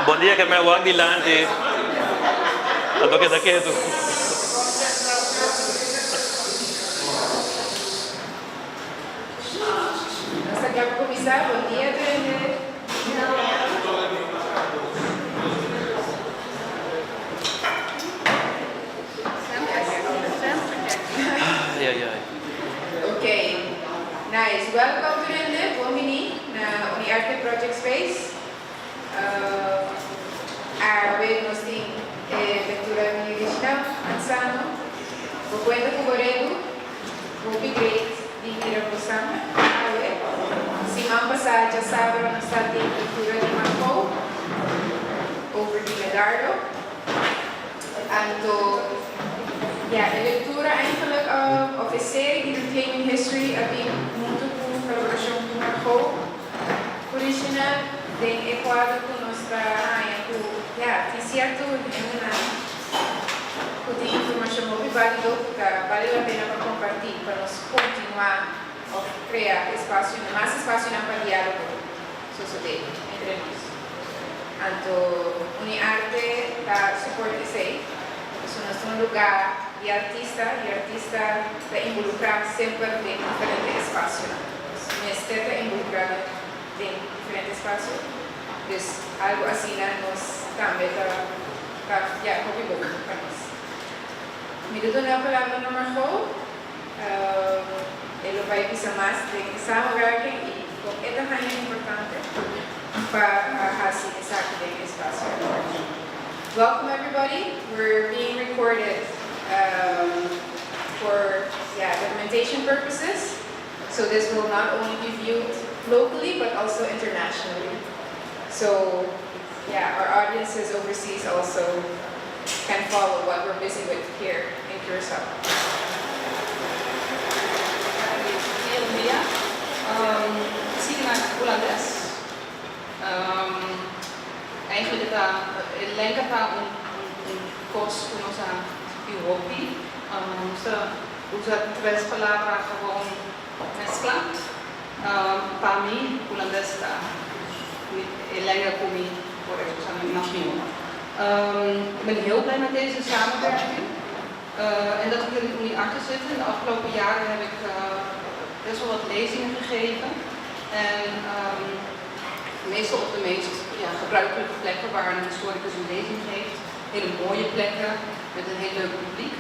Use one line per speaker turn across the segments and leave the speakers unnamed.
Bom dia, que me voy adelante. A toque da quieto.
Nós quer começar. Bom dia, Trende. Okay, nice. Welcome, Trende. Bom-vindo na UniArte Project Space. Nós temos leitura original, Ansano, o Cuento Cuboredo, o Great, de Miraposama, Simão Passagem, Sábado, na Sala de Leitura de Macau, over de Medardo. A leitura eigenlijk officieel in de Gaming History heb ik moeten doen colaboração com Macau. Original, tem equado com nossa tem certo tem informação muito válida que vale a pena para compartilhar, para nós continuar a criar espaço, mais espaço para diálogo social entre nós. Então, UniArte dá suporte a isso. Nós somos um lugar de artista está involucrado sempre em diferentes espaços. Nós está involucrado em diferentes espaços. Então, algo assim nós também está contribuindo para nós. Me dou a palavra no Marco. Ele vai precisar mais de samenwerking e é também importante para a essa espaço. Welcome everybody. We're being recorded for documentation purposes. So this will not only be viewed locally but also internationally. So our audiences overseas also can follow what we're busy with here in Curaçao.
Bom dia. Sim, holandês. Eigenlijk het lenga para curso que nós Europe. Usa três palavras gewoon mesclar. Para mim, holandês está lenga comigo, por isso samen nog nieuw. Ik ben heel blij met deze samenwerking en dat ik hier in UniArte zit. In de afgelopen jaren heb ik best wel wat lezingen gegeven en meestal op de meest gebruikelijke plekken waar een historicus een lezing geeft. Hele mooie plekken met een heel leuk publiek.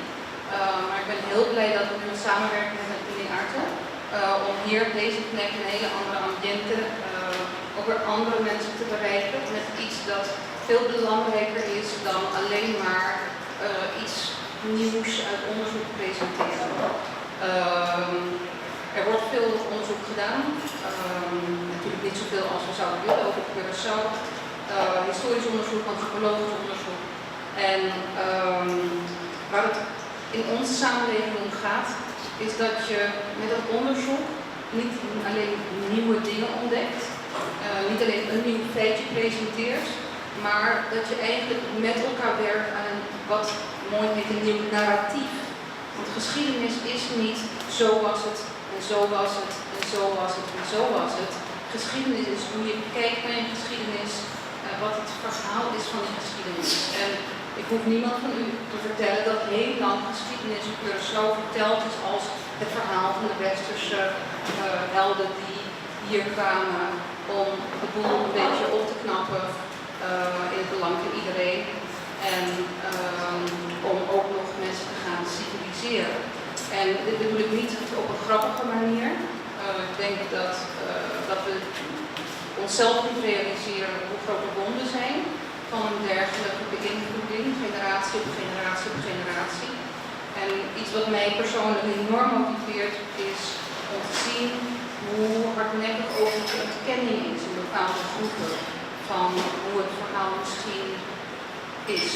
Maar ik ben heel blij dat we nu samenwerken met UniArte om hier op deze plek een hele andere ambiente ook weer andere mensen te bereiken met iets dat veel belangrijker is dan alleen maar iets nieuws uit onderzoek presenteren. Er wordt veel onderzoek gedaan, natuurlijk niet zoveel als we zouden willen over Curaçao, historisch onderzoek, antropologisch onderzoek. En waar het in onze samenleving om gaat, is dat je met dat onderzoek niet alleen nieuwe dingen ontdekt, niet alleen een nieuw feitje presenteert, maar dat je eigenlijk met elkaar werkt aan een wat mooi heet een nieuw narratief. Want geschiedenis is niet zo was het en zo was het en zo was het en zo was het. Geschiedenis is hoe je kijkt naar je geschiedenis, wat het verhaal is van die geschiedenis. En ik hoef niemand van u te vertellen dat heel lang geschiedenis op Curaçao verteld is als het verhaal van de westerse helden die hier kwamen om de boel een beetje op te knappen in het belang van iedereen en om ook nog mensen te gaan civiliseren. En dit bedoel ik niet op een grappige manier. Ik denk dat we onszelf niet realiseren hoe groot de wonden zijn van een dergelijke beïnvloeding, generatie op generatie op generatie. En iets wat mij persoonlijk enorm motiveert is om te zien hoe hardnekkig ook de ontkenning is in bepaalde groepen van hoe het verhaal misschien is.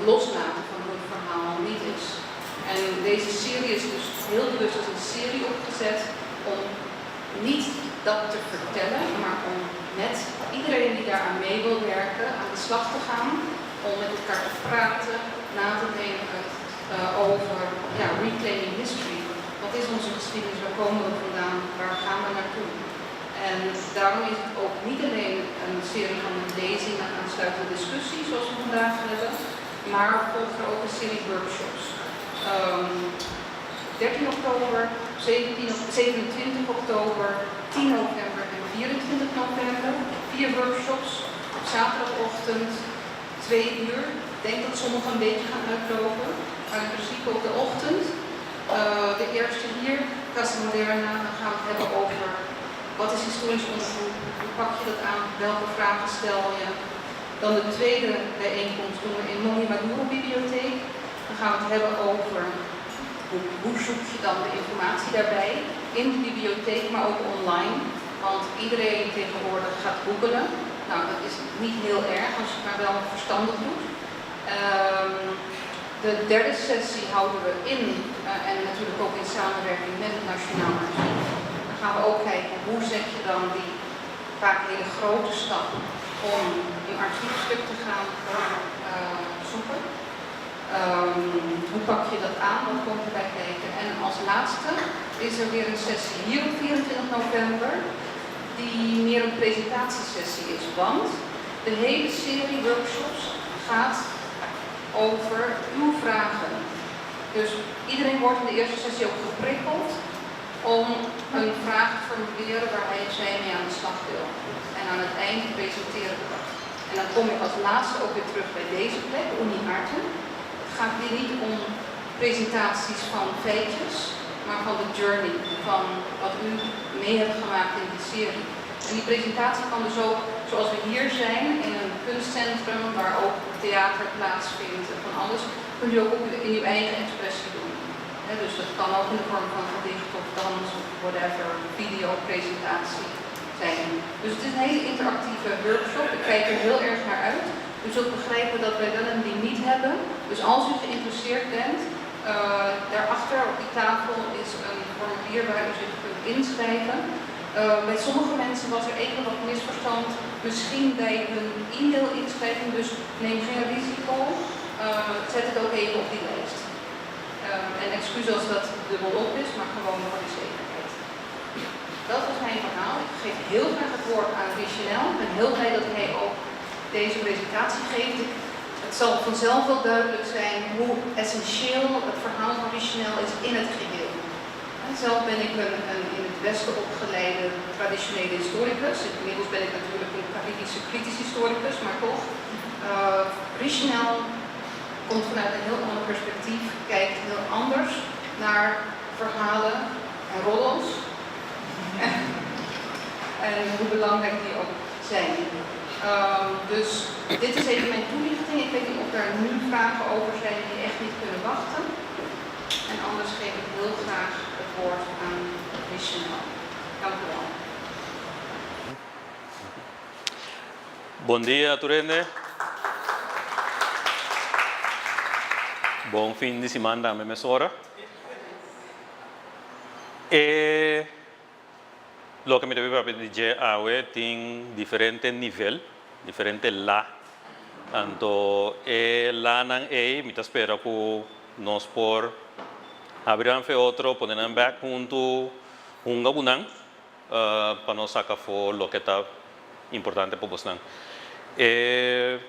Loslaten van hoe het verhaal niet is. En deze serie is dus heel bewust als een serie opgezet om niet dat te vertellen, maar om met iedereen die daaraan mee wil werken aan de slag te gaan, om met elkaar te praten, na te denken over reclaiming history. Wat is onze geschiedenis, waar komen we vandaan, waar gaan we naartoe? En daarom is het ook niet alleen een serie van lezingen en aansluitende discussies zoals we vandaag hebben, maar volgt er ook een serie workshops. 13 oktober, 27 oktober, 10 november en 24 november. 4 workshops op zaterdagochtend, 2 uur. Ik denk dat sommigen een beetje gaan uitlopen, maar in principe op de ochtend. De eerste hier, Casa Moderna, dan gaan we het hebben over wat is historisch onderzoek, hoe pak je dat aan, welke vragen stel je. Dan de tweede bijeenkomst doen we in Moni Maduro Bibliotheek. Dan gaan we het hebben over hoe zoek je dan de informatie daarbij, in de bibliotheek, maar ook online. Want iedereen tegenwoordig gaat googlen. Nou, dat is niet heel erg als je het maar wel verstandig doet. De derde sessie houden we in, en natuurlijk ook in samenwerking met het Nationaal Archief. Dan gaan we ook kijken hoe zet je dan die vaak hele grote stap om een archiefstuk te gaan zoeken. Hoe pak je dat aan? Wat komt erbij kijken? En als laatste is er weer een sessie hier op 24 november, die meer een presentatiesessie is. Want de hele serie workshops gaat over uw vragen. Dus iedereen wordt in de eerste sessie ook geprikkeld om een vraag te formuleren waar hij of zij mee aan de slag wil. En aan het eind presenteren we dat. En dan kom je als laatste ook weer terug bij deze plek, Unie Arten. Het gaat hier niet om presentaties van feitjes, maar van de journey, van wat u mee hebt gemaakt in die serie. En die presentatie kan dus ook, zoals we hier zijn, in een kunstcentrum waar ook theater plaatsvindt en van alles, kun je ook in uw eigen expressie doen. Dus dat kan ook in de vorm van gedicht of dans of whatever, videopresentatie zijn. Dus het is een hele interactieve workshop. Ik kijk er heel erg naar uit. U zult begrijpen dat wij wel een limiet hebben. Dus als u geïnteresseerd bent, daarachter op die tafel is een formulier waar u zich kunt inschrijven. Bij sommige mensen was er even wat misverstand, misschien bij hun e-mail-inschrijving, dus neem geen risico. Zet het ook even op die lijst. En excuus als dat dubbelop is, maar gewoon voor de zekerheid. Dat was mijn verhaal. Ik geef heel graag het woord aan Richenel. Ik ben heel blij dat hij ook deze presentatie geeft. Het zal vanzelf wel duidelijk zijn hoe essentieel het verhaal van Richenel is in het geheel. Zelf ben ik een in het Westen opgeleide traditionele historicus. Inmiddels ben ik natuurlijk een Caribische kritisch historicus, maar toch. Richenel komt vanuit een heel ander perspectief, kijkt heel anders naar verhalen en roddels. En hoe belangrijk die ook zijn. Dus dit is even mijn toelichting. Ik weet niet of er nu vragen over zijn die echt niet kunnen wachten. En anders geef ik heel graag het woord aan Richenel. Dank u wel.
Bom dia, Turende. Bom fim de semana, minha mesora. Lo que me debe para dizer tem diferente nível, diferente lá. Então, lá não me está esperando que nós por abrir outro, poner back junto gabunang para nós sacar fora lo que está importante para nós.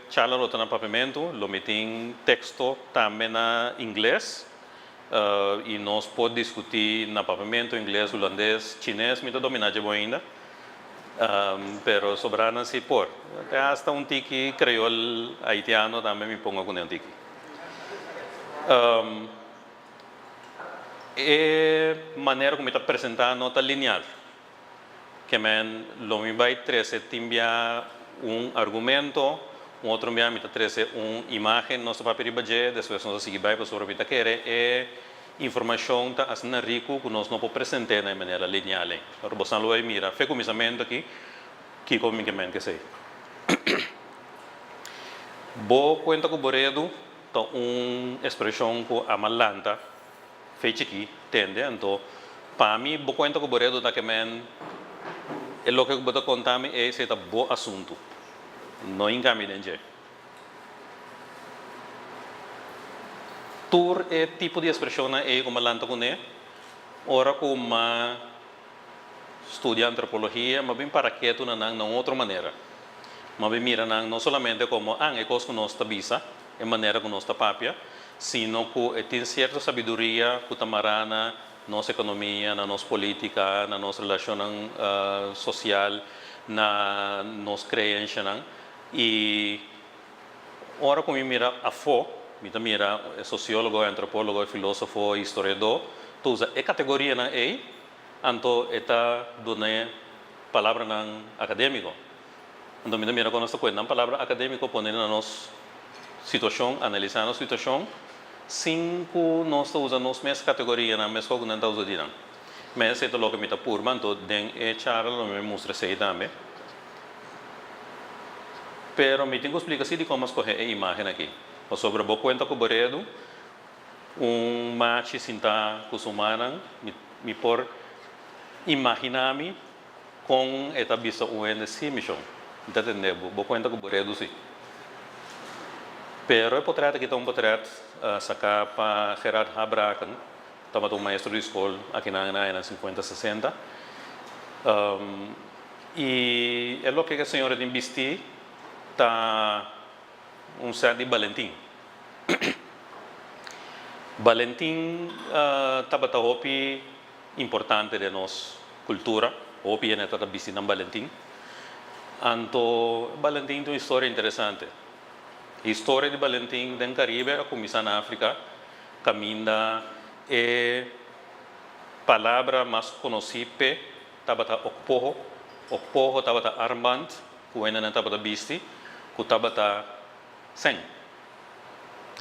Charla lo tem papamento, lo metem texto também na inglês. E nós podemos discutir no papamento inglês, holandês, chinês, me dominar de boa ainda. Pero sobrana se por. Até hasta tiki creol haitiano também me pongo com tiki. Maneira como está apresentando nota linear. Que men lo me vai trazer timbia argumento, outro me está trazer imagem nosso papel de depois nós seguir vai para sobre o querer informação tá assim rico que nós não podemos apresentar de maneira linear. Agora você não vai mirar, foi começamento aqui, que comumente que sei. Bo conta com o Boredo, então expressão com a malanta, feita aqui, tende, então para mim bo conta com o Boredo tá que men é o que eu vou contar me é esse bom assunto, não encaminha ninguém. Tur é tipo de expressão é como malanta com né, ora como estudia antropologia, mas bem para que tu não outra maneira. Mas bem mira não somente como é coisa que nós tabisa, é maneira que nós tapapia, sino que tem certa sabedoria que tamarana nossa economia, na nossa política, na nossa relação social, na nossa crença. E ora como mira a fo, mira sociólogo, antropólogo, filósofo, historiador, tu usa a categoria na anto eta dona palavra nang acadêmico. Então mira quando nós coisa palavra acadêmico ponendo na nossa situação, analisando a situação, cinco nós usamos nos mesmas categorias na mesma coisa que nós usamos. Mas esse é o que me está por manto den é charla não me mostra se também. Pero me tenho que explicar se de como escolher a imagem aqui. O sobre a boa conta com o boredo, machi sinta com sumanan, me por imaginar-me com esta vista uende si missão. Entendeu? Boa conta com o boredo sim. Pero o portreto aqui está portreto sacar para Gerard Habraken, estava um maestro de escola aqui na 50, 60. E é o que a senhora tem visto, está certo de Valentim. Valentim estava hopi importante de nossa cultura, hopi é neta visto na Valentim. Então, Valentim tem uma história interessante. A história de Valentim do Caribe, começa na África, caminha e palavra mais conhecida estava okpoho, okpoho estava armband, que ainda estava visto, que estava sem,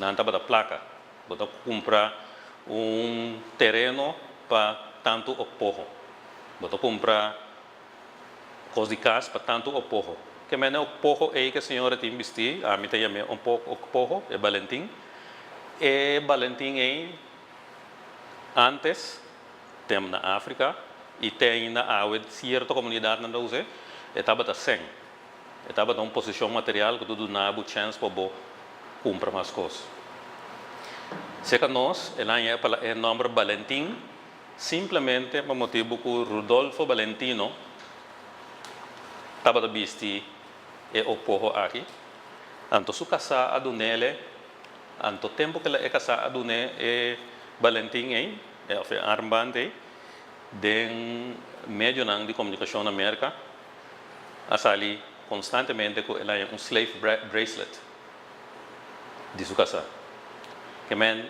não estava placa, você compra terreno para tanto okpoho, você compra coisa de casa para tanto okpoho. Que me o poco é que a senhora tem visto, a mim tem um pouco o poco é Valentim. E Valentim é antes tem na África e tem na certa comunidade na Rússia, estava sem, estava uma posição material que tudo na chance para comprar mais coisas. Se que nós, ela é o nome Valentim, simplesmente por motivo que Rodolfo Valentino estava visto e o povo aqui. Anto su casado nele, anto tempo que ela é casado nele, Valentim é armband den meio de comunicação na América, ali constantemente que ela é slave bracelet de sua casa. Que men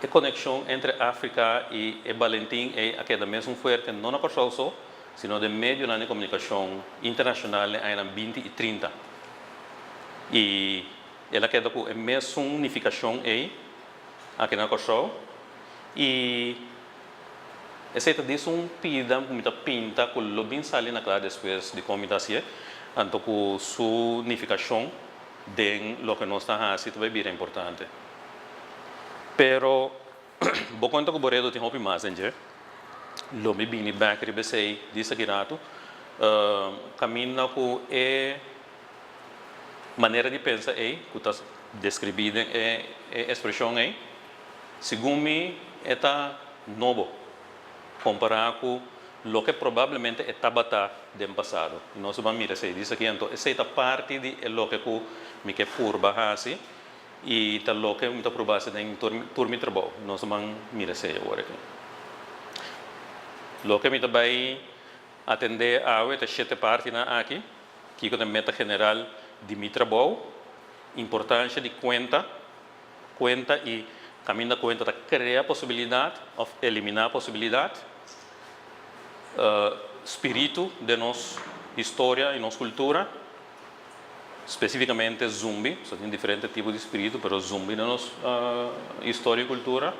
a conexão entre África e Valentim é aquela mesmo forte não na só, sino de meio de comunicação internacional em 20 e 30. E ela queda com a mesma unificação aqui na Corsol. E essa diz pida, muita pinta, que o bem sale na classe depois de comunicação, então com sua unificação de lo que nós estamos fazendo vai vir importante. Pero, vou contar que o Boredo tem hobby mais, hein? Lo mi bini back ribesei di sagirato cammina com a maneira de pensar que está descrevida a expressão segundo mim é novo comparado com o que provavelmente estava no passado. Nós vamos mirar se diz aqui então essa é parte de lo que me que purba assim e tal lo que me está probado em turmi trabalho. Nós vamos mirar se agora aqui. Lo que me vai atender a esta sete parte aqui, que é a meta general de meu trabalho, importância de conta e caminho da conta para criar possibilidade ou eliminar possibilidade, espírito de nossa história e nossa cultura, especificamente zumbi, só tem diferentes tipos de espírito, mas zumbi na nossa história e cultura.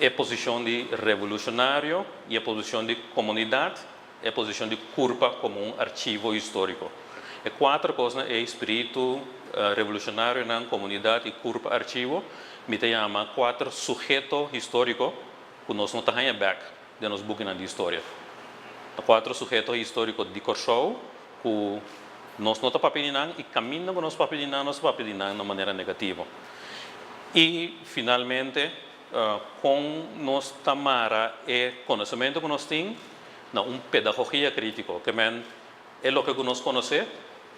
É posição de revolucionário e a posição de comunidade, é a posição de culpa como arquivo histórico. E quatro coisas é espírito revolucionário na comunidade e culpa arquivo, me chama quatro sujeitos históricos que nós não estamos back de nos booking de história. Quatro sujeitos históricos de Corsol que nós não estamos papelando e caminham com nós papelando de maneira negativa. E finalmente com nós tamara e conhecimento que nós temos, na pedagogía crítico, que é lo que nos conhece,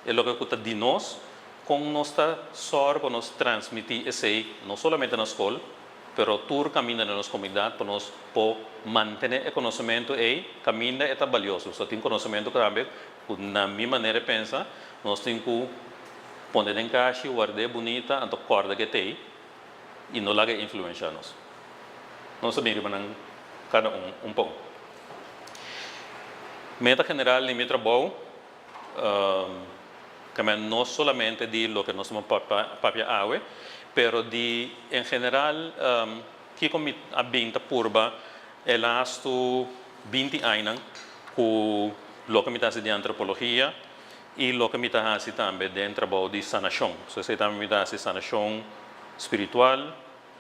é lo que custa de nós, com nossa sorte para nos transmitir esse, não somente na escola, pero todo caminho na nossa comunidade para nós manter o conhecimento e caminho é valioso. Só tem conhecimento também, na minha maneira de pensar, nós temos que pôr em caixa, guardar bonita, então corda que tem, e não lá influenciar nós. Nós sabemos que cada um pouco. Meta general em meu trabalho, que não somente de lo que nós chamamos papia awe, pero de, em geral, que como a binta purba, elas tu 20 anos, com lo que me de antropologia e lo que me também de trabalho de sanação. So, você também me sanação espiritual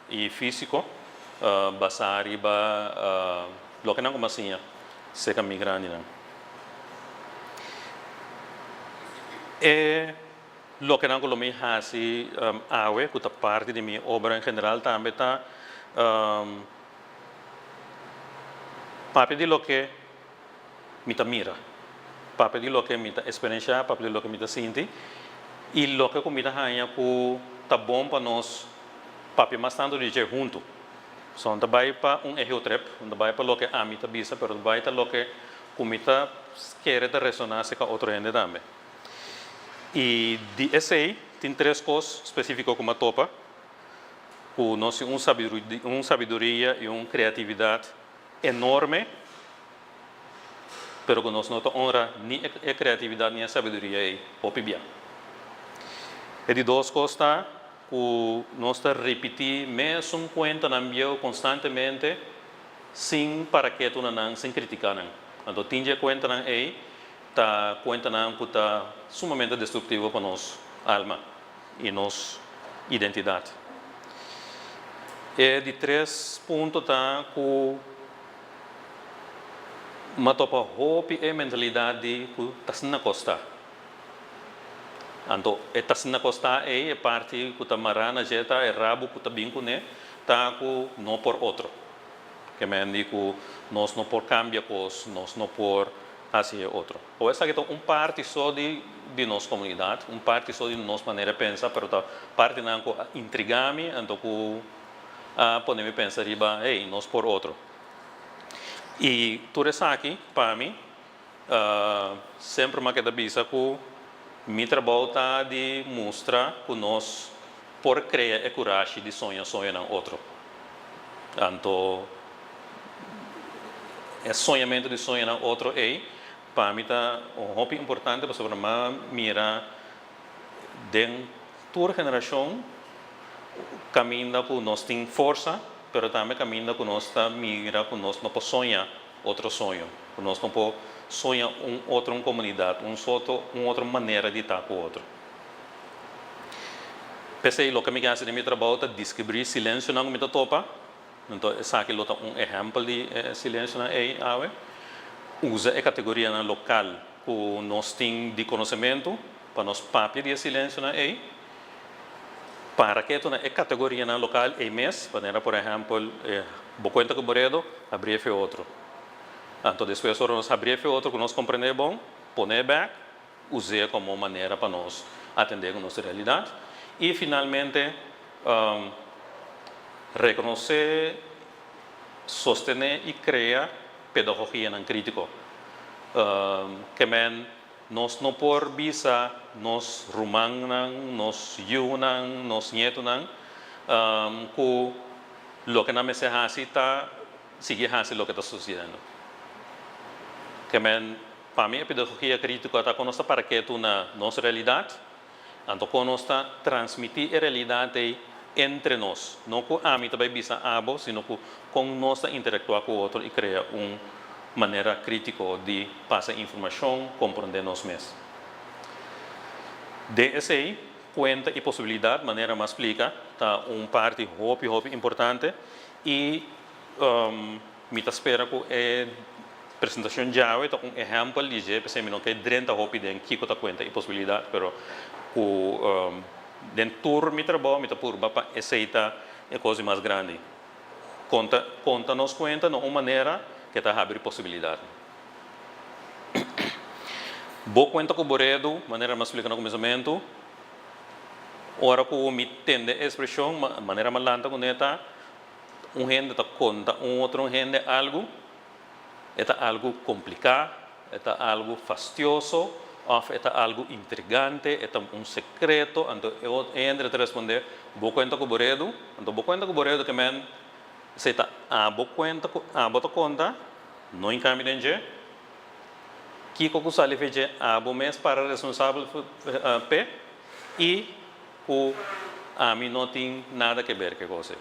e físico, basar riba, lo que não como assim, se que migrante não. E lo que não me hace awe, que parte de minha obra em geral também está papi de lo que me mira, papi de lo que me experiencia, papi de lo que me sente e lo que comida hanha que tá bom para nós papi mais tanto de junto. Só não vai para egotrip, não vai para lo que a mim tá bisa, pero vai para lo que comida quer de ressonar com outro ende também. E de esse tem 3 coisas específicas como a topa, que nós temos sabedoria e uma criatividade enorme, pero que nós não honra nem a criatividade nem a sabedoria e o bem. E de 2 coisas que nós repetir mesmo conta na bio constantemente, sem para que tu não sem criticar não. Então tinha conta não aí tá conta não que tá sumamente destrutivo para nós alma e nossa identidade. E de 3 pontos tá que matopa hope e mentalidade que tá na costa. Então, tá na costa é parte que tá marana jeta é rabo que tá binco né, tá que não por outro. Que me indico nós não por cambia coisas, nós não por assim outro. Ou essa que é parte só de nossa comunidade, parte só de nossa maneira de pensar, mas tá parte não que intriga-me, então que podemos pensar riba, ei, nós por outro. E tudo isso aqui, para mim, sempre me queda vista que meu trabalho está de mostrar que nós por criar a coragem de sonhar não outro. Então, o sonhamento de sonhar não outro é para mim está hobby importante para sobre mira dentro toda geração caminha que nós tem força, mas também caminha que nós está mira que nós não podemos sonhar outro sonho, que nós não podemos sonhar outra comunidade, uma outra maneira de estar com o outro. Pensei o que me ganha de meu trabalho é descobrir silêncio não me topa, então essa aqui é exemplo de silêncio na usa a categoria na local que nós temos de conhecimento para nós papel de silêncio na para que a categoria na local é mês, para por exemplo, bocuenta que boredo, abrir outro. Então depois nós abrir outro que nós compreender bom, poner back, usar como maneira para nós atender a nossa realidade e finalmente reconhecer, sostener e criar pedagogia não crítico, que nós não por visa nós rumang nós yunan nós nieto que lo que não me se hace está sigue hace lo que está sucedendo. Que para mim a pedagogia crítica está conosco para que tu na nossa realidade, então conosco transmitir a realidade entre nós, não que a mim também visa abo, sino que com nós interactuar com o outro e criar uma maneira crítica de passar informação, compreender nós mesmos. DSI, conta e possibilidade, maneira mais explica, tá parte hobby importante e me espera que a apresentação já é um exemplo de que pensei não que dentro hobby de que conta e possibilidade, pero que dentro do meu trabalho, me por para aceitar a coisa mais grande. Conta nos conta de uma maneira que está abrindo possibilidade. Vou conta com o Boredo, maneira mais explicar no começamento. Ora que me tende a expressão, maneira mais lenta com neta, gente está conta, outro gente algo, é algo complicado, é algo fastidioso, ou é algo intrigante, é secreto, então eu entre a responder, vou conta com o Boredo, então vou conta com o Boredo que men, se está vou conta, não encaminha ninguém, que o sali fez abo mês para responsável p e o a mim não tem nada que ver com você.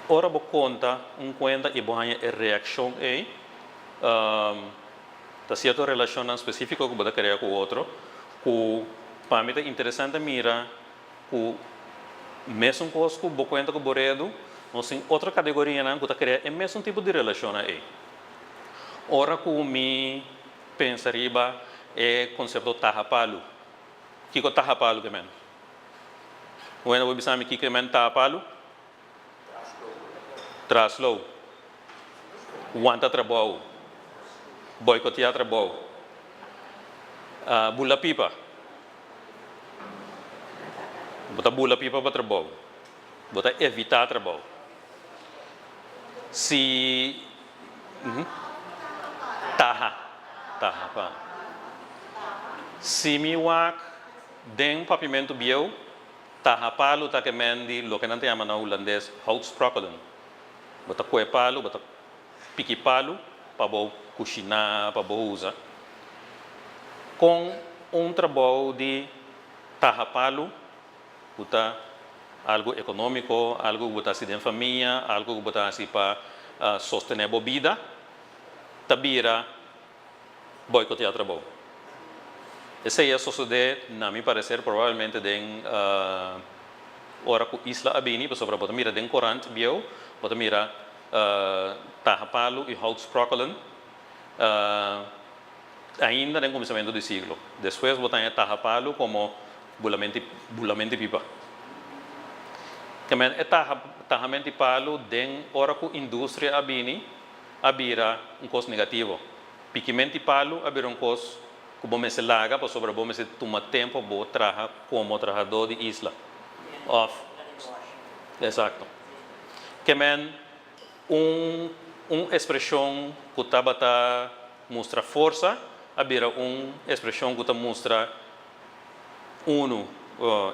Ora vou conta conta e vou ganhar a reação aí tá certo relação específica que você querer com o outro que para mim é interessante mira que mesmo coisa que vou conta com o Boredo nós tem outra categoria não que tá querer é mesmo tipo de relação aí. Ora que me pensaria é conceito tahapalo. Que é tahapalo que men? Quando eu pensar que men tahapalo? Traslow. Wanta trabalho. Boicotear trabalho. Bula pipa. Bota bula pipa para trabalho. Bota evitar trabalho. Se taha pa. Se me wak den papimento bio taha palo ta que mendi lo que não te chama na holandês houtsprokkelen. Bota coe palo, bota pique palo para bo cozinhar, para bo usar. Com trabalho de taha palo, bota algo econômico, algo que você tem família, algo que você para sostener a vida, tabira boicotear trabalho. Esse é o suceder, na minha parecer, provavelmente den ora que Isla Abini, sobre você mira den corante bio, você mira tahapalo e houtsprokkelen, ainda no começamento do siglo. Depois você tem tahapalo como bulamente pipa. Kemen tahamenti palo den ora ku indústria abini abira costo negativo. Piquimenti palo abira costo que bom se larga para sobre bom se toma tempo bo traja como trabajador de isla. Of. Exato. Kemen expressão que tabata mostra força abira expressão que mostra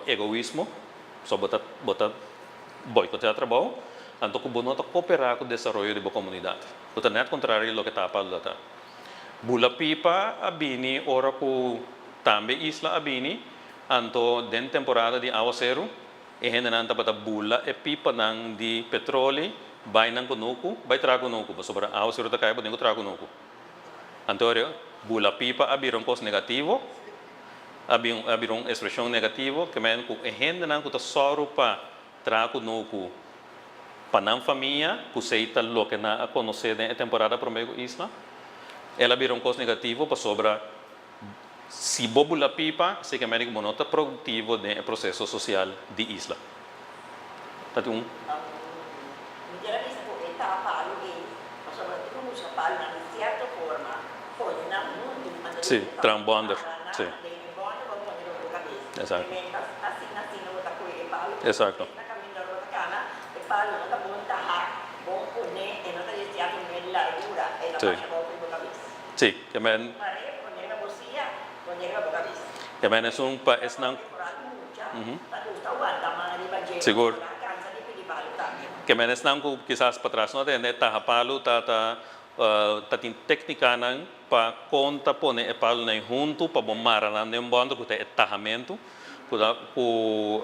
egoísmo, só bota boicotear trabalho, então que bonota cooperar com o desenvolvimento da comunidade. Então, não é contrário do que está falando. Bula pipa abini, ora que também isla abini, então, dentro temporada de aguacero, e gente não está bula e pipa nang de petróleo, vai nang kunuku, vai trago kunuku, sobre aguacero está caindo, nem trago kunuku. Então, bula pipa abira costo negativo, abira expressão negativa, que men que a gente não está só para trago no cu panam família que seita lo que na conhecer na temporada promedio isla ela vira costo negativo para sobra se bobula pipa se que médico monota produtivo no processo social de isla tá um sim trambonder sim exato exato sì, che men es nang siguro que men es nang quizás para atrás no de tahapalo tatin técnica nang pa conta pone e palo nem junto pa bomara nang nem bando que é tahamento ku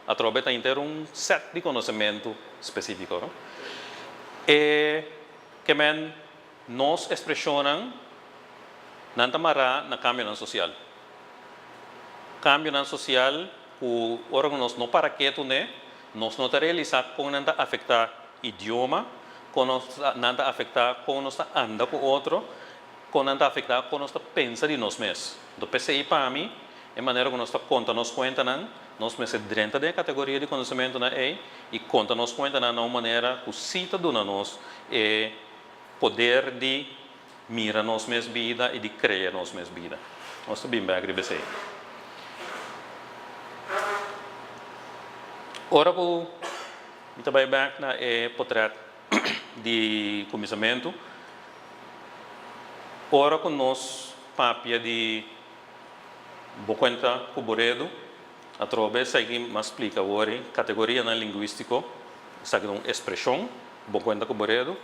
através de set de conhecimento específico. No? E que men nos expressionam nantamara na cambio social. Cambio social, o órgãos não para quieto né, nos não realizar com nada afetar idioma, com nada afetar com nós anda com outro, com nada afetar com nós pensa de nós mesmos. Do PCI para mim é maneira que nós está conta nos conta não, nós me dentro da categoria de conhecimento na e conta nos conta não maneira que cita do nós é poder de mira nos mes vida e de criar nos mes vida. Nós também bem agradecido. Ora o também back na portrait de começamento. Ora com nós papia de boconta cuboredo através segue mais explica agora categoria na linguístico segue uma expressão boconta cuboredo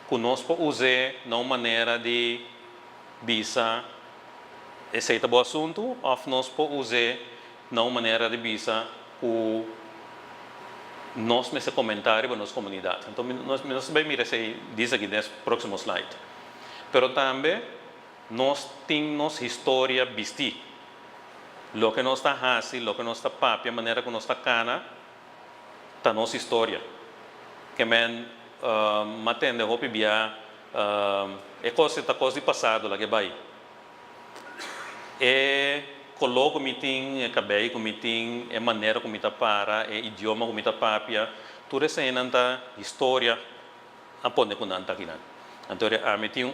conosco usar na maneira de bisa aceita o assunto ou nós podemos usar na maneira de bisa o nós nesse comentário para nossa comunidade. Então nós vamos mirar se diz aqui nesse próximo slide. Pero também nós temos história vesti. Lo que nós está fazendo, lo que nós está papi, a maneira que nós está cana, tá nossa história. Que men matende hopi bia é coisa de passado lá que vai. É coloco meeting, é cabelo com meeting, é maneira como está para, é idioma como está papia, tudo isso é nanta história, aponte com nanta aqui. Então a mim tem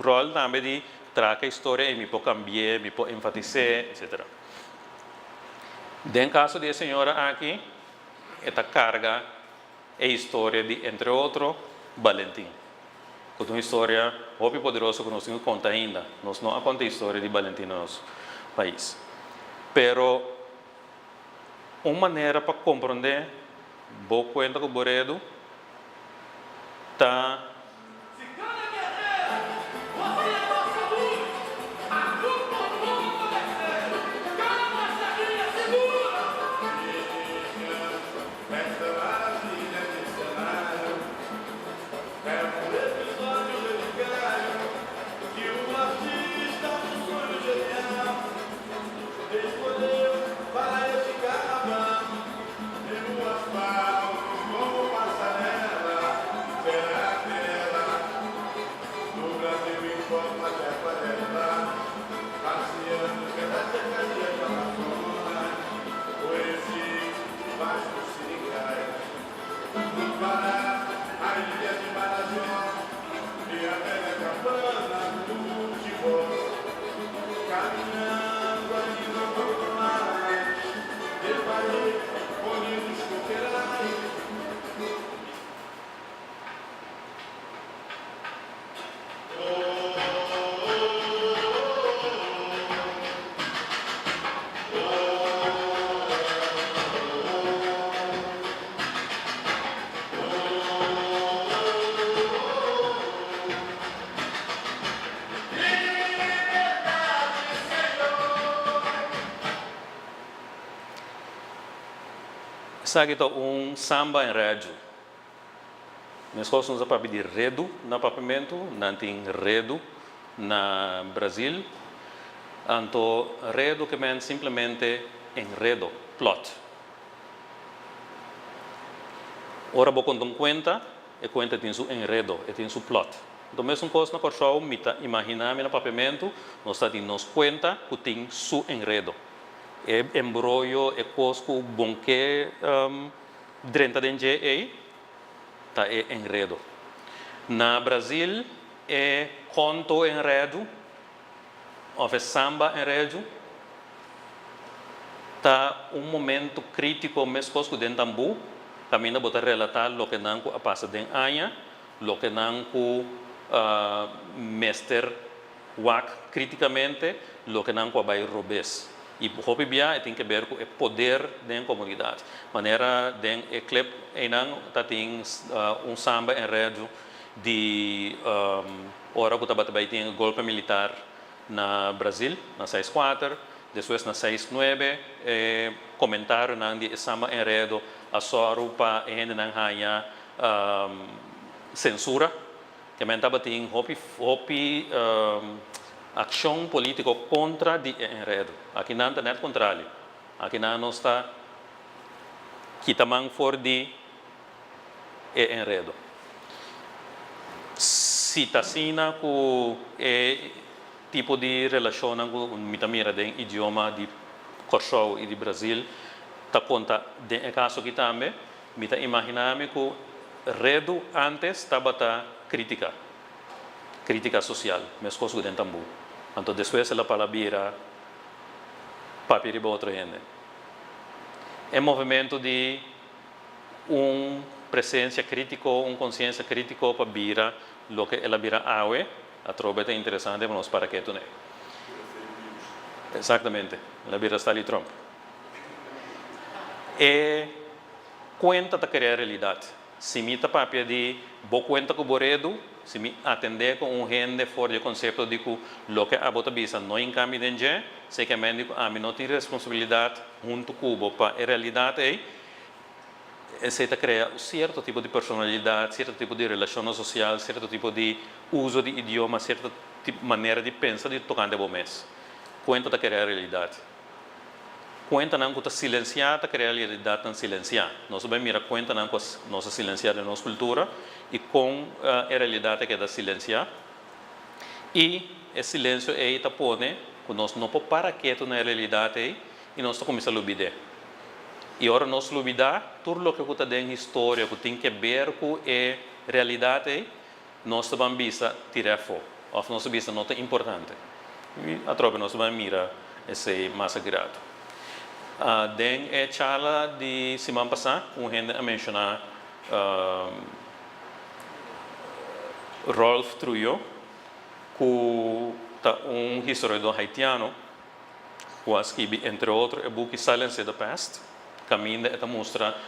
rol também de trazer a história e me pode cambiar, me pode enfatizar, etc. No caso da senhora aqui, esta carga é a história de, entre outros, Valentim. É uma história muito poderosa que nós temos que contar ainda. Nós não contamos a história de Valentim no nosso país. Pero, uma maneira para compreender, boa conta que o Boredo está Sabe que samba em rádio. Nós gostamos de pedir redo no papamento, não tem redo na Brasil. Então, redo que é simplesmente enredo, plot. Ora, vou contar conta, e conta tem seu enredo, e tem seu plot. Então, mesmo coisa na pessoa, imaginar no papamento, nós temos conta que tem seu enredo. É embrolho, é cosco, bom que dentro de NGA, tá é enredo. Na Brasil, é conto enredo, ou é samba enredo, tá momento crítico, mesmo cosco dentro do tambu, caminha botar relatar o que não passa dentro da anha, o que não mestre wak criticamente, o que não vai robes. E o hobby tem que ver com o poder da comunidade. Maneira de clip tem samba enredo de hora que também tem golpe militar na Brasil, na 64, depois na 69, comentário de samba enredo a soro para não hanya censura, que também tem hobby ação política contra de enredo. Aqui não é o contrário. Aqui não está que também for de enredo. Se está assim, tipo de relação com mita mira de idioma de Kosovo e de Brasil ta conta de caso que também mita imaginame que redo antes tabata crítica social mas coisa dentro tambu então depois ela palabira papi riba outra gente é movimento de presença crítica consciência crítica para vira lo que ela vira awe a trova é interessante para nós para que tu né exatamente ela vira está ali Trump e conta da criar realidade se me tá papia de bo conta com o boredo se me atender com gente fora do conceito de que lo que a bota bisa não encambi dentro se que me digo a mim não tem responsabilidade junto com o para a realidade você cria um certo tipo de personalidade, certo tipo de relação social, certo tipo de uso de idioma, certa maneira de pensar de tocar de mês. Conta da criar realidade. Conta não que está silenciada, a criar realidade não silenciar. Nós vamos mirar conta não que nossa silenciada nossa cultura e com a realidade que está silenciada. E esse silêncio aí está pone que nós não podemos parar quieto na realidade e nós começamos a olvidar. E agora nós olvidar tudo o que está dentro da história, que tem que ver com a realidade, nós vamos ver tirar fogo, ou nós vamos ver nota importante. E a tropa nós vamos mirar esse mais sagrado. Dentro da charla de semana passada, um gente a mencionar Rolf Trujillo, que é historiador haitiano, que escreveu, entre outros, o book Silence the Past. Caminho é mostrar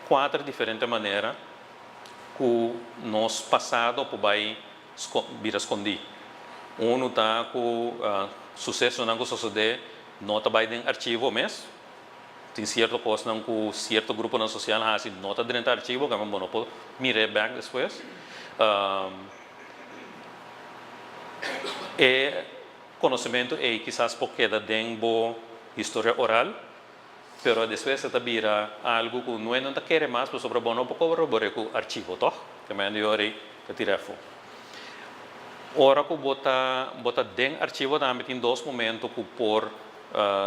4 diferentes maneiras que o nosso passado pode vir escondido. Um está com o sucesso que sucede, não está bem no arquivo mesmo. Tem certa coisa que certo grupo na social não está dentro do arquivo, que não pode mirar back depois. E conhecimento é quizás porque dentro da história oral, pero depois você vira algo que não quer mais, mas sobre bom não pode corroborar com o arquivo, tá? Que me andei para tirar fogo. Ora que bota dentro do arquivo também tem 2 momentos que por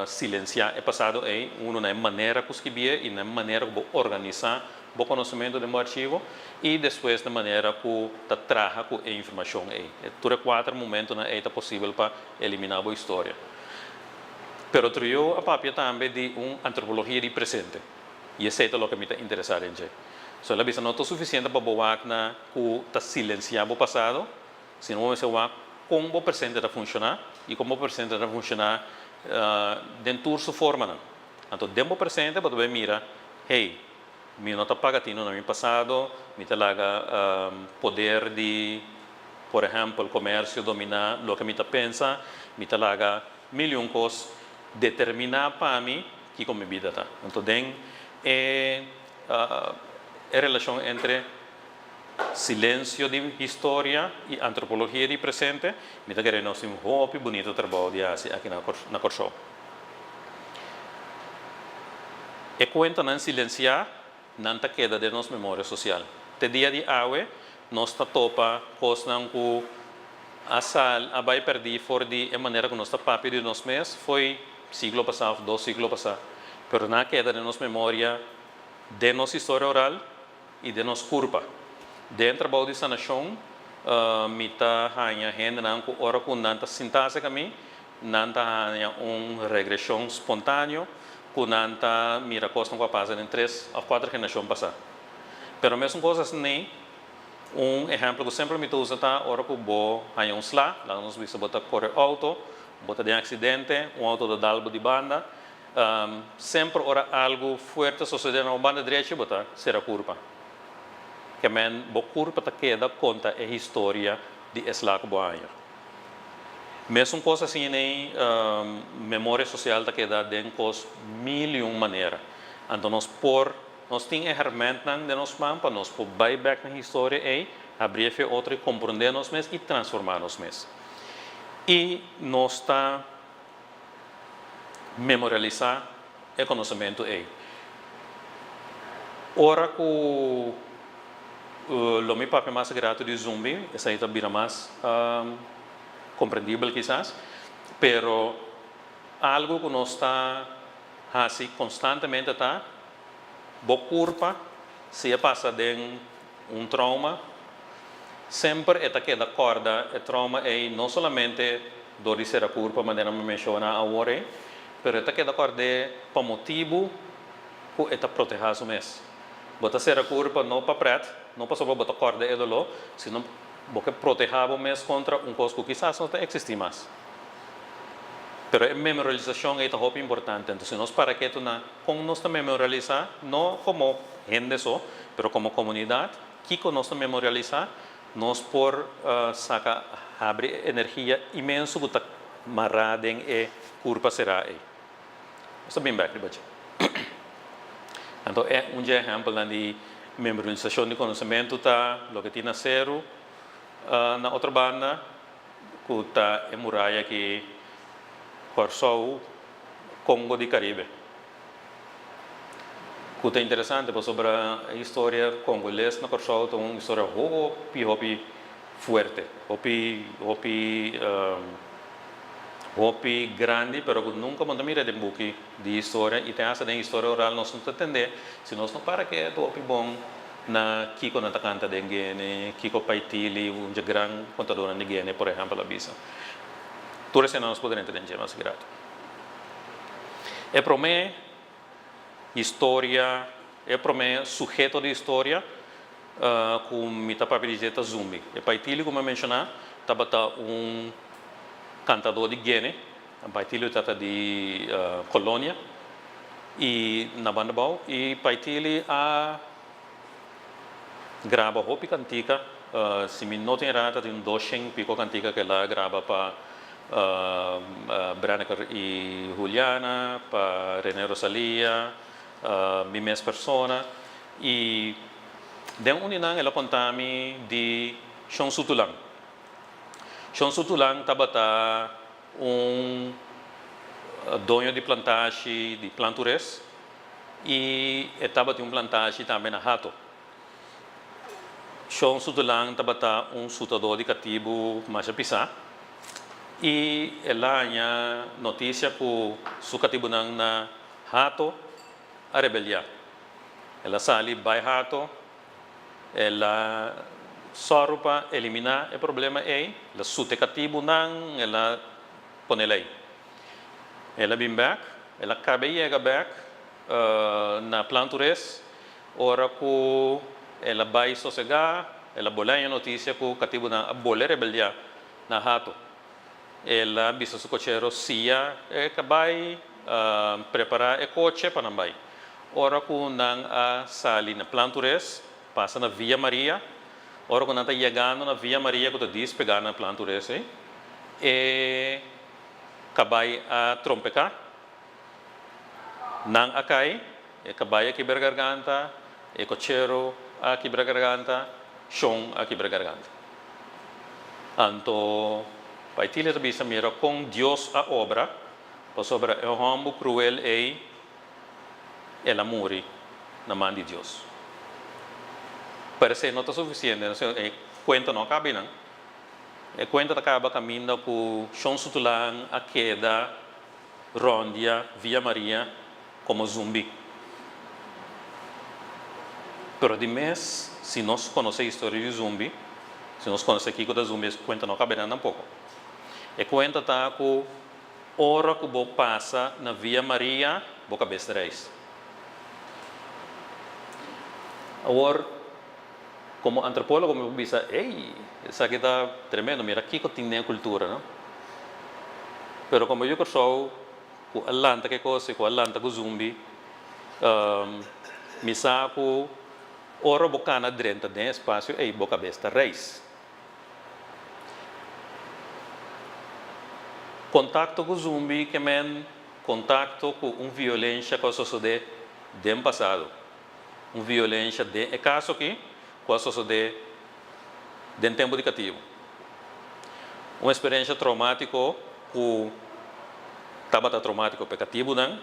silenciar é passado aí, na maneira que escrevia e na maneira que organizar o conhecimento do arquivo e depois na maneira que traga com a informação aí. Todos 4 momentos aí é possível para eliminar a história. Pero Trujillo a papia também de antropologia de presente. E esse é o que me interessa em gente. So, ela diz, não é suficiente para boar na que está silenciado o passado, senão você vai como o presente está funcionar e como o presente está funcionar dentro da sua forma. Então, dentro do presente, você mira, hey, me não está pagando no meu passado, me está lá poder de, por exemplo, o comércio dominar o que me está pensa, me está lá milhões de coisas determinar para mim que como vida está. Então, tem a relação entre silêncio de história e antropologia de presente. Me está querendo um hobby bonito trabalho de aqui na Kosovo. E conta não silenciar, não está queda de nossa memória social. Te dia de hoje, nós está topa coisas que a sal a vai perder fora de maneira que nós está papi de nós mesmos foi siglo passado, 2 siglos passados, pero na queda de nossa memória de nossa história oral e de nossa curva. Dentro da sanação, mita hanya gente não que ora com nanta sintaxe kami, nanta hanya regressão espontânea, que nanta mira coisa que passa em 3 ou 4 gerações passadas. Pero mesmo coisas nem exemplo que sempre me usa tá ora que bo hanya slá, lá nós vimos botar correr auto bota de acidente, auto de dalbo de banda, sempre ora algo forte sucede na banda direita, bota será curva. Que men bo curva ta queda conta a história de eslaco boaia. Mesmo coisa assim nem memória social ta queda dentro cos milhão maneira. Então nós tem ferramenta de nós para nós por back na história aí, abrir outra e compreender nós mesmos e transformar nós mesmos. E nós está memorializar o conhecimento aí. Ora que o meu papel mais grato de zumbi, essa aí está vira mais comprendible quizás, pero algo que no está así constantemente está, bo culpa, se passa de trauma, sempre está que da corda, o trauma é não somente do de ser a culpa, mas não me menciona agora, pero está que da corda para motivo que está proteger o mês. Bota ser a culpa não para preto, não para só botar corda e dolo, senão porque proteger o mês contra coisa que quizás não existe mais. Pero a memorialização é muito importante. Então, nós para que com nós memorializar, não como gente só, pero como comunidade, que nós memorializar, nós por saca abre energia imenso que está marrada em curva será aí. Isso é bem bem, então é exemplo de memorialização de conhecimento tá, lo que tinha zero na outra banda, que está em muralha que Corsou, Congo de Caribe. Que é interessante, porque sobre a história congolesa na Corsou tem uma história hopi forte, hopi grande, pero que nunca manda mirar de book de história e tem essa de história oral nós não entender, se nós não para que é hopi bom na Kiko na canta de Guiné, Kiko Paitili, grande contador de Guiné, por exemplo, a bisa. Todas as nós podemos entender mais grato. É para mim história, é para mim sujeito de história, com mita papelizeta zumbi. É Paitili, como eu mencionei, estava cantador de Guiné, Paitili estava de colônia e na banda bau e Paitili grava roupa cantica, se me não tem errado, tem 200 pico cantica que ela grava para Branneker e Juliana, para René Rosalia, Mimes Persona e de uninang ela contami de Sean Sutulang. Sean Sutulang estava dono de plantagem de plantures e estava de plantagem também na Hato. Sean Sutulang estava sutador de cativo mais pisar. E ela tinha notícia que o cativo na Hato a rebeliar. Ela sali vai Hato, ela só para eliminar o problema é, ela sute cativo não, ela põe ele aí. Ela vem back, ela acaba de chegar back na plantures, ora que ela vai sossegar, ela bola a notícia que o cativo na bola rebeliar na Hato. Ela bisa su cochero sia vai preparar o coche para não vai. Ora que nang sali na plantures passa na Via Maria. Ora que nang está chegando na Via Maria que diz pegar na plantures e cabai a trompecar. Nang acai e cabai a quebrar garganta e cochero a quebrar garganta, chão a quebrar garganta. Anto Paitili bisa mira com Deus a obra, pois obra é homem cruel e ela morre na mão de Deus. Parece não está suficiente, conta não cabe não. Conta acaba caminhando com Sean Sutulang a queda, Rondia, Via Maria como zumbi. Pero de mês, se nós conhecemos a história de zumbi, se nós conhecemos aqui que zumbi, conta não cabe não um pouco. E conta tá que hora que você passa na Via Maria, você cabeça reis. Agora, como antropólogo, me pensa, isso aqui está tremendo, mira aqui que tem cultura, não? Pero como eu sou com Atlanta que coisa, com Atlanta com zumbi, me saco hora bocana dentro de espaço, você cabeça reis. Contato com o zumbi que é contato com uma violência que sucedeu no passado. Uma violência é caso aqui que sucedeu no tempo de cativo. Uma experiência traumática que estava traumático para cativo não,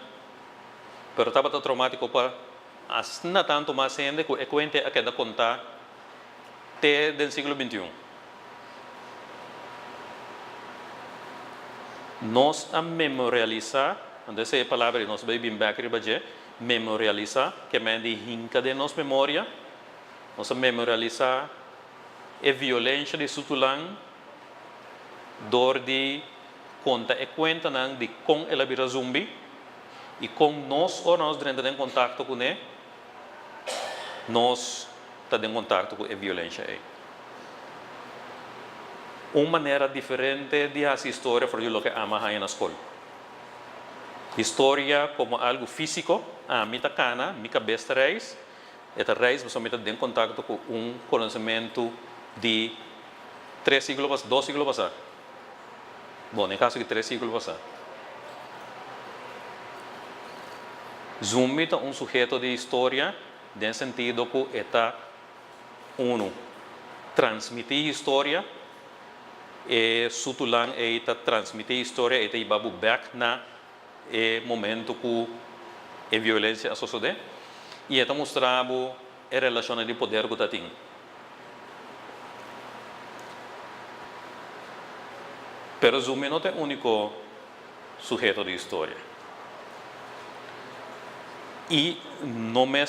mas estava traumático para não tanto mais gente que é cuente a cada contar até do século XXI. nós a memorializar, onde essa palavra nós vai bem back ribaje, memorializar, que é de hinca de nossa memória, nós a memorializar a violência de sutulang, dor de conta e conta nang de com ela vira zumbi e com nós ou nós dentro em contato com ele, nós está em contato com a violência aí. Uma maneira diferente de essa história foi o que ama aí na escola. História como algo físico, a mita cana, mi cabeça reis, esta reis você meta em contato com conhecimento de 3 siglos passados, 2 siglos passados. Bom, no caso de 3 siglos passados. Zumbi é um sujeito de história, no sentido que está, transmitir história, e sutulang está transmitir história, está ibabu back na momento que a violência sucede, e está mostrando a relação de poder que está tendo. Pero Zumbi não é o único sujeito de história. E não é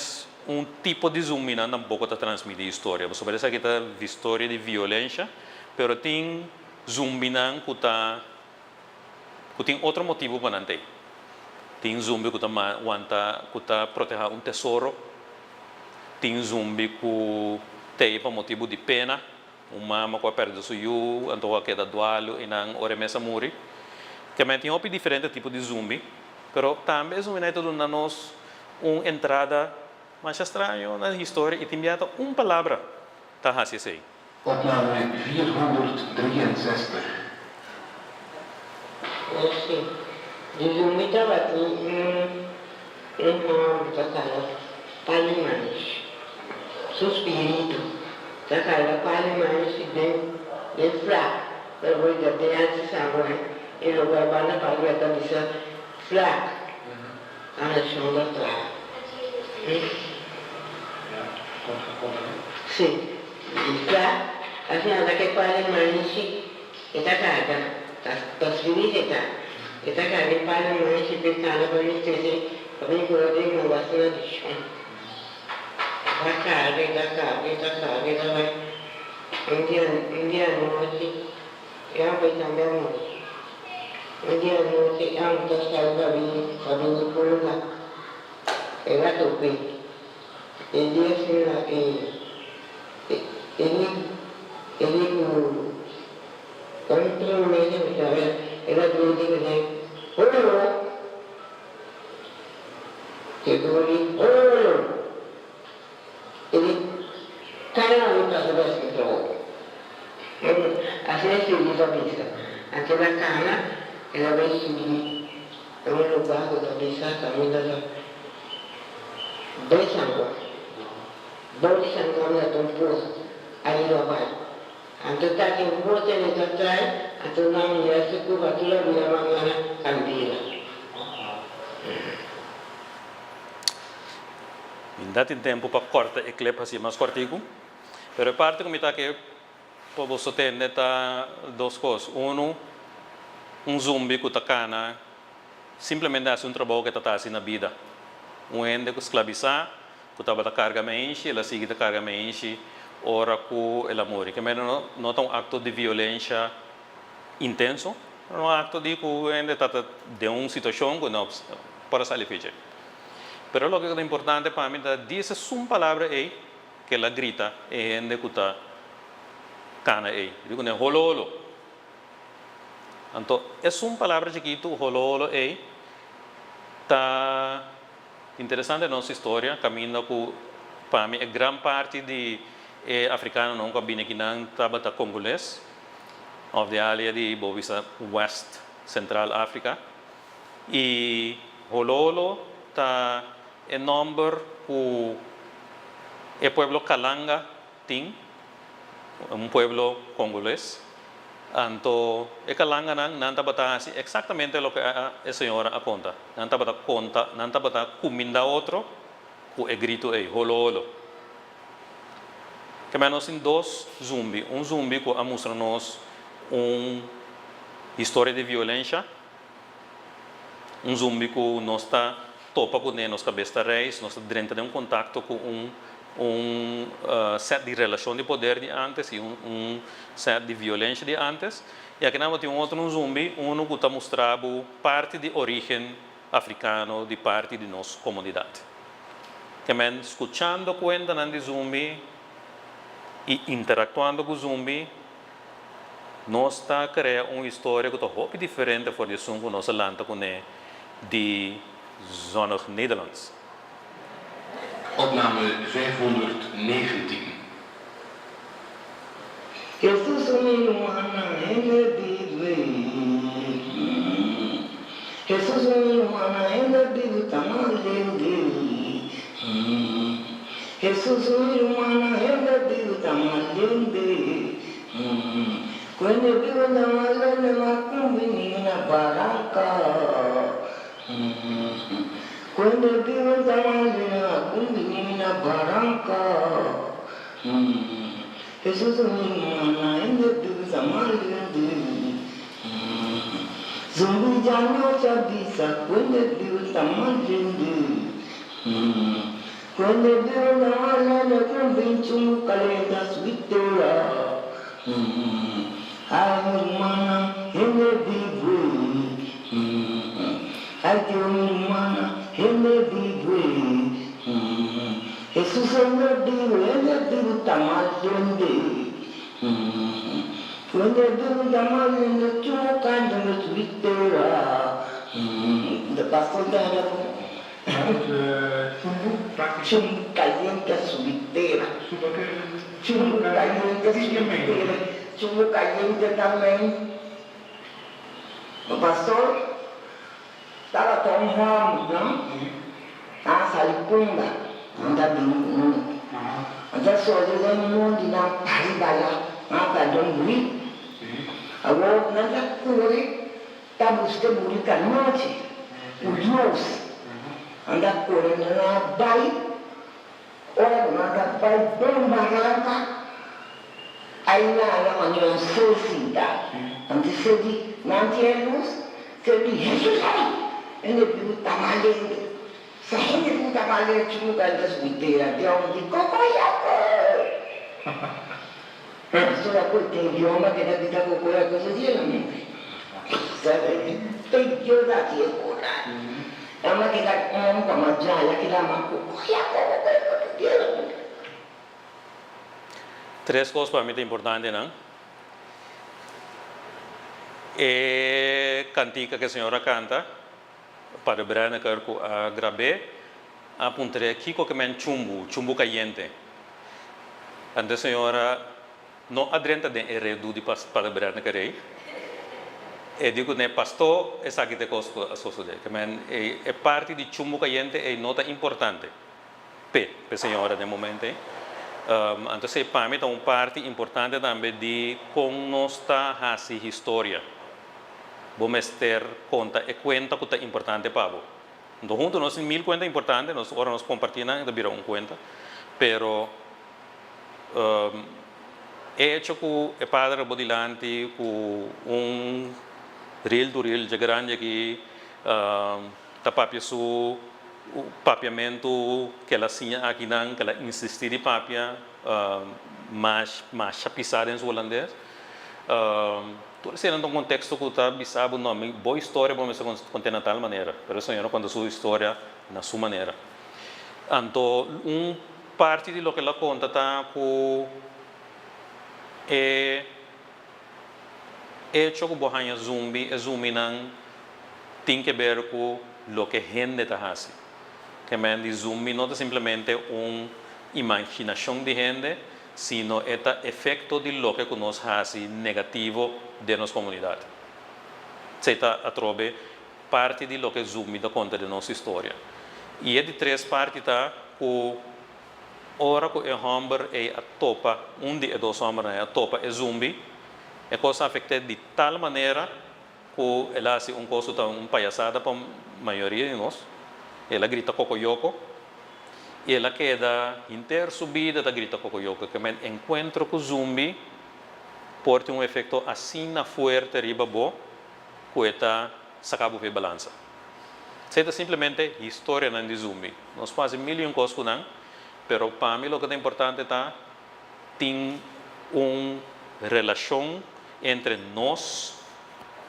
um tipo de Zumbi que tampouco está transmitindo história. Você parece que está história de violência, pero tem Zumbi que tem outro motivo para não ter. Tem Zumbi que está proteger um tesouro. Tem Zumbi que tem para motivo de pena. Uma que perde suyo, então que da dualo e não ore mesa muri. Que tem um diferente tipo de Zumbi, pero também Zumbi é tudo na nós uma entrada mais estranha na história e tem uma palavra tá assim sei.
Opname 463.
Sim. De Zumbi estava aqui uma batalha alemães. Suspirito. Takala palimães bem fraco. Eu vou dizer, tem antes agora. E eu vou levar para a camisa fraca. A nação da trava. Sim. E fraco. Afinal, daquele palimães que está carga. Está suspirito. Kita kali paling masih berkala balik sini, kami kalau dia menguasai di sana. Kita baik. India masih yang bertambah masih. India masih yang tersalah kami pulang. Era topi. India sini ini kami terus menjadi era dulu ni. Ini karena kita sudah sekitar. Asalnya sih kita bisa. Antara karena kita bisa ini, kami lupa kita bisa kami dah bersanggup. Bersanggup kami dah tumpul air lebat. Antara tak yang buat yang terjadi. Atau namanya suku batulah dia mana kandila.
Ainda tem tempo para cortar e clipe assim mais cortico. Pero parte como está que para você ter neta duas coisas. Zumbi que está cana simplesmente faz trabalho que está assim na vida. Ende que escravizar, que está a carga menche, ela sigue a carga menche, ora que ela morre. Que não é um acto de violência intenso, um acto de que ainda está de uma situação que não para sair fechar. Pero lo que é importante para mim é dizer uma palavra aí que ela grita e ainda que está cana aí, digo né hololo. Então é uma palavra chiquito hololo aí tá interessante nossa história, caminho que para mim é grande parte de africano não cabine aqui não estava tá congolês. Of the área de Bovisa West Central África e Hololo está em número o pueblo Kalanga tem pueblo congolês então Kalanga não está batendo exatamente o que a senhora aponta não está batendo conta não está batendo comida outro que é grito aí Hololo que menos em dois zumbi zumbi que mostra nos uma história de violência zumbi que não está topa com ele, nossa cabeça reis, nós está dentro de contato com set de relação de poder de antes e set de violência de antes. E aqui nós temos outro zumbi, que está mostrando parte de origem africano, de parte de nossa comunidade. Também, escutando conta de zumbi e interactuando com o zumbi, nós está criando uma história que é diferente for de som que nós lanta com de zona Nederlands.
Opname 519.
Jesus humana ainda vive. Jesus humana ainda vive tamalende. Jesus humana ainda vive tamalende. Quando vive tamalende macumbi na barranca. Quando vive tamalende macumbi na barranca. Jesus humana ainda vive tamalende. Zumbi jangan bisa quando vive tamalende. Quando vive tamalende convinto calenda suitera. Ai humana ainda vive. Ai humana ainda vive. Jesus ainda vive tamalende. Quando vive tamalende cuma calenda suitera. Pastor dah cuma calenda suitera. Cuma calenda suitera. Cuma calenda também. O pastor estava tão ruim, não? Ah, salipunda, anda bem. Anda só de mundo na paridade, ah, tá dando agora nada corre, tá buscando burica noite, o Deus, anda correndo na baia, ora nada vai bem barata. Aí na manhã solicita, antes de nanti luz, se Jesus aí, ele viu tamalende, saindo do tamalende cuma calenda suiteira, dia onde cocoiaco. Pastor aku tem idioma que deve estar cocoiaco coisa dia não. Sabe, tem idioma que é cora. É uma que dá como jaya que dá uma cocoiaco dia não.
Três coisas para mim é importante, não? É cantica que a senhora canta, para o Brian que eu gravei, apontei aqui que é chumbo caliente. A senhora não adrenta de heredo de para o Brian que rei. E digo que pastor é aqui de coisa a sociedade, que é parte de chumbo caliente é nota importante. Para a senhora de momento. Então, para mim, é uma parte importante também de como nós está a história. Vamos ter conta e conta que é importante para nós. Então, juntos nós temos 1000 contas importantes, nós agora nós compartilhamos, virar uma conta. Pero, é hecho que é padre bodilante, com real de grande aqui, tapapia su o papiamento que ela tinha aqui não, que ela insistia de papia, mais chapisada em holandês. Tudo isso é um contexto que está bisabo nome, boa história vamos contar de tal maneira, mas isso não conta sua história na sua maneira. Então, parte de lo que ela conta está com é hecho que bohanha zumbi não tem que ver com lo que gente está fazendo. Que de zumbi não é simplesmente uma imaginação de gente, sino é o efeito de lo que nós fazemos negativo de nossa comunidade. Você está a trocar parte de lo que zumbi dá conta de nossa história. E é de três partes tá que ora que é homem é a topa, de dois homens é a topa é zumbi, é coisa afeta de tal maneira que ela hace coisa tão palhaçada para a maioria de nós. Ela grita cocoyoco e ela queda inteira subida da grita cocoyoco, que é encontro com o zumbi pode ter um efeito assim na forte riba bo que está sacado de balança. Seita simplesmente história nan de zumbi. Nós fazemos mil e coisas não, pero para mim o que é importante tá tem relação entre nós,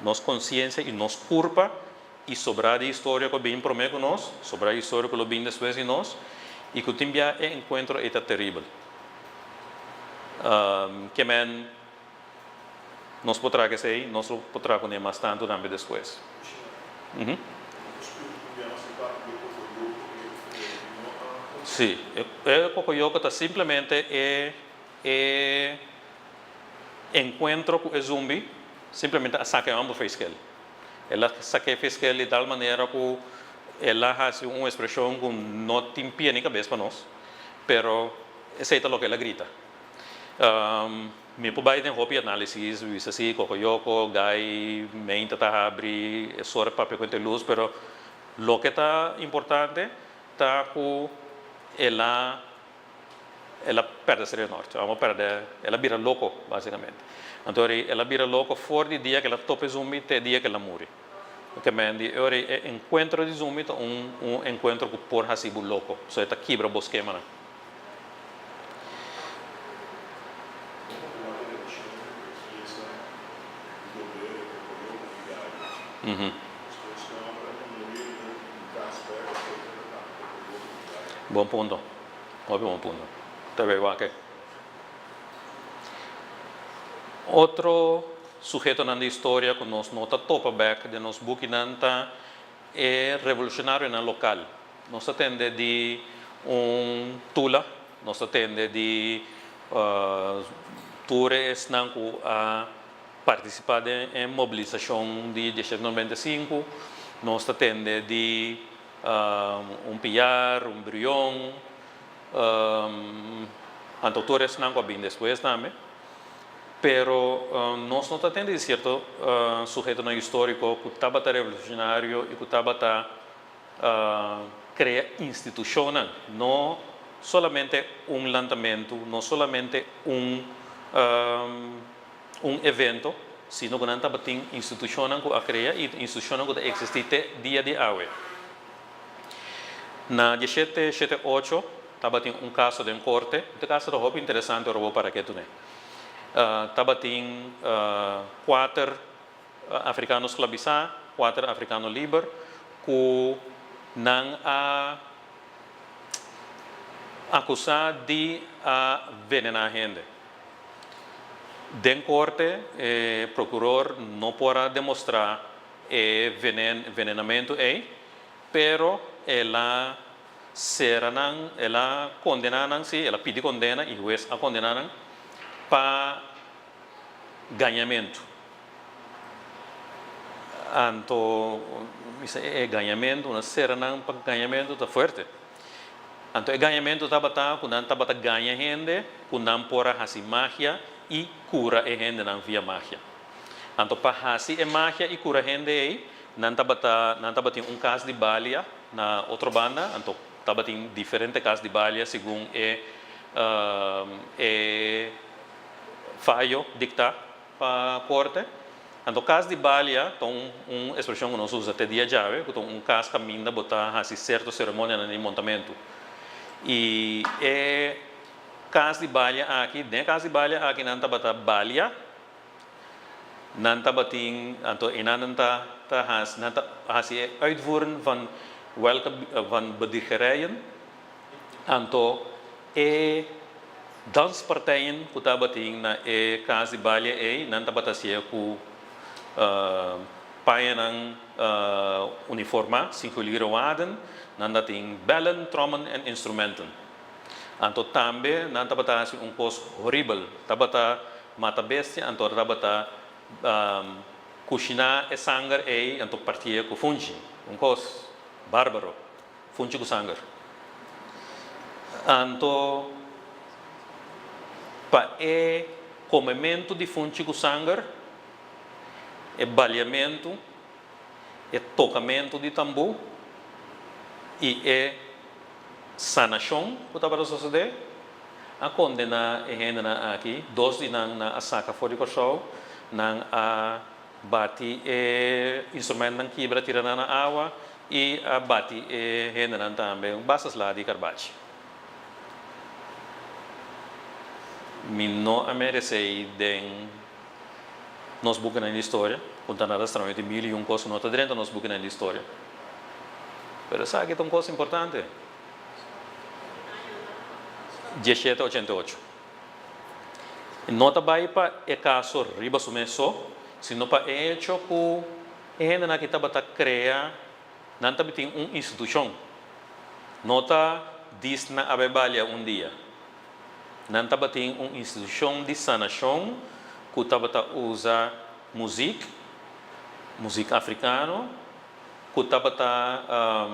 nossa consciência e nossa culpa e sobrar de história que bem promete com nós, sobrar de história que bem depois de nós e que o tempo é encontro é terrível. Que men nós podrá que sei, nós podrá com mais tanto também depois. Sim, o Cocoyoco está simplesmente encontro com o zumbi, simplesmente saca ambos fiscal. Ela saca fiscal de tal maneira que ela faz uma expressão que não tem pia nem cabeça para nós, pero aceita o que ela grita. Me pode ter roupa análise, isso assim, Cocoyoco, gai, mente tá abre, só papel com luz, pero o que está importante está que ela perde o norte, ela vira louco, basicamente. Então, ela vira louco fora do dia que ela topa zumbi até o dia que ela morre. Porque o encontro de zumbi é encontro que por assim louco, só está quebra o esquema. Bom ponto. Bom ponto. Também vai aqui. Outro sujeito na história que nós nota topa back de nos buquinanta é revolucionário na local. Nós atende de Tula, nós atende de tours nanco a participar em mobilização de 1995, nós atende de Piar, Brion, autores nanco bem depois também, pero nós não atende de certo sujeito no histórico que estava revolucionário e que estava criar instituição, não solamente lançamento, não solamente evento, sino que não estava tem instituição que a criar e instituição que existe dia de hoje. Na 1778 estava tem caso de corte, este caso é muito interessante, eu vou para que tu né. Estava tem 4 africanos escravizados, 4 africanos livres, que não acusados de envenenar a gente. Den corte, o procurador não pode demonstrar envenenamento, pero ela condenaram, ela pede condena e o juiz a condenaram para ganhamento. Então, ganhamento, uma serana para ganhamento está forte. Então, o ganhamento estava quando ganha gente, quando não pode fazer magia e cura a gente não via magia. Então, para fazer a magia e cura a gente, não estava um caso de balia na outra banda, então estava diferente casos de balia segundo falho dictar para a corte. Então, caso de balia, uma expressão que nós usamos até dia de hoje, que caso que ainda botar assim certa cerimônia no montamento. E caso de balia aqui, caso de balia aqui não estava balia, não estava então não está uitvoeren van bedriegerijen, então danspartijen que estava na caso de balia não estava assim com paien uniforma, singuliere waarden, dan tem bellen, trommen en instrumenten. Então também não estava assim coisa horrível, estava mata bestia, então estava cozinhar e sangue então partia com fungi, coisa bárbaro, fungi com sangue. Então para comimento de fungi com sangue, baleamento, tocamento de tambor e sanação que estava a suceder, a condena aqui, 2 de na saca fora de corção, a bate instrumento na quebra tirando na água, e a bati e generan também basas lá de Carbachi. Mi não merecei den nós buscamos na história, contando nada estranho de 1001 coisas não está dentro nós buscamos na história. Mas sabe que é uma coisa importante. 1788. Não está bem para o caso riba sumeso, sino para o hecho que a gente que estava a criar, não estava tem uma instituição. Não está diz na abebalha dia. Não estava tem uma instituição de sanação que estava a usar música africana, que estava a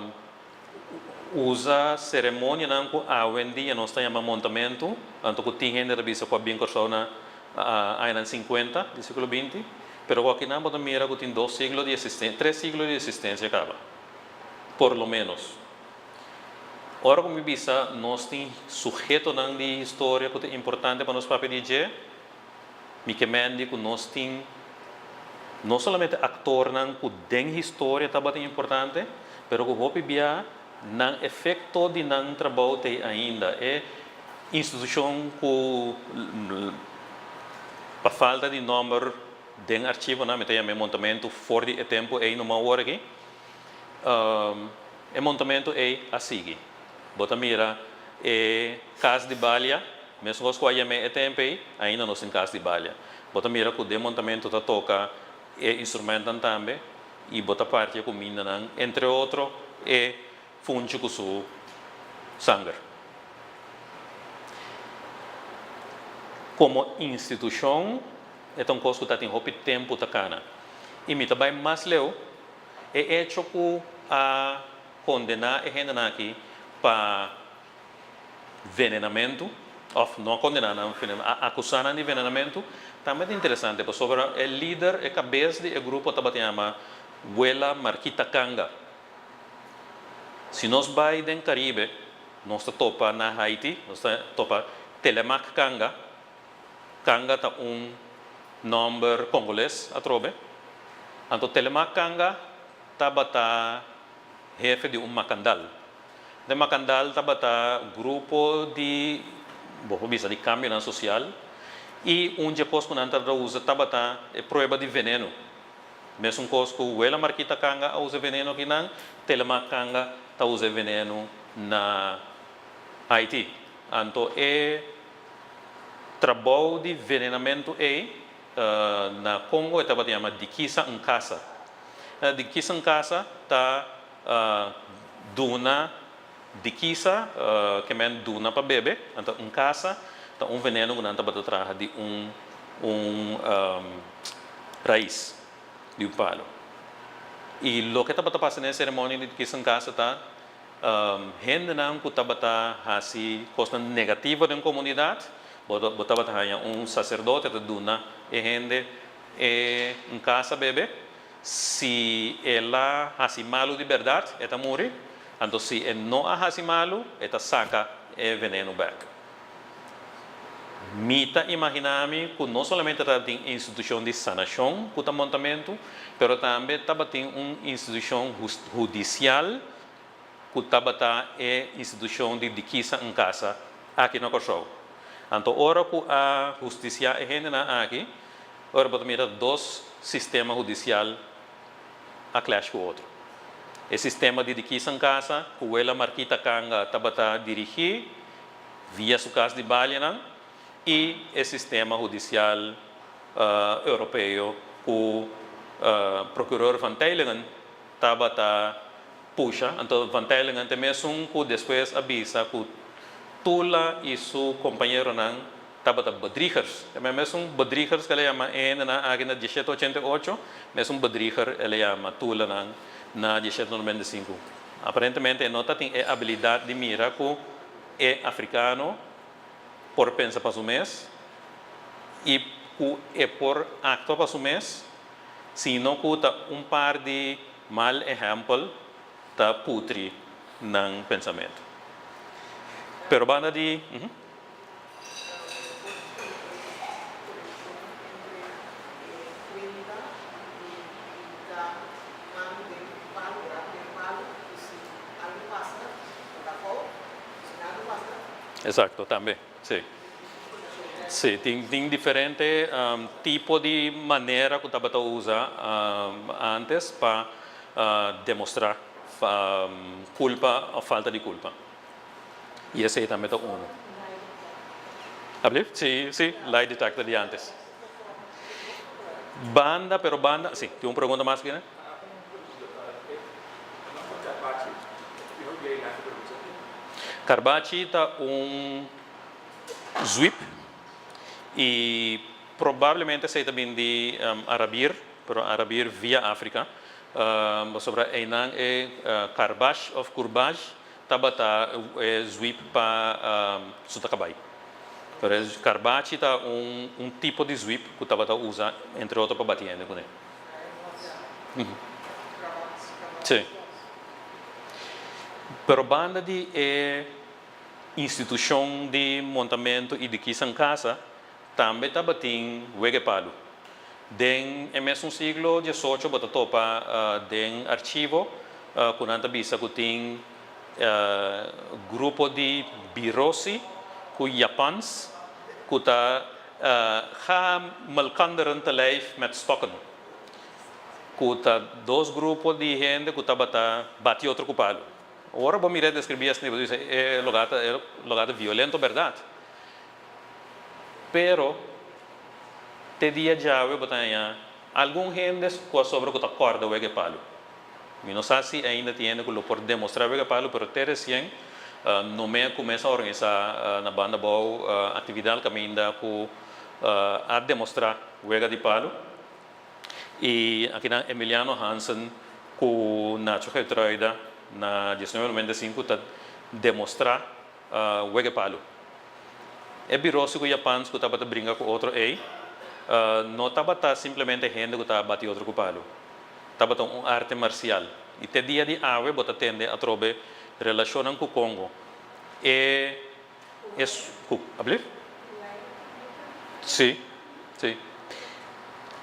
usa cerimônia não que hoje em dia nós temos montamento, então que tinha gente revista com a bem na anos 50 do século XX, pero aqui não podemos mirar que tem 2 séculos de existência, 3 séculos de existência acaba, por lo menos. Ora como vista nós temos sujeito não de história que é importante para nós para pedir, me que nós temos não somente ator não que tem história também importante, pero que hope bia não efeito de não trabalho tem ainda é instituição que para falta de número de arquivo não me tem montamento fora de tempo é numa hora aqui é montamento é a seguir bota mira é casa de balha mesmo que escolha é tempo ainda não tem casa de balha bota mira que o desmontamento tá toca é instrumento também e bota parte com mina não entre outros é funge com o sangue. Como instituição, é um coisa que tem muito tempo tacana. E me também mais leu é hecho que a condenar a gente aqui para envenenamento, ou não condenar, não a acusar de envenenamento, também é interessante, porque sobre o líder, a cabeça do grupo que chama Wela Marquita Kanga. Se nós vamos no Caribe, nós topa na Haiti, nós topa Telemac Kanga. Kanga é nome congolês, a trobe. Então, Telemac Kanga estava jefe de Macandal. De Macandal estava grupo de câmbio social. E coisa que nós usa estava prova de veneno. Mesmo coisa que o Marquita Kanga usa veneno aqui, Telemac Kanga usa veneno na Haiti. Então, trabalho de envenenamento na Congo estava chamado de Kisa em casa. De Kisa em casa está duna de Kisa que é duna para bebê. Então, em casa está veneno que não estava atrás de raiz de palo. E o que estava passando na cerimônia de Kisa em casa está gente não que estava assim coisa negativa da comunidade, botava sacerdote da duna e gente em casa bebê, se ela assim malo de verdade, ela morre, então se ela não assim malo, ela saca o veneno back. Mita imaginar-me que não somente tem instituição de sanação, que está montamento, mas também tem uma instituição judicial que estava instituição de Kisa em casa aqui na Kosovo. Então, ora que a justiça é aqui, ora para mirar 2 sistemas judicial a clash com o outro. O sistema de Kisa em casa, que o Marquita Kanga estava dirigir via sua casa de Baliana, e o sistema judicial europeu, que o procurador Van Teylingen estava puxa, então Van Teylingen também que depois avisa que Tula e seu companheiro não estava bedriegers. Também mesmo bedriegers que ele chama aqui na 1788, mesmo bedrieger ele chama Tula na 1795. Aparentemente não tem a habilidade de mirar que é africano por pensar para o mês e que é por acto para o mês, sino que par de mal exemplo da putri ng pensamento. Pero banda de Exacto, também, sim. Sim, tem diferente tipo de maneira que o Tabata usa antes para demonstrar culpa ou falta de culpa. E esse aí também é um. ¿Hablé? Sí, sí, lie detector de antes. Banda, pero banda, sí, ¿tiene una pregunta más? ¿Viene? Carbachi está zwip e provavelmente se também de Arabir, pero Arabir via África. Sobre Einang Carbach of Kurbaj, tabata zwip para Sutacabai. Pero Carbachi está tipo de zwip que tabata usa, entre outros, para bater com ele. Sim. Pero banda de instituição de montamento e de quisa casa também está batendo Wegepalo. Den mesmo siglo XVIII bota topa den archivo kunanta bisa kuting grupo de birosi ku Japans kuta ha malkanderan te lijf met stokken. Kuta dos grupos de gente kuta bati outro cupalo. Ora vou mirar descrever assim, dice é logata violento, verdade? Pero te dia já eu botanha algum gente com sobre o que acorda o Wegepalo. Eu não sei se ainda tem que por demonstrar o Wegepalo, pero te recém no me começa a organizar na banda boa atividade que ainda com a demonstrar o Wegepalo. E aqui na Emiliano Hansen com Nacho Getroida na 1995 está demonstrar o Wegepalo. É biroso que o Japão que estava brincando com outro aí. Não estava simplesmente gente que estava batendo outro cupalo. Estava arte marcial. E te dia de ave, bota tende a trobe relacionam com o Congo. Abrir? Sim, sim.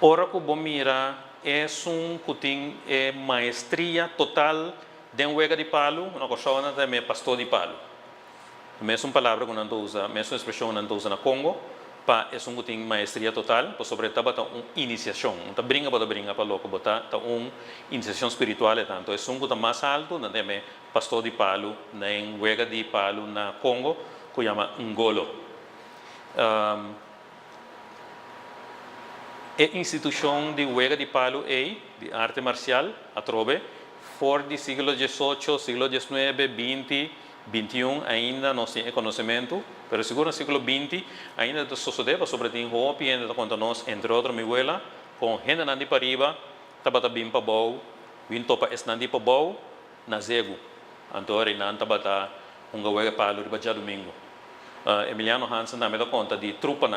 Ora que bom mira é que tem maestria total de Wega de palo, uma coisa também pastor de palo. A mesma palavra que não usa, a mesma expressão que não usa na Congo. É que tem maestria total, por sobre tá uma iniciação, tá brinca para louco, tá uma iniciação espiritual, tanto é que tá mais alto, não tem pastor de palo, nem Wega de palo na Congo, que chama Ngolo. A instituição de Wega de palo de arte marcial, a trobe, for do século XVIII, século XIX, XX, XXI ainda não tem conhecimento, mas seguro no século XX ainda sucedeu sobre tem roupa e ainda quando nós entre outros minha abuela com gente nandi para riba, tabata bim para bau, vim topa es nandi para bau na zego, antori nan tabata Wega palo riba já domingo. Emiliano Hansen também dá conta de trupa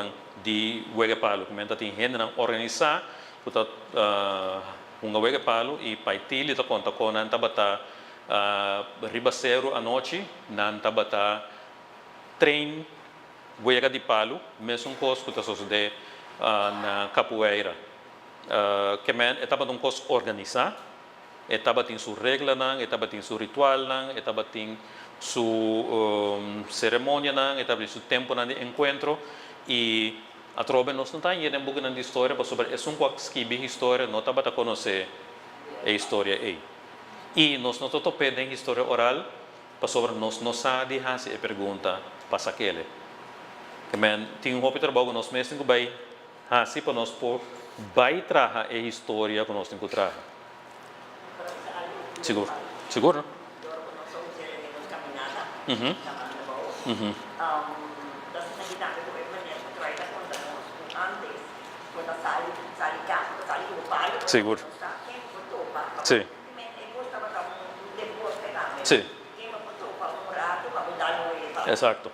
de Wega palo, que menta tem gente não organizar, puta Wega palo e paitili dá conta com nan tabata ribasero à noite, não tabata trein Wega de palo, mesmo coisa que está sucedendo na capoeira. Que men etapa de coisa organizar, etapa tem sua regra não, etapa tem seu ritual não, etapa tem sua cerimônia não, etapa tem seu tempo de encontro e a trobe nós não está indo em busca de história, para sobre é coisa que a história não tabata conhecer a história aí. E nós não estamos pedindo história oral, para sobre nós não sabemos fazer a pergunta para aquele. Que men tem um trabalho que nós mesmos que vai fazer para nós por vai trazer a história que nós temos que trazer. Seguro, seguro. Seguro. Sim. Sim. Exato.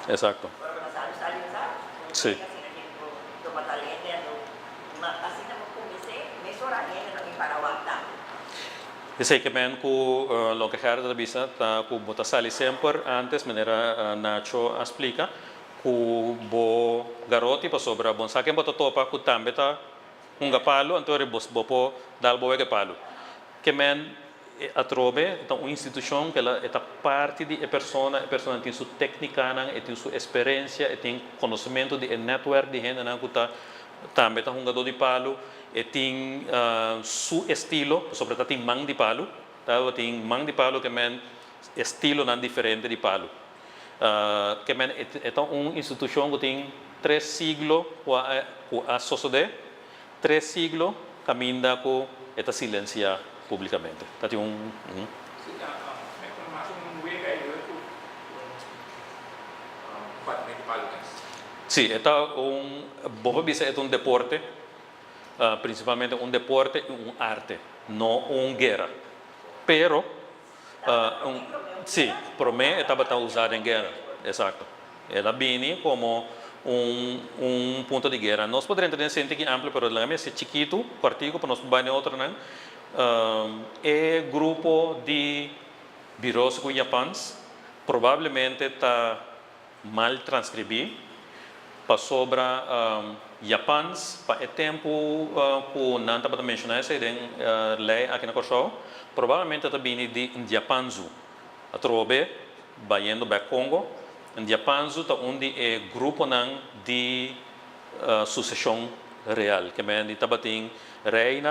Exato. Sim. Eu sei que men com lo que era da vista tá com botar sali sempre antes maneira Nacho explica com bo garoti para sobre bom saque botar topa com também tá gapalo, então bos bopo dal Wega palo. Que men atrobe então uma instituição que ela é parte de a pessoa tem sua técnica, tem sua experiência, tem conhecimento de network de gente que está também um jogador de palo, e tem seu estilo, sobretudo tem mão de palo, tem mão de palo que é estilo não diferente de palo. Que é uma instituição que tem 3 siglos com a sociedade, 3 siglos caminha com esta silencia publicamente. Tati Sí, vos dice es un deporte, principalmente un deporte y un arte, no una guerra. Pero, sí, por mí estaba usada en guerra, exacto. Ela viene como un punto de guerra. Nós podemos tener gente que amplio, pero la es chiquito, partido, para nós vai outro, né? É grupo de birosco japãs, provavelmente está mal transcribir, para sobra japãs, para o tempo que não estava mencionando essa lei aqui na Corsol, provavelmente está vindo de japanzu, a trobe, baiano para Congo, em japanzu está onde é grupo de sucessão real, que é estava tem rei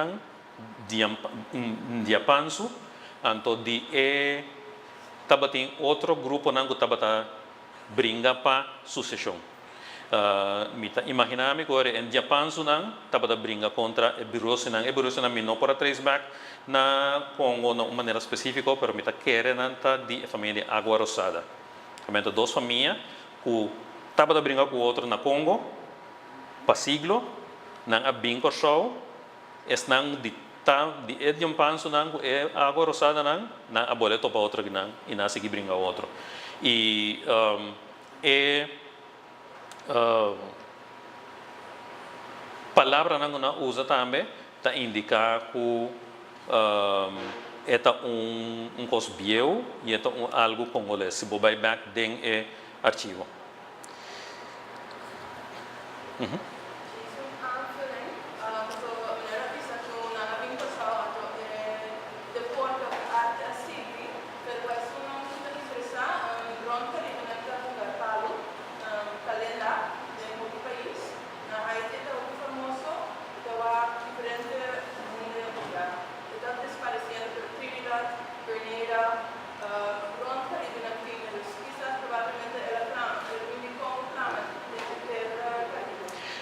de japanzu, então de estava tem outro grupo que estava brinca para sucessão. Imaginame agora em Japão estava brinca contra o Birusi não para trace back na Congo de uma maneira específica, mas mita quer de família Água Rosada. Então, 2 famílias que estava brinca com o outro na Congo, para siglo, não a brinca show, não de Japão não é Água Rosada não a boleto para outro que não e não se brinca outro. E palavra não usa também para indicar que é coisa bio e é algo congolês. Se você vai back dentro do arquivo.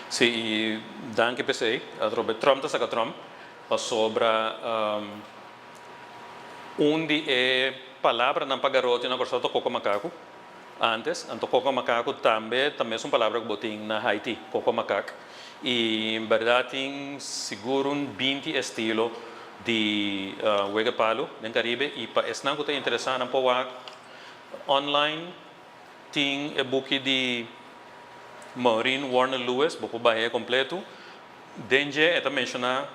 Sim, danke PC, Trump está sacando Trump, sobre onde é palavra na pagarote na corção do coco macaco, antes, então coco macaco também é uma palavra que botem na Haiti, coco macaco, e em verdade tem seguro 20 estilos de huega palo no Caribe, e para esse não que é interessante, um pouco online, tem book de Maureen Warner Lewis, vou baixar completo. Dengue é mencionar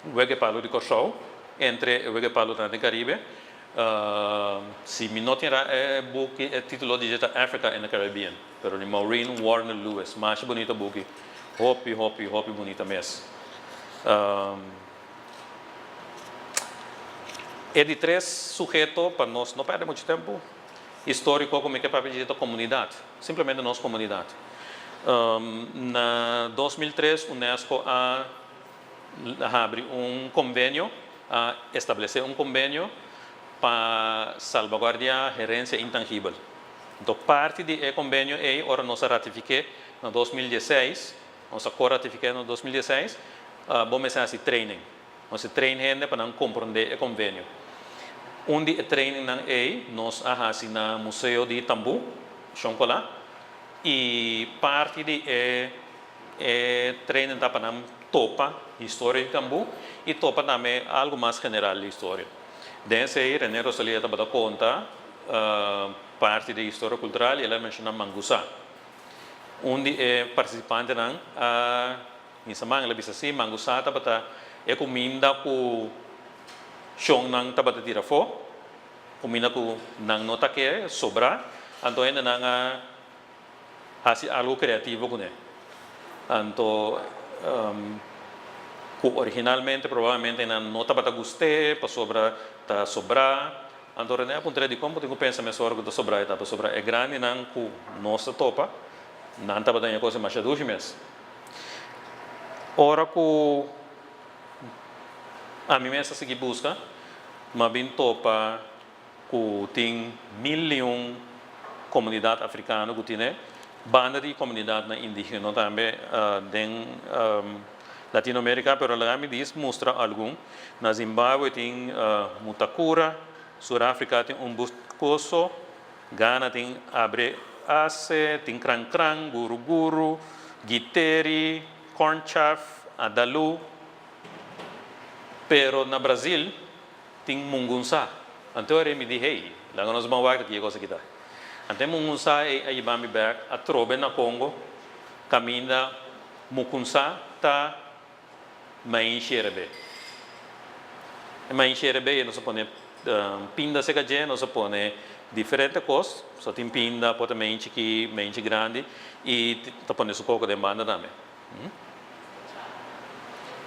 o Hueque Palo de Corsol, entre o Hueque Palo do Caribe. Se me não tirar o título de Africa in the Caribbean, pero de Maureen Warner Lewis, mais bonita book, hopi bonita mesmo. É de 3 sujeitos para nós não perder muito tempo histórico como é que é para a comunidade, simplesmente nossa comunidade. Na 2003, Unesco abriu convênio, estabeleceu convênio para salvaguardar a gerência intangível. Então, parte do convênio é, agora nós ratifiquei em 2016, nós ratifiquei em 2016, vamos começar a training. Nós treinamos para compreender o convênio. Onde o training é, nós fazemos no Museu de Tambu, Xoncola, e parte de treino da para topa história de Tambu e topa também algo mais general de história. Desse aí, René Rosalia estava dando conta parte de história cultural e ela menciona Mangussá, onde é participante não em semana ela disse assim Mangussá estava comida com chão não estava tirar fogo, comida com não nota que sobrar, então ainda não algo criativo com ele. Então, originalmente provavelmente não estava a gostar, para sobrar. Então, a ponto de como eu penso que a sobrar está sobrar é grande, não que nossa topa, não estava dando coisa mais de mês. Ora que a mim mesmo seguir busca, mas bem topa que tem 1.000.000 comunidade africana que tem, banda de comunidade indígena também, den Latinoamérica, pero lá me diz mostra algum. Na Zimbábue tem Mutakura, Sudáfrica tem Umbuscoso, Ghana tem Abre Ace, tem Cran, Guru, Giteri, Cornchaf, Adalu. Pero na Brasil tem Mungunça. Então eu me disse, hey, lá nós vamos ver que coisa que está. Então Mungunça é aí vamos back a trobe na Congo, caminha Mukunça tá mais enxerbe. Mais enxerbe nós põe pinda secaje, nós põe diferentes coisas, só tem pinda, pode mente que mente grande e tá põe pouco de demanda também.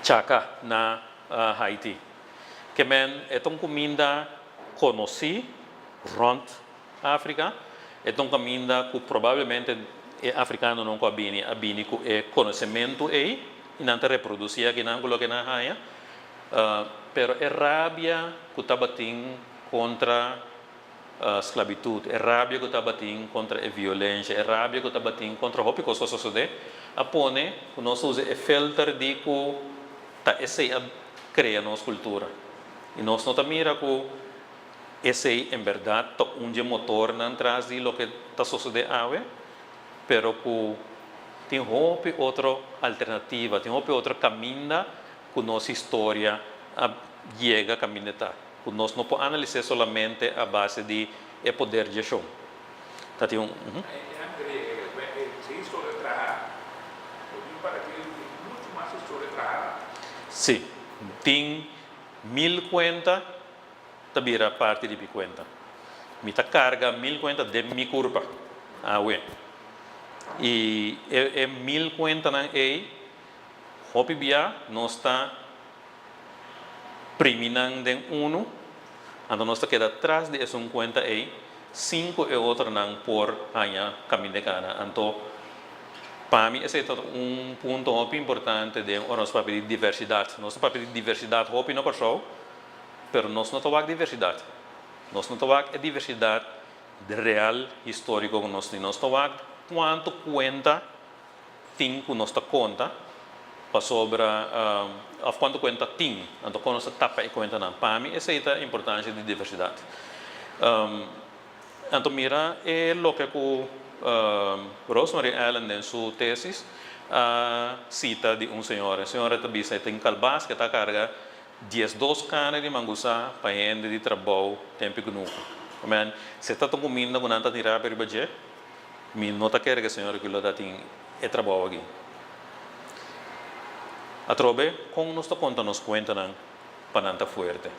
Chaka na Haiti. Que men é uma comida conheci rond África, é uma comida que provavelmente é africano não combine, abine com conhecimento e não te reproduzia que não coloque na raia, pero é rabia que está batendo contra a esclavitud, é rabia que está batendo contra a violência, é rabia que está batendo contra o que coisa sucede, apone que nós usamos o filtro de que está esse a criar nossa cultura e nós não mira que esse em verdade está motor na atrás de lo que está sucedendo agora, pero que tem outra alternativa, tem outra caminho que nossa história chega a caminhar. Que nós não podemos analisar solamente a base de poder de ação. Tá tem Sim, tem 1.000 contas, tabira parte de 1.000 contas. Me tá carga 1.000 contas de minha curva. E 1.000 contas não é, hopi bia nós está priminando em então nós está queda atrás de essa conta aí, 5 é outra não por anha caminho de cana. Então para mim esse é ponto muito importante de nosso papel de diversidade. Nosso papel de diversidade hopi não passou, pero nós não temos diversidade. Nós não temos a diversidade real histórica que nós temos. Nós temos quanto conta tem que nós conta para sobre quanto conta tem. Então quando nós tapa e conta não. Para mim essa é a importância de diversidade. Então mira é o que Rosemary Allen em sua tese cita de senhora. A senhora também tem calbas que está carga 12 canas de manguça para gente de trabalho tempo que nunca. Mas se está comendo com nada tirar para o me nota que a senhora que lá tem trabalho aqui. A trobe com nós conta nos conta não pananta forte.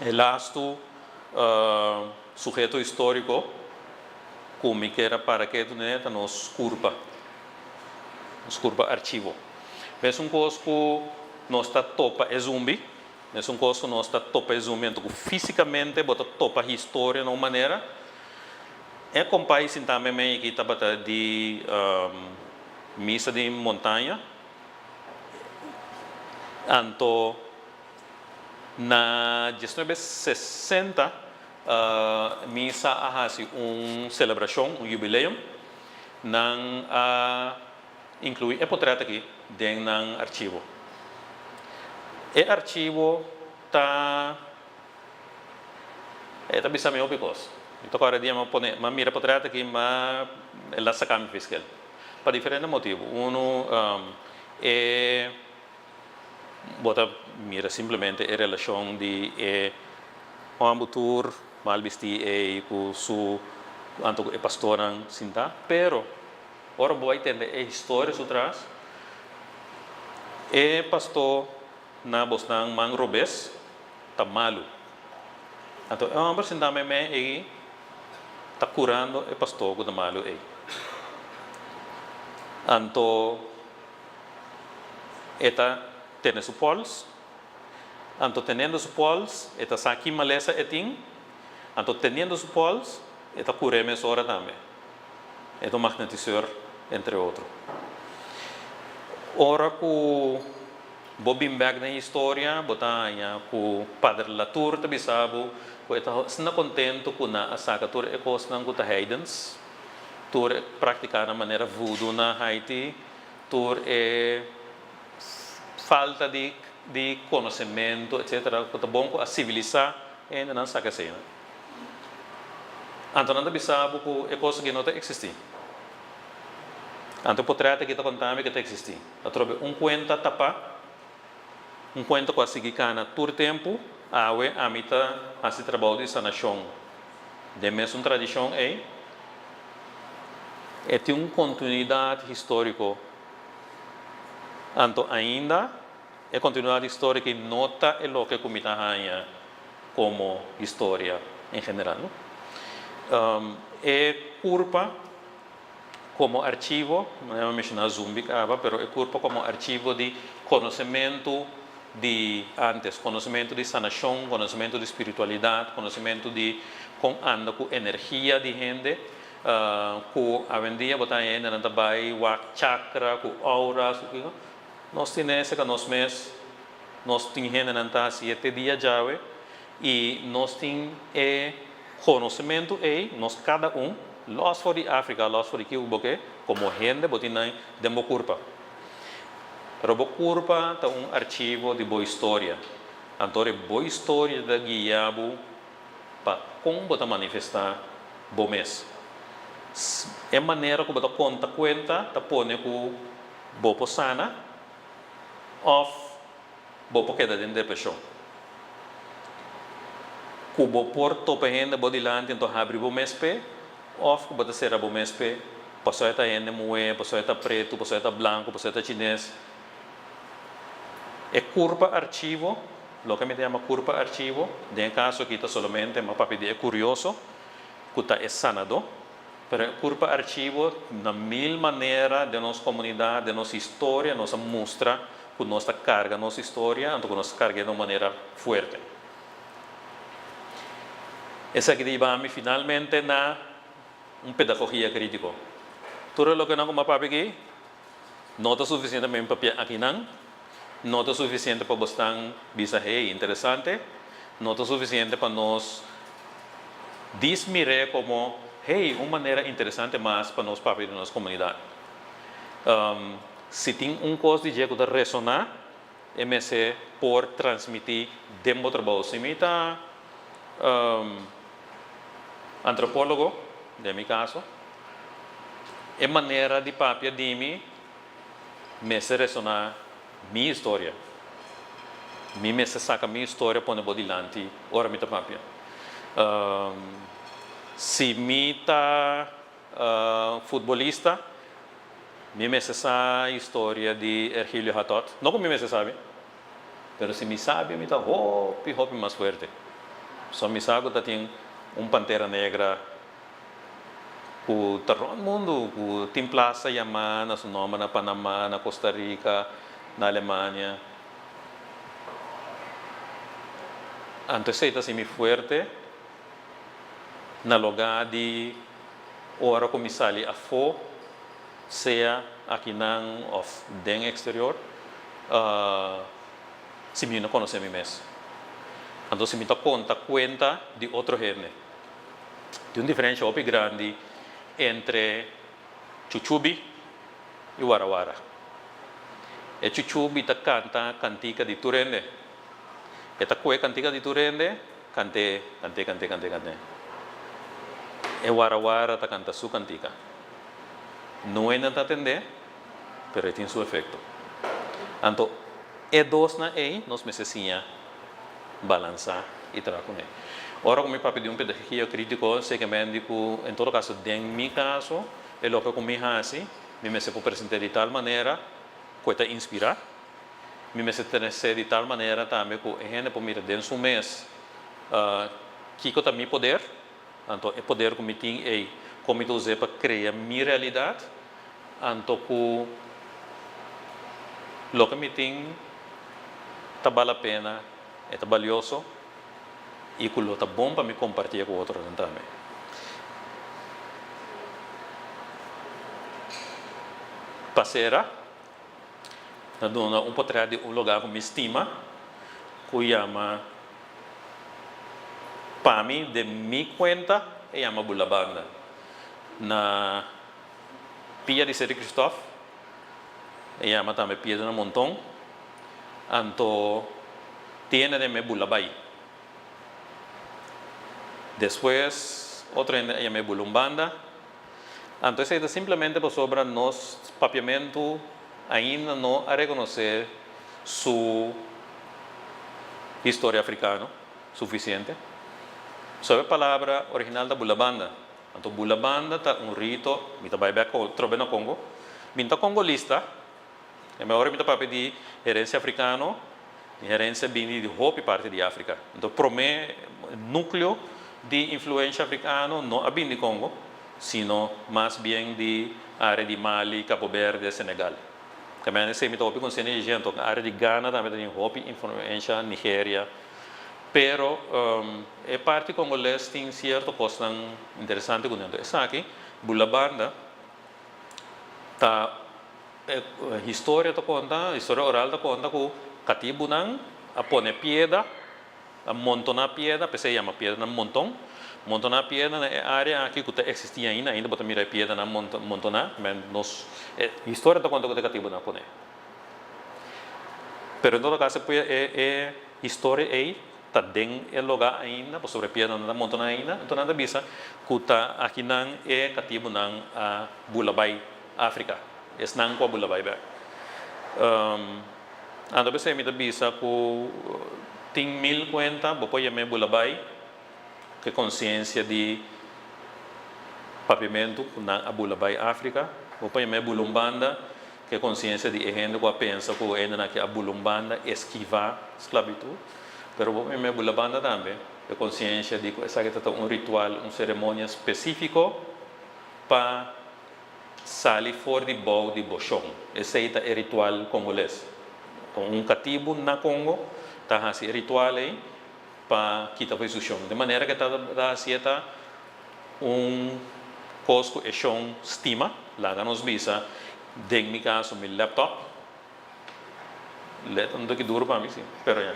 E lasto sujeito histórico como que era para que tu neta nos curva arquivo. Mas coisa que nós está topa é zumbi, mas coisa que nós está topa é zumbi, então fisicamente bota topa a história de uma maneira. É como país também que estava de missa de montanha, então na 1960 missa hasi celebração, jubileum, não inclui é portrait aqui dentro do arquivo. O arquivo tá bisa meio picos. Então agora dia mas mira portrait aqui mas ela sacame fiscal. Para diferentes motivos. É bota mira simplesmente a relação de ambutur mal vesti com su anto e pastoran sinta, pero ora boa entender a história por trás. E pastor na bosnang mangrobes tá malo. Então é uma sinta me e tá curando e pastor com malo e. Então eta tiene su pols, anto teniendo su pols, está saki maleza etin, anto teniendo su pols, está cureme hora también. Esto magnetiseur, entre otros. Ora que bobin back na história, botanya ku Padre Latour tabi sabo, ku ita sna contento ku na asaka tur ekos nang kuta Haydens, tur praticar na maneira voodoo na Haiti, tur falta de conhecimento, etc. Kuta bom ku a civilizar e na saka sena. Anto nanda bisabo ku ekos que não existe. Anto potrete kita contame que existe. Atrobe conta tapa. Conta com a sigicana tur tempo, awe amita hasi trabalho de sanação. De mesma tradição tem uma continuidade histórica. Anto ainda é continuidade histórica e nota é o que comita como história em geral. É culpa como archivo, não é mencionar zumbi, mas é culpa como archivo de conhecimento de antes, conhecimento de sanação, conhecimento de espiritualidade, conhecimento de como anda com energia de gente, com a vendia botar ainda na tabai, o chakra, com auras, nós temos essa que nós temos gente na ta 7 dias já e nós temos conhecimento nós cada los for de África, los for de Cuba, como gente botina demo curpa. Robo curpa tá arquivo de boa história. Antore boa história da guiabo para como bota manifestar bom mês. É maneira que bota conta, tá pone com boa sana, of boa queda dentro da pessoa. Cubo por topa ainda body land então abre bom mês pe, of bota ser bom mês pe, pessoa tá ainda moe, pessoa tá preto, pessoa tá branco, pessoa tá chinês. É curva arquivo, lo que me chama curva arquivo, em caso aqui está somente uma papel é curioso, que está é sanado, mas curva arquivo na mil maneira de nossa comunidade, de nossa história, nossa mostra, que nossa carga, nossa história, então que nossa carga de uma maneira forte. Essa aqui de finalmente na pedagogia crítica. Tudo o que não como papel aqui, não está suficientemente papel aqui não é suficiente para você bisa interessante, não é suficiente para nós desmirar como uma maneira interessante mais para nós papel da nossa comunidade. Se tem coisa de jeito de ressonar, MSC por transmitir demo trabalho. Se me está antropólogo, de meu caso, é maneira de papel de mim me se ressonar minha história. Me saca minha história para o dilante, ora me papia. Se me tá futebolista, me saca a história de Ergílio Hatot. Não como me sabe, mas se me sabe, me tá hopi mais forte. Só me sabe que tem pantera negra que todo mundo, que tem plaza Yaman, na Sonoma, na Panamá, na Costa Rica, na Alemanha. Antes está assim forte na lugar de hora começar a fo seja aqui não of den exterior se me não conhece me mesmo. Então se me dá conta de outro gente. Tem diferença muito grande entre Chuchubi e Warawara. E Chuchubi ta canta cantica di Turende. E ta kue cantica di Turende, cante. E Warawara ta canta su cantica. Não é nada atender, pero tem seu efeito. Então, e dos na nós necessitamos balançar e trabalhar com ele. Ora, como eu pedi pedagogia crítico, sei que médico, em todo caso, em meu caso, é o que eu me faço, me se apresentar de tal maneira, que te inspirar, me se de tal maneira também que a gente pode mirar dentro do mês, que eu tenho poder, então é poder que eu tenho, como eu usei para criar minha realidade, então que o que eu tenho está vale a pena, está valioso e que está bom para me compartilhar com outros também. Passeira, na dona potrà de lugar que me estima, que chama para mim de mi conta e chama Bulabanda. Na Pia de Sete Cristóvão, e chama também Pia de Montão, anto tiene de me Bulabai. Depois, outro chama Bulumbanda. Entonces, é simplesmente por sobre nos papiamento ainda não a reconhecer sua história africana suficiente. Sobre a palavra original da Bulabanda. Então, Bulabanda é rito, mita vai ver trove no Congo, minta congolista, é melhor mita papi de herência africana, herência bem de hope parte de África. Então, para mim, núcleo de influência africana não é bem de Congo, sino mais bem de área de Mali, Cabo Verde, Senegal. Também se me topi com gente, a área de Ghana também tem hope influência Nigéria. Pero é parte congolesa tem certo coisa interessante com isso. Essa aqui, Bulabanda, tá história tá conta, história oral tá conta que catibo nang a pone piedra, a montona piedra, pensei chama piedra na montona piedra na área aqui que existia ainda bota mira piedra na montona, mas nos história tá conta que catibo na pone. Pero em todo caso história aí tá dentro do lugar ainda, por sobre piedra na montona ainda, então nada bisa que tá aqui nang catibo nang a Bulabai, África. Es nang ko Bulabai ba. Ando bisa mi bisa ku ting 1050 bopo yame Bulabai que consciência de pavimento na Bulabai África, bopo yame Bulumbanda que consciência de gente que pensa que ainda na que a Bulumbanda esquivar esclavitud, pero bopo yame Bulabanda também que consciência de que essa que tá ritual, cerimônia específico para sair fora de bol de bochão. Esse é o ritual congolês. Com cativo na Congo, está esse ritual aí para quitar o chão. De maneira que está assim cosco e chão estima, lá nos visa, dentro do caso, meu laptop. Não é que duro para mim, sim. Pero já.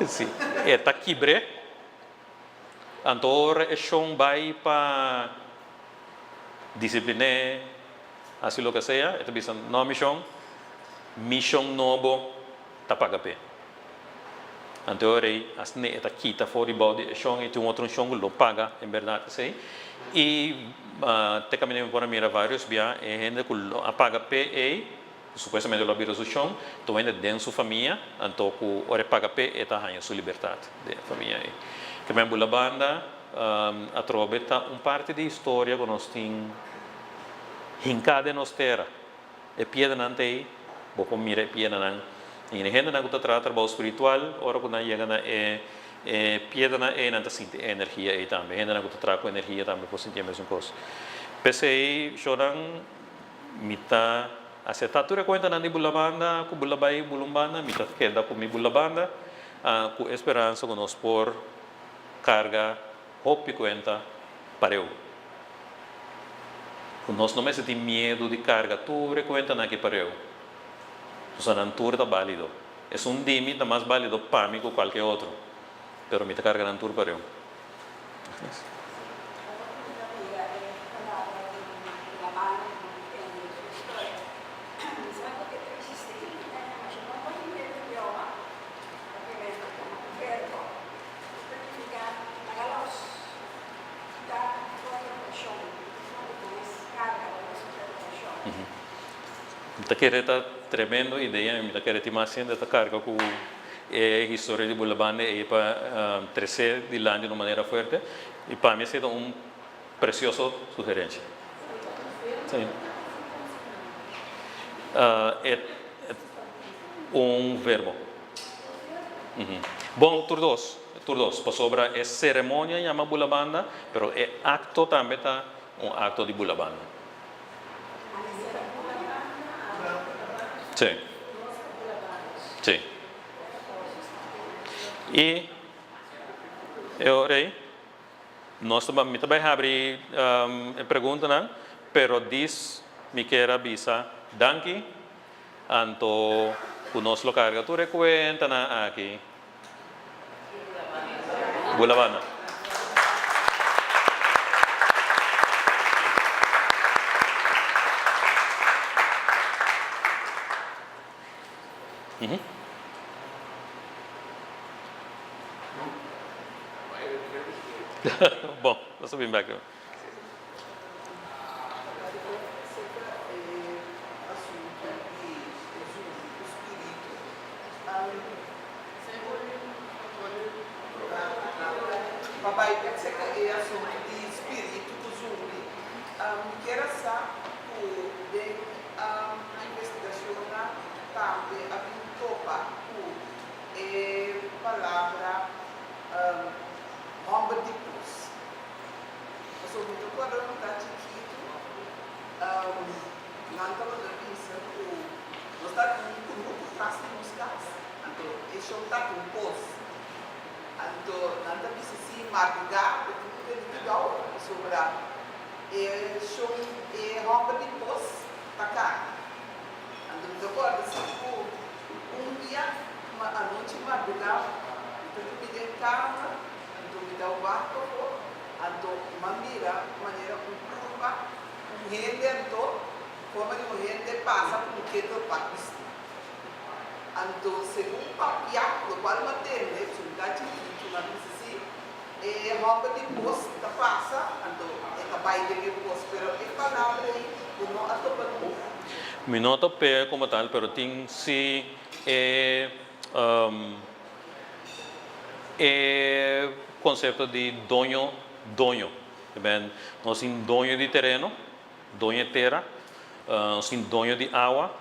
Sim. Está quebre. Então, o chão vai para disciplinar, assim lo que seja, então bisa no missão novo tapagape. Então aí as ne eta quita fora de body chão e tem outro chão lo paga em verdade sei e te caminhamos por mira vários via e gente que apaga pe e supostamente lo vira o chão então ainda dentro sua família então que ora paga pe e tá ganha sua liberdade de família aí que mesmo a banda a trobeta parte de história que nós tem hincada nos terra e pieda nante bo com mira pieda nan e gente na que trata trabalho espiritual ora que na chega na pieda na nanta sente energia e também gente na que trata com energia também por sentir a mesma coisa pensei choram mita a setatura conta na Bulabanda com Bulabai Bulumbanda mita queda com mi Bulabanda com esperança que nós por carga hope conta para eu. Nós não temos medo de carga, tu reconta na que para eu. Então, a natura está válido. É dimi está mais válido para mim que qualquer outro. Pero me carga na natura para eu. Está querendo tremendo ideia, está querendo mais ainda esta carga com a história de Bulabanda e para crescer de lá de uma maneira forte e para mim é precioso sugerência. Sim. É verbo. Bom, tur dos, por sobre é cerimônia chama Bulabanda, pero é acto também tá acto de Bulabanda. Sim. E eu orei. Nós também abrir pergunta, né? Pero diz me quer bisa danke anto conosco carga tu recuenta na aqui. Bulavana. Bom, nós subimos back.
Papai pensa que é assunto de espírito do zumbi. Que era só de investigação também a topa palavra bomba de pus. Eu sou muito quando não está chiquito, não estava na vista, nós está com um grupo fácil nos casos, então isso está com pus. Então, nada bisa si madrugar, porque legal sobre e show e roupa de pos para cá. Então, depois dia, a noite madrugar, então me dei calma, então me dá o barco, então mamira, maneira curva, rende então, forma de rende passa por que do país. Então, segundo papia, do qual mantém, cidade e roupa de posto da passa, então é capaz de posto, pero é palavra aí, não a topa não.
Me não tope como tal, pero tem se é conceito de dono, bem, nós temos dono de terreno, dono de terra, nós temos dono de água,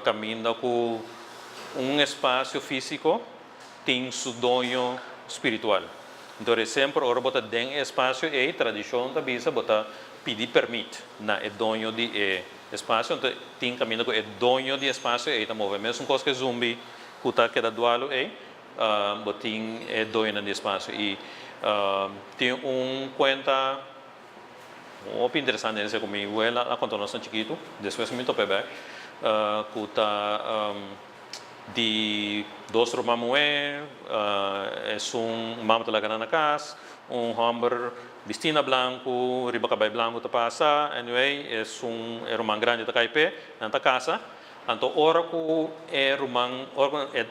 caminha com espaço físico, tem seu dono espiritual. Então, sempre, ora, bota dentro espaço e tradição da bisa, bota pedir permite na é dono de espaço, então tem caminho com é dono de espaço e tá movendo. Mesmo coisa que zumbi, que tá queda dualo botin é dono de espaço e tem conta muito interessante nesse comigo, ela quando nós somos chiquito, depois me topei bem, que tá de dois irmãos é mamma lá na casa, hamburger vestina branco, riba cabelo branco tá passa, anyway, é irmão grande tá caipe na casa, então ora que é irmão, ora é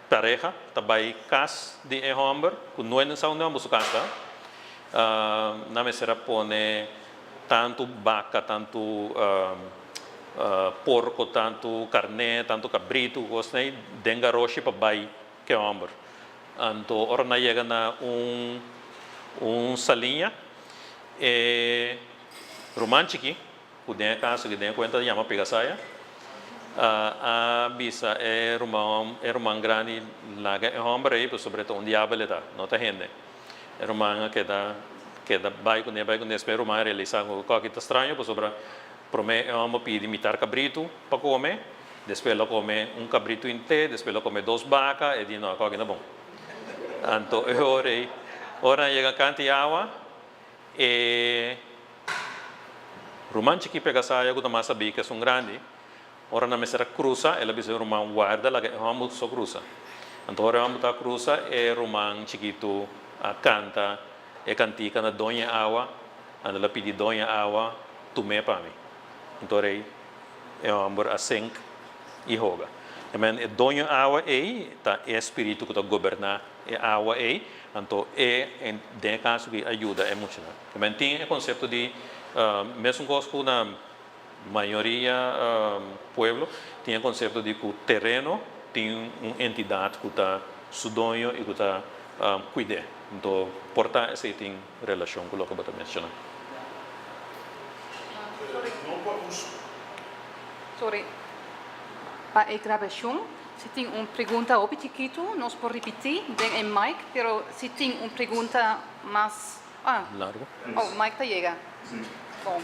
pareja, tá vai casa de hamburger, que não é na saúde não busca casa, na mesera pone tanto vaca, tanto porco, tanto carne, tanto cabrito, gostei, denga roshi para bai que hamburger. Então, ora na chega na salinha romântico, que tem casa que tem conta de chama pegasaia. A bisa é romã grande lá que é hamburger aí, sobretudo diabo tá, não tá rende. É romã que dá vai com espero romã realizar o que tá estranho, por sobre promete vamos pedir imitar cabrito para comer, depois ela come cabrito inteiro, depois ela come 2 vacas e diz não, que não é bom. Então eu orei, ora chega cante água e romântico que pega saia com a massa bica são grande, ora na mesa cruza, ela bisa romã guarda, lá vamos só cruza. Então ora vamos tá cruza e romã chiquito canta e cantica na dona água, ela pede dona água, tomei para mim. Então é a sink e roga. Mas é dono água tá é espírito que tá governar é água então é de caso que ajuda é muito. Mas tem o conceito de mesmo que na maioria pueblo tem o conceito de que o terreno tem uma entidade que tá su dono e que tá cuida. Então porta esse tem relação com o que você mencionou.
Sorry. Para a gravação, se tem uma pergunta ao chiquito, nós podemos repetir, tem um mic, pero se tem uma pergunta mais...
Largo.
Oh, o mic tá chega.
Sim.
Bom.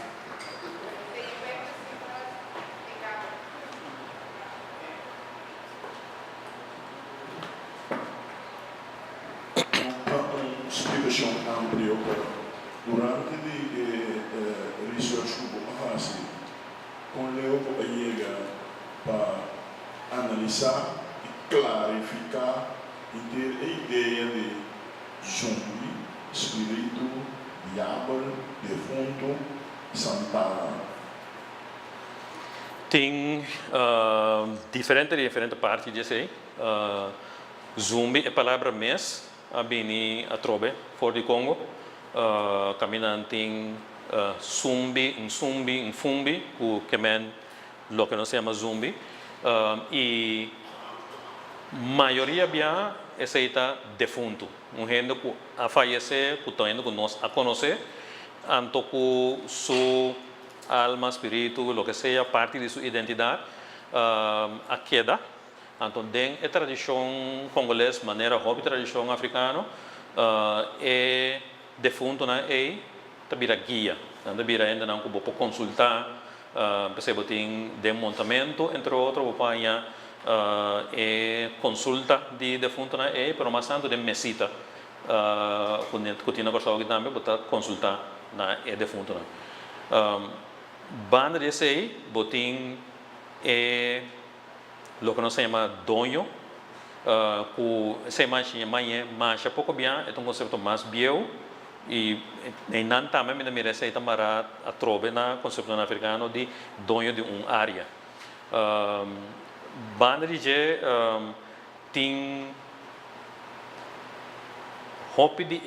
definição ampla durante a research que eu faço, com eu chega para analisar e clarificar a ideia de zumbi, espírito, diabo, defunto, Santana.
Tem diferente parte disso aí. Zumbi é a palavra mês, a bem a trobe, fora de Congo. Caminhando tem um fumbi, o que nós chamamos zumbi. E maioria bia aceita defunto. Gente que a falecer, que está indo que nós a conhecer, anto que sua alma, espírito, o que seja, parte de sua identidade, a queda. Então, dentro da tradição congolesa, maneira hobby tradição africana, é defunto na tabira guia. Tabira ainda não que pode consultar, percebo tem desmontamento, entre outros, pode consulta de defunto na pero mais tanto de mesita, que tinha gostado também, pode consultar na defunto na. Banda desse aí, botim lo que nós chamamos donho, que se mancha pouco bem, é um conceito mais bio e não também me receita para a trobe na conceito africano de donho de área. Banda de tem hopi de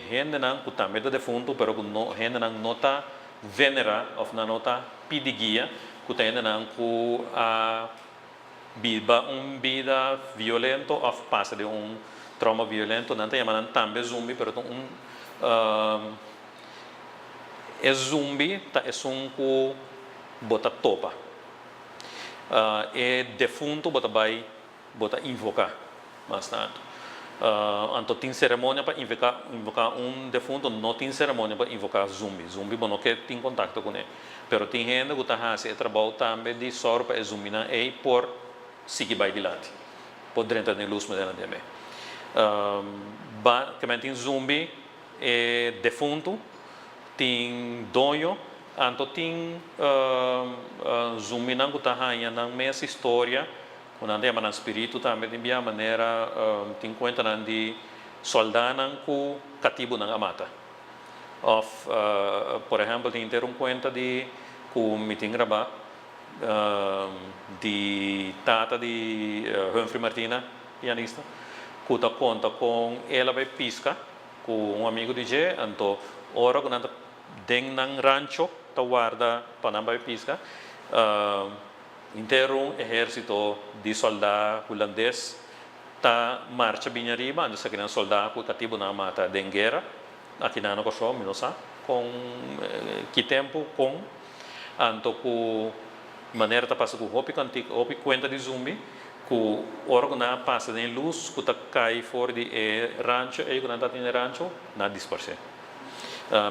gente não que também é defunto, pero que gente não nota venera of na nota pidigia, que tem não que a vida violento of passa de trauma violento, não tem mas também zumbi, pero é zumbi tá é que bota topa. É defunto bota invocar bastante. Então tem cerimônia para invocar defunto, não tem cerimônia para invocar zumbi. Zumbi não quer ter contato com ele. Mas tem gente que está fazendo trabalho também de sorte para zumbi e por seguir para adiante. Por dentro da luz moderna também. Também tem zumbi, é defunto, tem donho, então tem zumbi que está fazendo na mesma história. Quando anda a espírito também tem a maneira tem conta de soldado que cativo na mata. Por exemplo, tem ter conta de que me tem gravar de tata de Humphrey Martina, pianista, que está conta com ela vai pisca com amigo de G, então ora quando anda dentro ng rancho ta guarda para vai pisca. Inteiro exército de soldado holandês tá marcha bem arriba, ando sa kinang soldado que cativo na mata de guerra, aqui na no só minosa com que tempo com anto ku maneira tá passa com hopi cantico, hopi conta de zumbi, ku organa passa de luz, ku tá cai fora de rancho, e quando tá tem rancho na disperse.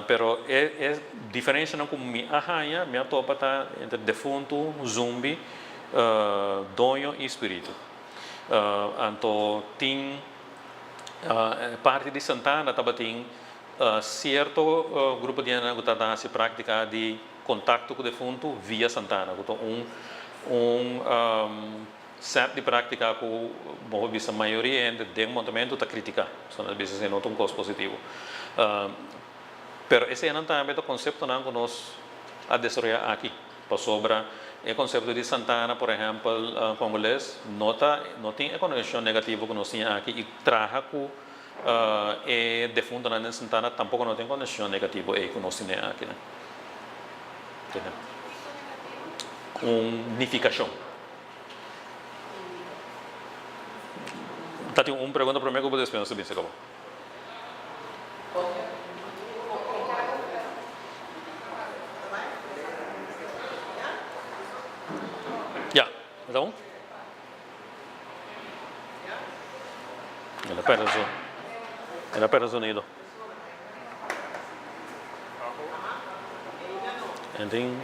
Pero é diferença não como me arranha, me atopa tá entre defunto, zumbi, donho e espírito. Então tem parte de Santana também tem certo grupo de gente que está se prática de contato com o defunto via Santana. Então set de prática que a maioria do montamento está criticando, são às vezes não um costo positivo. Pero esse ano também é o conceito que nós a desenvolver aqui, para sobra o conceito de Santana, por exemplo, congolês, não tem a conexão negativa que nós temos aqui e traga que é defunto na Santana, tampouco não tem conexão negativa que nós temos aqui. Unificação. Tá, tem uma pergunta para mim que eu vou responder, se acabou. Então, ela perde o sonido. Então,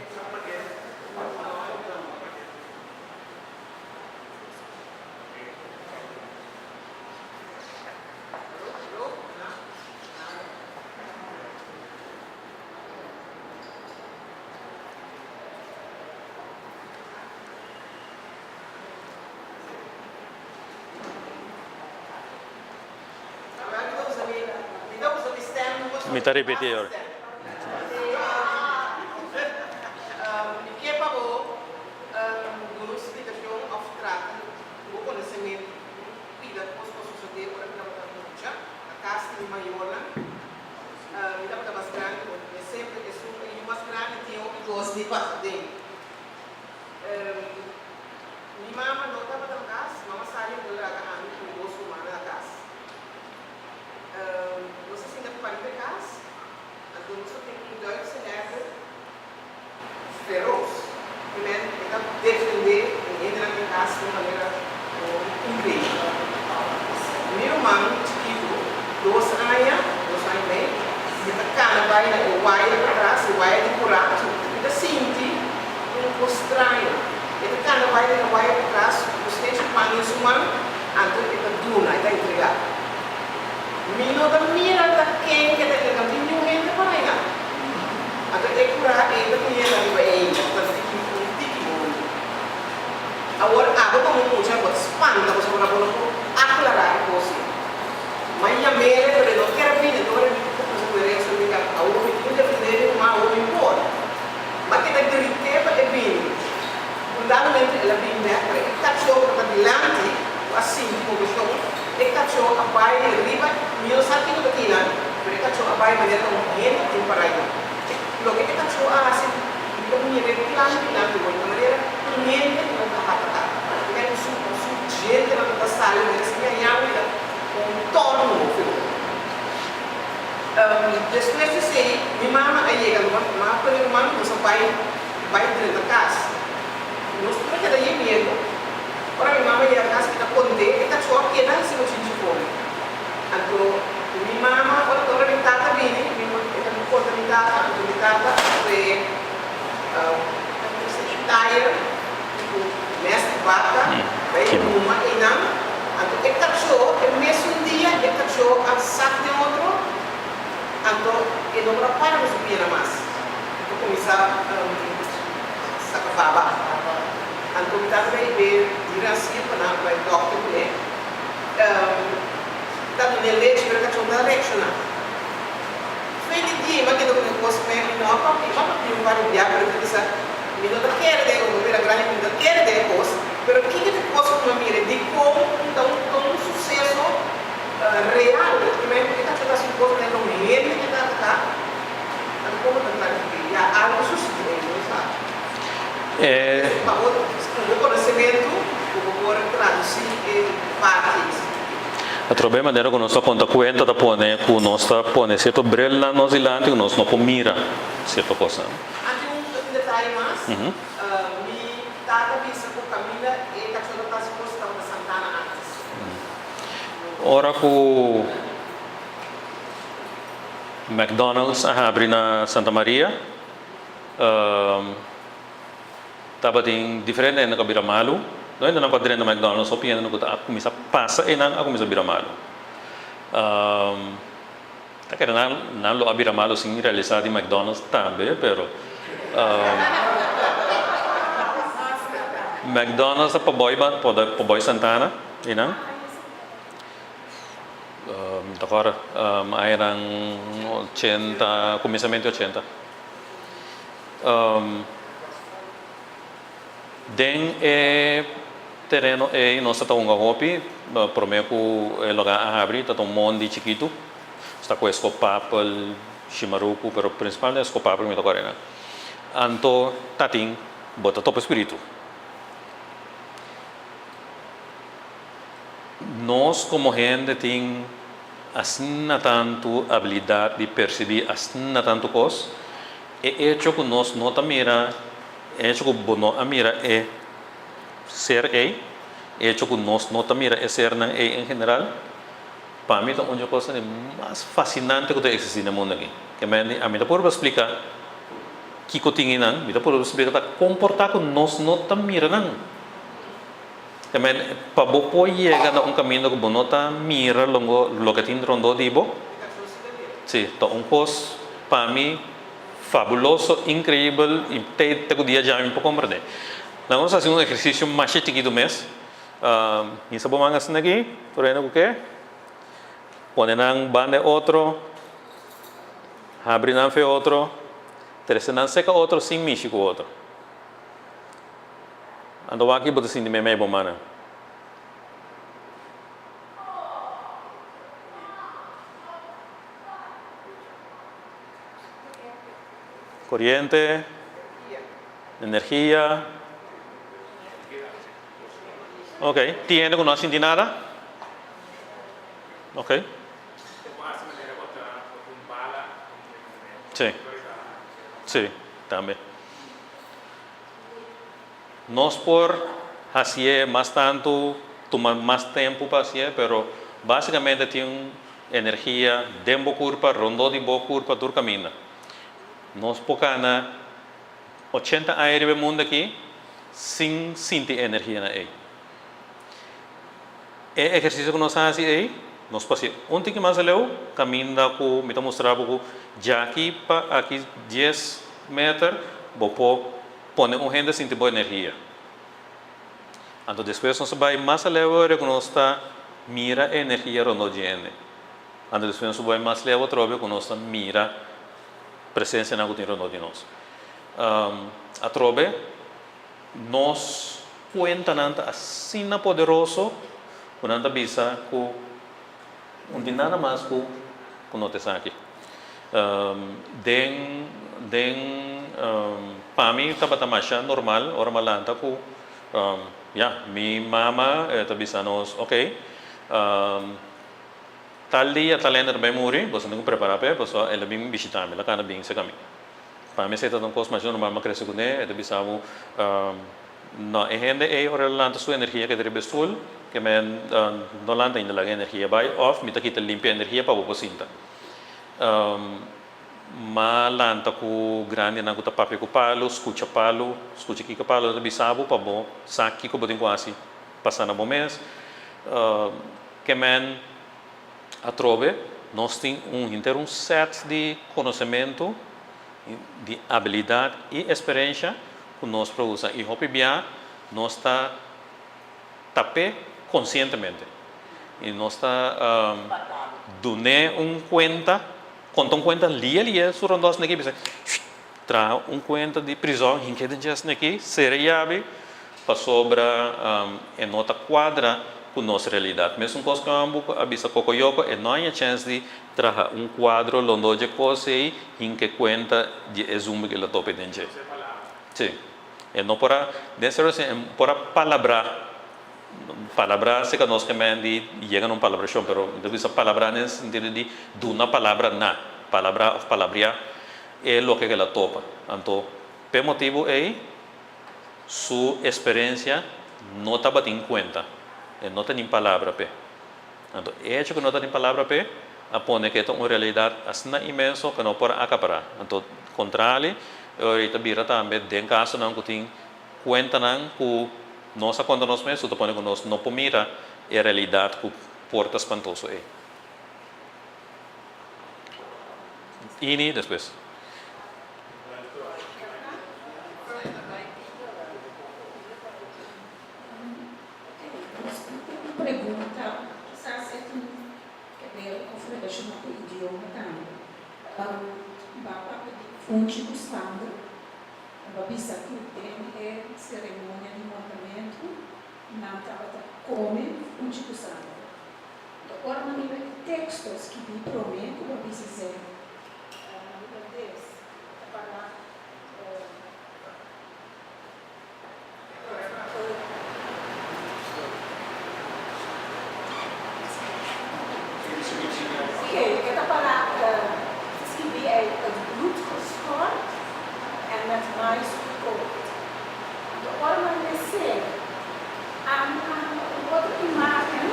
Me está repetindo.
Que pagou uma explicação of trata, o conhecimento, pida que posso suceder para que não muita, a casa de maior, me dá mais grande, é sempre é super, e mais grande tem um que gosta de passar dentro. Minha mama não estava na casa, mama saiu de lá a mim com o gosto humano na casa. Você se ainda para ir casa, então você tem que dar esse cérebro feroz, para defender ninguém na minha casa de maneira incrível. Meu irmão, tipo, 2 anos e meio, ele cana vai o waia para trás, o waia de buraco, ele sente um pouco estranho. Ele cana vai o waia para trás, os dentes panos humanos, então ele está duna, ele está entregado. Mino da mira da quem que ele não tem nenhum gente para ir. Então ele curar ele da minha da vai está tipo agora água como muita coisa espanta você para aclarar você. Mas a mera ele não quer vir então ele fica experiência de a o que ele deve uma o impor. Mas que da grite para vir. Fundamentalmente ele vem para ele cachorro para dilante assim como show. Ele cachorro a baia riba mil sabe que batina. Ele cachorro a baia maneira como ele tem para ir. Lo que cachorro assim ele me reclama de maneira niente non capata. Perché su gente non da stare nel segnale un tono Después de ser, mi mamá ha llegado, mamá con mi mamá nos va a ir a casa. Nos tuve que dar miedo. Ahora mi mamá llega a casa y está conté, que está choque, que nada se lo chinche fome. Entonces, mi mamá, ahora mi tata viene, mi tata fue tire, mestre vaca, vai uma e não. Então, ele cachorro, ele mesmo dia, ele cachorro a saco de outro, então, ele não para de subir na massa. Então, começar a sacar baba. Então, ele está vai ver, ir assim, para vai doctor, né? Está no leite, para cachorro da reaccionar. Foi de dia, mas que não posso comer, não, porque não vai o diabo, para pensar. Mi non chiede di una grande mi non chiede di cose, però chi ti posso capire di come un successo reale, che faccio da sul posto nel momento che da da come da dire algo succede, non sa. Ma o conhecimento, o por traduzir partes.
A problema maneira que nós conta conta da pone, que nós pone certo brella nós ilante, que nós não mira certa coisa.
Mi tata visse con Camilla e cachorro está sposta da Santana antes.
Ora com McDonald's abre na Santa Maria, estava tem diferente na Cabira Malu, não ainda não pode na McDonald's, só piano no que começa a passar e não começa a Cabira Malu. Tá querendo não lo Cabira Malu sim realizado em McDonald's também, pero McDonald's para Boy Santana, you know? Agora, eram 80, começamento 80. Den terreno nós estamos com hopi, prometo o lugar a abrir, está um monte chiquito, está com escopapel, chimaruco, pero principal é escopapel, me toca arena. Anto tating bota top espírito. Nós como gente tem assim tanto habilidade de perceber assim tanto coisa, é hecho que nós não mira, é hecho que bono a mira é ser é hecho que nós não mira é ser não é em geral. Para mim é uma coisa mais fascinante que existe no mundo aqui. Que a mim por explicar que cotinginan, vida por explicar comportar que nós não mira não. Também para bopo chega na caminho que bonota mira lo que tem rondo dibo. Sim, então coisa para mim fabuloso, incrível e te que dia já me pouco compreender. Nós vamos fazer exercício mais chique do mês. Isso bom mangas aqui, por aí no que? Ponen ang bande outro. Abrir não foi outro. Terceiro não seca outro, sem mexer com outro. Ando aqui, botar assim de meio bom, mano. Corriente, energía. Ok, ¿tiene que no sentir nada? Ok. Sí, sí, también. No es por hacer más tanto, tomar más tiempo para hacer, pero básicamente tiene energía de boa curva, rondo de boa curva, tu camina. Nós pocana 80 aire do mundo aqui, sem sentir energia na aí. É exercício que nós fazemos aí, nós passamos um pouquinho mais além, caminha com, me mostrar pouco, já aqui para aqui 10 metros, vou pôr renda sem ter boa energia. Então depois nós vai mais além, que nós está mira a energia ronodiene. Então depois nós vai mais além, que nós está mira presença na rotina de nós. A trobe, nós cuenta nanta assim poderoso, nanta bisa com nada mais com nós aqui. Para mim estava tamasha normal, ora malanta com minha mama está bisa nós, ok. Tal dia tal ainda bem morrer, você não prepara para, você ela bem visitar, ela cana bem se caminho. Para mim se está um coisa mais normal, mas cresce com ele, é bisamo, não é ainda é hora lanta sua energia que deve sul, que men não lanta ainda lá energia vai off, me tá quita limpa energia para você sinta. Mas lanta com grande na cuta papel com palo, escuta aqui com palo, é bisamo para bom, saque que botem quase passar na bom mês, que men a trove, nós temos um set de conhecimento, de habilidade e experiência que nós produzimos. E hope bem, nós está tapé conscientemente. E nós está dando conta, conta conta lia sobre nós aqui, traz conta de prisão, em que a aqui seria para sobre em nota quadra com nossa realidade. Mesmo coisa que a bisa cocoyoco é não há chance de trazer quadro onde coisa em que conta de exumo que ela tope dentro. Sim. É não para dessa assim para palavra se que nós que de chega numa palavra chão, pero depois a palavra nesse sentido de uma palavra na palavra of palavra é o que ela topa. Então, por motivo é sua experiência não estava em conta. Não tem palavra pe. Então, é que não tem palavra pe, apone que é uma realidade assim imenso que não pode acaparar. Então, contrário, eu vira também den caso não que tem conta não que nossa conta nós mesmos, tu pone que nós não pomira a realidade que porta espantoso é. E depois.
Pergunta, quizás é que ver com frequência no idioma também. Bapa fonte do sangue, a bisa que tem cerimônia de montamento, não estava come fonte do sangue. Agora no nível de textos que me prometo, a bisa dizer, para kita para escrever het bloed gestort en met mais gekookt. Agora nós descer a outra imagem,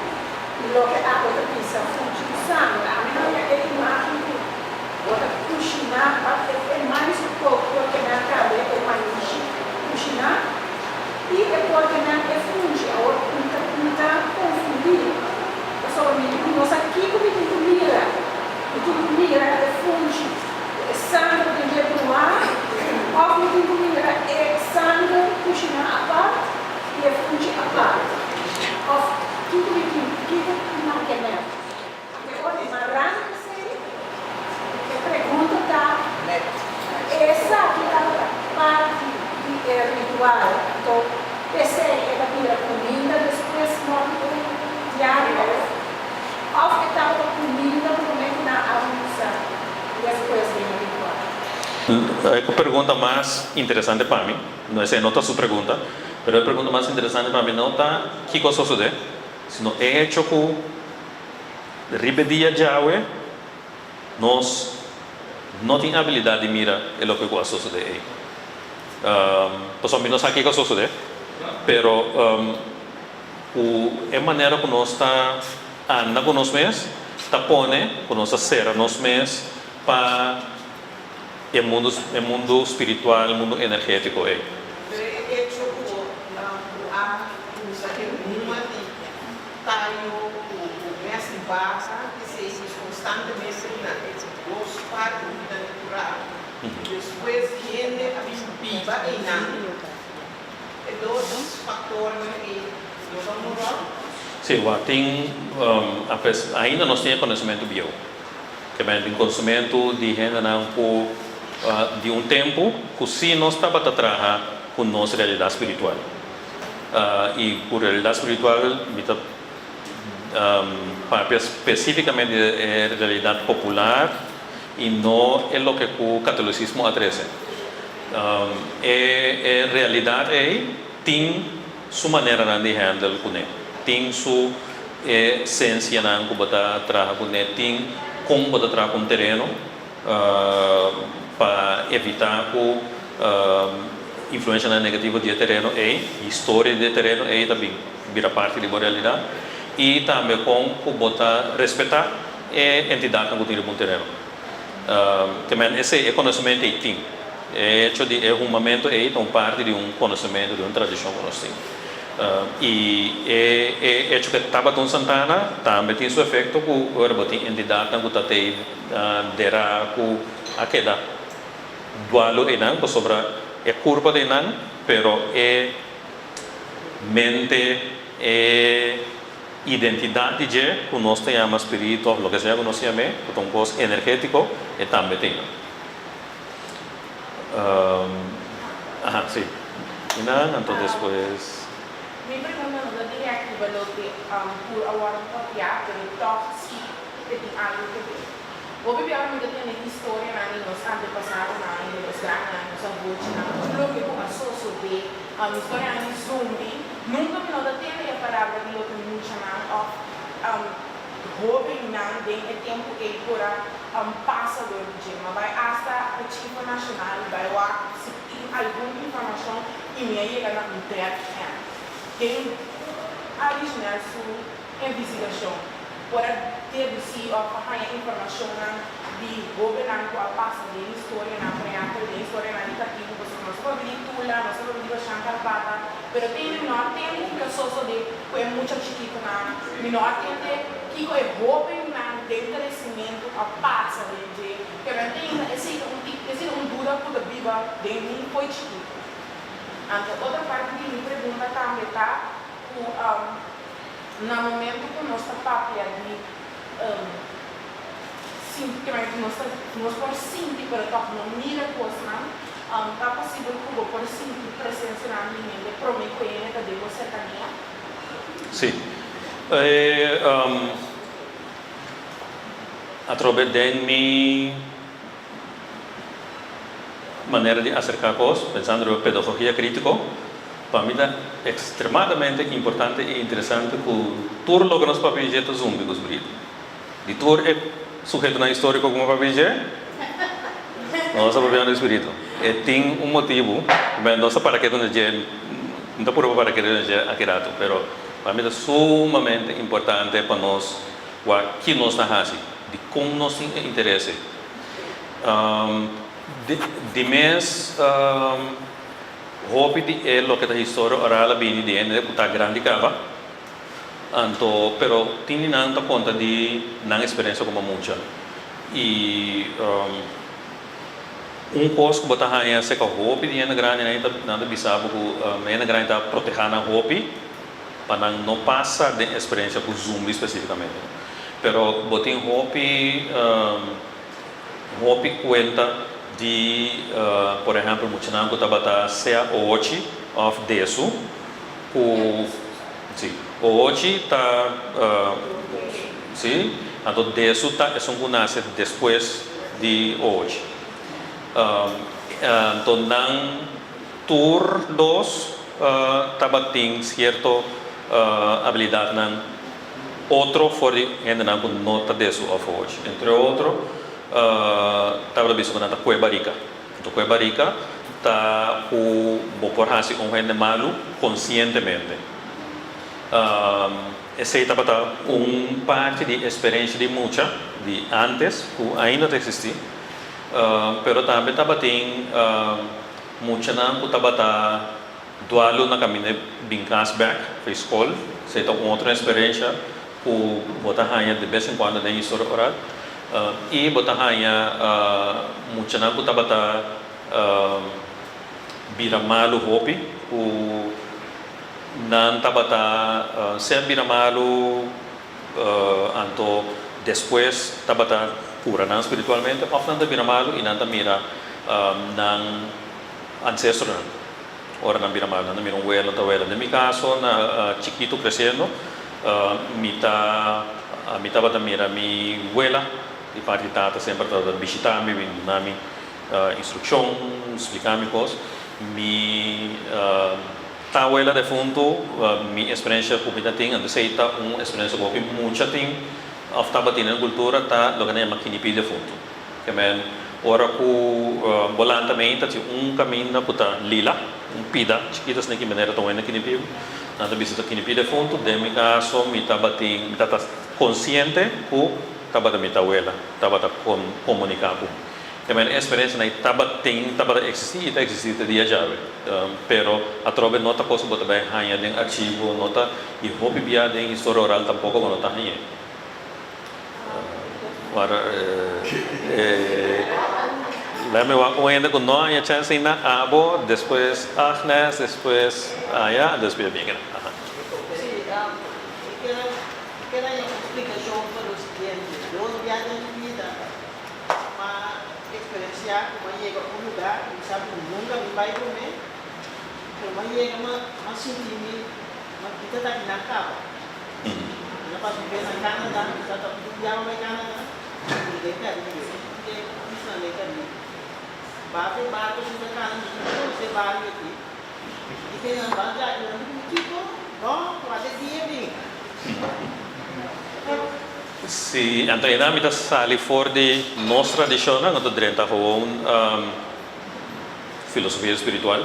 logo a outra pizza fonte do sangue, a minha imagem outra cozinhar para mais pouco porque na cabeça é mais cozinhar e depois que na é funge a outra não está confundido. Nós aqui como mira é fonte, é sangue de jeito no ar, ou mira é sangue cozinhar a parte e é fonte a parte. Ou tudo que não quer mesmo. Agora, uma rara que pergunta
a pergunta mais interessante para mim, não é nota sua pergunta, mas a pergunta mais interessante para mim não está que coisa sucede, sino é hecho que ribedia Yahweh nós não tem habilidade de mirar o que coisa sucede aí. Pues a mí no sé qué cosa sucede, pero a maneira que nós está anda com nós mesmos, está pone com nossa ser nós mesmos para o mundo espiritual, o mundo energético aí.
Después viene a viva e nada. Dois fatores que nós vamos ver.
Sim, tem, ainda nós temos conhecimento bio, que tem conhecimento de gente de um tempo que se nós estava a trabalhar com nossa realidade espiritual. E por realidade espiritual, especificamente é realidade popular e não é o que o catolicismo atrasa. Realidade tem sua maneira de handle com ele, tem sua essência que você trabalha com ele, tem como você trabalha com o terreno para evitar que influência negativa do terreno história do terreno também vira parte da realidade e também como você respeitar a entidade que tem no terreno. Também esse é conhecimento que tem. É um momento parte de um conhecimento, de uma tradição que nós temos. E é que Tabaton Santana também tem seu efeito com a entidade que tem dera com aquela dualo enang sobre é curva de enang, pero é mente é identidade de que nós chamamos espírito, o que seja que nós chamamos, que é um coisa energético, e também tem. Sí. Y nada, entonces pues...
Mi pregunta no es directiva lo que por ahora copiar, pero todo sí tem algo que ver. Obviamente tem história na nos antepassados, na nos grandes, nos avós, na lo que eu associo de história de zumbi. Nunca me nota tem a palavra de lo que me chama Robin não tem tempo que pura passa do dia, mas vai até a Chifa Nacional, vai lá se tem alguma informação e me chega na internet. Tem original sua investigação para deduzir ou fazer informação de governante a passa de história na praia, de história na literatura, você não sabe de tula, não sabe de Shankar Bata, mas tem não tem um processo de que é muito chiquito na, não tem que é jovem na de crescimento a passa de que mantém esse dura por viva de mim foi chiquito. Então outra parte de minha pergunta também está no momento que nós está papel de simplesmente nós por sentir para tocar não mira coisa não está possível que eu por sentir presença na minha mente prometo ele que devo cercania.
Sim. Através de minha maneira de acercar coisas, pensando na pedagogia crítica, para mim é extremadamente importante e interessante que tudo o que nós papéis é zumbi dos britos. De tudo é sujeito na história como papéis é, nós papéis no espírito. E tem motivo, bem, nós para que não é puro para que não é aquerato, mas para mim é sumamente importante para nós o que nós nasce, de como nós temos interesse. De mês hopi é o que a história oral bem de ainda que está grande cava, então, pero tem não conta de não experiência como muita e coisa que botar aí se que hopi de ainda grande ainda nada bisabo que ainda grande está protegendo a hopi para não passar de experiência com zumbi especificamente, pero botem hopi conta de, por exemplo, muito não que estava sea 8 of desu, o 8 está, sim, então desu está é um que nasce depois de hoje. Donang tour dos tabating cierto habilidad ng outro for the gente na com nota desu of hoje. Entre outro, tabla biso na ta Cueva Rica. To Cueva Rica ta o boporhasi um gente malu conscientemente. Essa etapa parte de experiência de mucha de antes, que ainda existia, pero também tem mucha na que dualo na caminho binkas back para escola, se tá outra experiência que bota hanya de vez em quando na história oral, e bota hanya mucha na que bira malu hopi, que nan tabata se bira malu anto después tabata pura nan espiritualmente of nan bira malu e nan mira nan ancestro ora nan bira malu nan mira abuelo abuela en mi caso na chiquito creciendo mi tabata mira mi abuela e parte tata sempre tata visitarme nami instrução explicar-me coisas mi abuela defunto mi experiência com vida tem ando seita experiência com muita tem of tabatina cultura tá lo que nem makinipi defunto que men ora ku volantamente ti caminho na puta lila pida chiquitas na que maneira tão na kinipi nada visita kinipi defunto de mi caso mi tabatin tata consciente ku tabata mi abuela tabata comunicar com que men experiência na tabata existir e existir dia já pero através nota coisa bota bem hanya den arquivo nota e hobby bia den história oral tampouco nota hanya para lá me va ainda com nós a chance na abo depois Agnes depois ya depois bem
Sí, queda una explicación para los clientes. Yo no voy a dar mi vida para experienciar cómo llega a un lugar y sabe nunca me va a comer, pero cómo llega a sentir más kita tak nakal. Lepas pergi ke Kanada, kita tak pergi jauh ke Kanada, pergi dekat ni, pergi bisa dekat ni. Baru sudah kan, itu sebaru itu. Kita nak baca, kita no, ada dia ni.
Sì, anche in ambito sali fuori di nostra tradizione, quando diventa gewoon filosofia spiritual,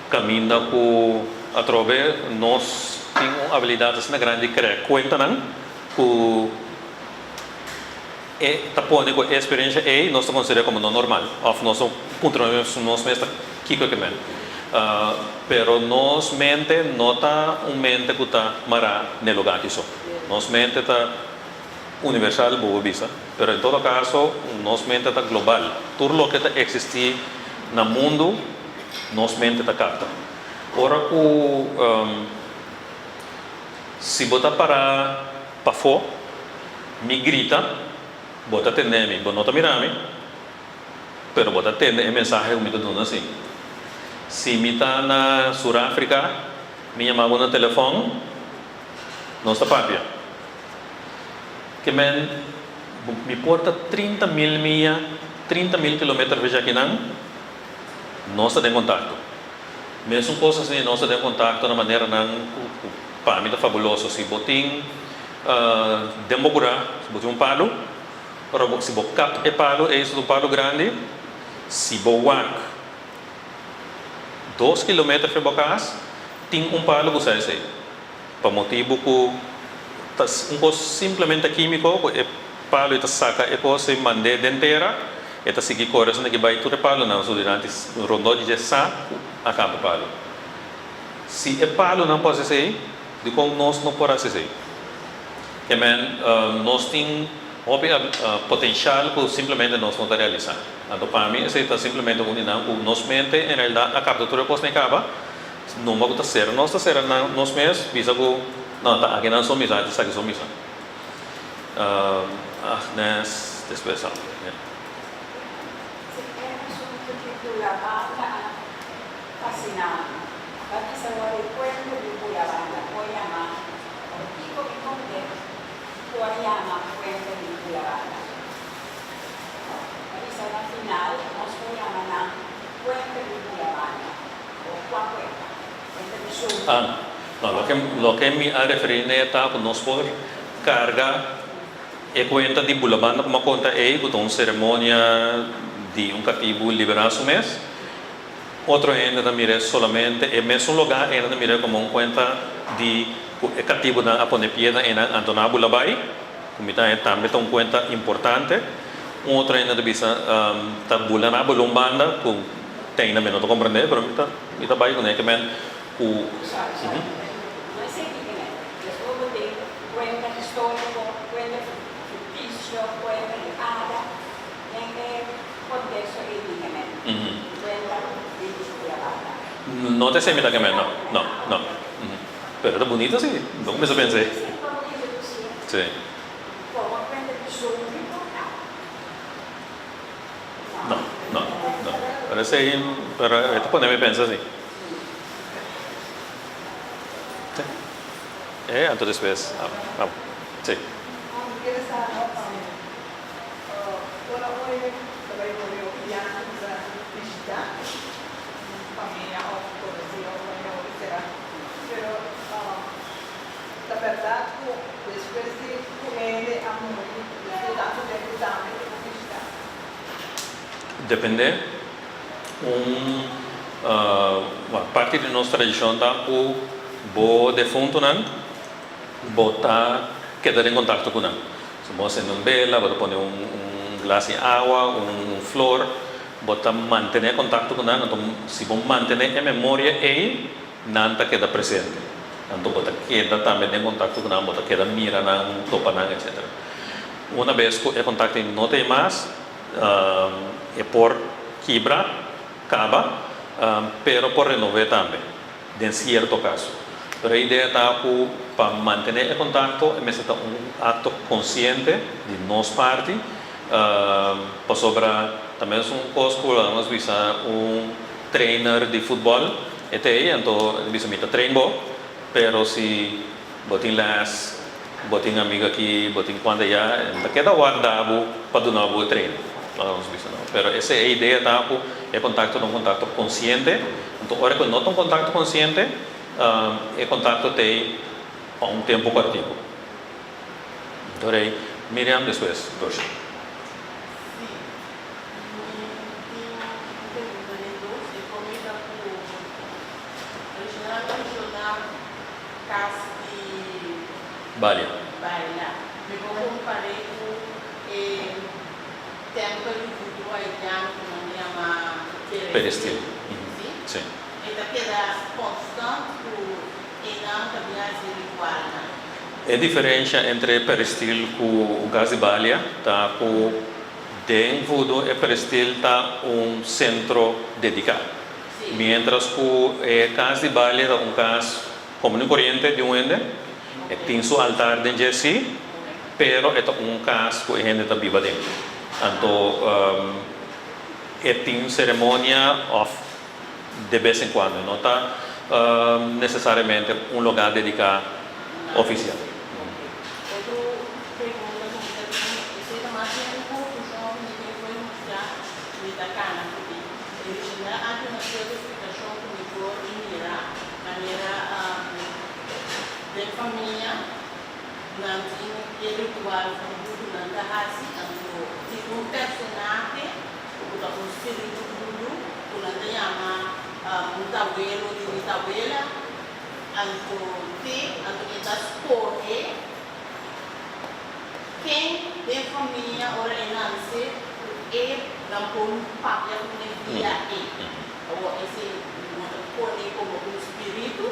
cammina con a trovare nos tem habilidades na grande que conta não que é tapone com experiência é nós considera como não normal of nós controlamos nós mesmo que men pero nós mente nota mente que tá mara no lugar que só nós mente tá universal boa visa pero em todo caso nós mente tá global tudo o que tá existir no mundo nós mente tá capta ora que se botar para fora, me grita, bota atender-me, bota mirar-me, pero bota atender a mensagem que me está dando assim. Se me está na Suráfrica, me chamava no telefone, não está papia. Que me porta 30 mil milhas, 30 mil quilômetros de aqui não está em contato. Mesmo coisas assim, não está em contato na maneira não para mim é fabuloso se botin demogura se botin palo para se bocat e palo é isso palo grande se boak 2 km de bocas tem palo que sai sei para motivo que coisa simplesmente químico é palo e saca é coisa mande dentera e tá seguir coração que vai tudo palo não so durante rondo de sa acaba palo se é palo não pode ser de como nós não podemos fazer. Que nós temos potencial que simplesmente nós não realizar. Então para mim isso está simplesmente unindo com nós mente em realidade a captura depois não acaba. Não vai ser nós está ser nós mesmos visa que não tá aqui não somos amizade isso aqui somos amizade. Agnes depois
Se queremos un Culavana fascinante, basta saber el cuento de Culavana, Koyama, Ortigo y Conde, Koyama, cuento de Culavana. Parisa na final, nos Koyama na
No, lo que me ha referido está con nos por carga e cuenta de bulabanda como conta con una ceremonia de un cativo liberar su mes. Otro ainda mira solamente e mesmo lugar ainda mira como uma conta de cativo da aponepieda em Antoná Bulabai, como também uma conta importante. Outro ainda bisa tá bulana bulumbanda com tem na menos compreender, pero mita bai com que men o
Mas sempre que né, eu ter cuenta histórico, cuenta fictício, cuenta de ada, em que contexto aí que né, cuenta de história.
no te sé mita que men, no. Pero está bonito sí, no me pensé. Sí.
Como cuenta de zumbi,
No. Parece pero esto pone me pensa así. Entonces pues, vamos. Sí.
La verdad, después de comer a morir, después de tanto tempo também, eu vou visitar.
Depende. Parte de nossa tradição está o bo defunto não botar quedar em contato com ele. Se você não vela, você põe glass de água, flor, botar manter contato com ele. Então, se você manter a memória aí, nada queda presente. Então, botar queda também em contato com ele, botar queda mira não topa não, etc. Uma vez que o contato não tem mais, é por quebrar, acaba, pero por renovar também, em certo caso. Pero a ideia está para manter o contato, é um ato consciente de nossa parte, para sobrar também coisa que vamos visar trainer de futebol, então bisa mita treino, pero se botin las, botin amiga aqui, botin quando já, então queda guardado para do novo treino. Pero essa é a ideia tá é contato consciente. Então, hora que não tem contato consciente, é contato tem tempo curtido. Então, Miriam depois, Rocha. Balia.
Me comparei com tempo de futuro haitiano que não chama
Perestil. Sim.
Então queda constante e não também igual.
A diferença entre perestil e o gás de balia tá com dentro do perestil tá centro dedicado. Mientras que o gás de balia é gás comum e corrente de ende, tem seu altar dentro de si, pero é gás que a gente está viva dentro. Então, tem cerimônia de vez em quando, não está necessariamente lugar dedicado oficial.
Un personaje, un espíritu duro, una te llama un abuelo de mi abuela, entonces escoge quem de família ora enance e não com papel com dia ou esse pone como um espírito.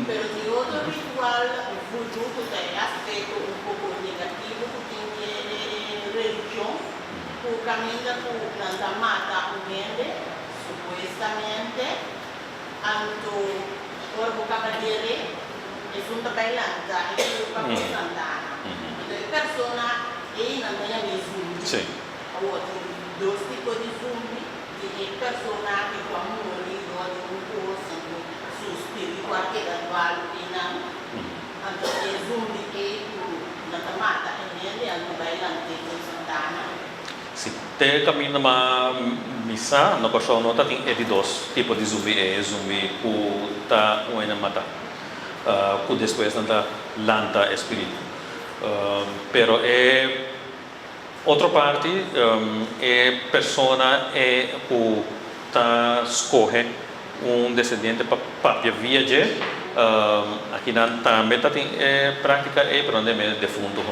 Pero de outro ritual, o voodoo que tem aspecto um pouco negativo, que tem religião, que caminha com a mata o vende, supostamente, anto corpo cavaliere e sunta bailanta e o capo santana. Então a persona é na minha mesmo.
Sim.
O outro dois tipos de zumbi, que é persona que como morrido de um curso espiritual que é atual e não, então é zumbi que na mata e ele é no bailante com santana.
Se te caminha misa no pasó nota tem dos tipos de zumbi zumbi ku ta uena mata ku después nanta lanta espírito pero outra parte persona ku ta escolhe descendente papia viaje aqui na também tem prática para onde é defunto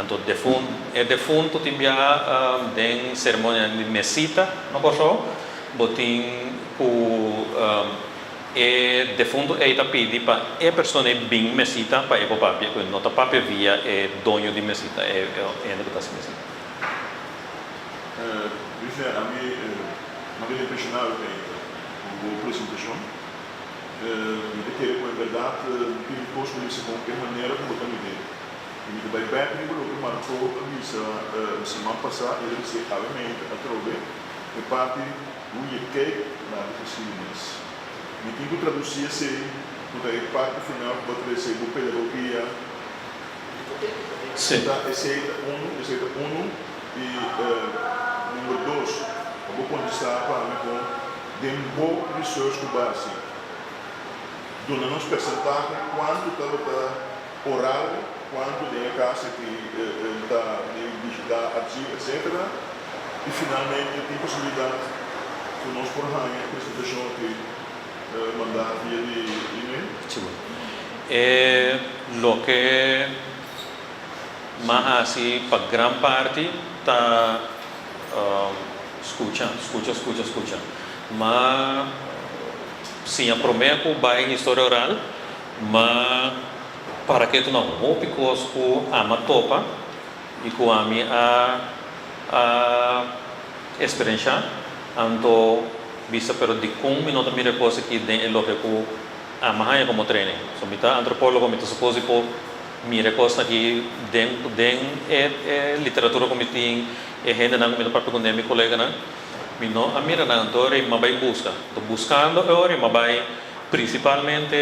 Anto defunto timbia den cerimônia de mesita no pasó botin ku defunto ita pedi pa persona bem mesita pa papia ku nota papia via dono de mesita ainda que tá mesita
Dice a mí me impressionado com a apresentação de que é verdade que posso dizer com que maneira como também e daí bem que marcou a missa semana passada ele disse obviamente a trove e parte o que na oficinas e tem que traduzir se porque a parte final pode ser o pedagogia
sim
esse um e número 2 eu vou contestar para mim com dembo research com base dando nos percentagem quanto está oral quanto tem a casa que está digital, arquivo, etc. E finalmente tem possibilidade de nós por a apresentação que mandar via de e-mail.
Lo que más así para gran parte está escucha. Mas sim, a promessa vai em história oral, mas para que tu não hope conosco ama topa e com a minha experiência anto vista pero de como minuto me repouso que den lo que com ama hanya como treino so mita antropólogo mita suppose po me repouso aqui den literatura como tem gente não me para com meu colega não me não a mira não então me vai buscando agora me vai principalmente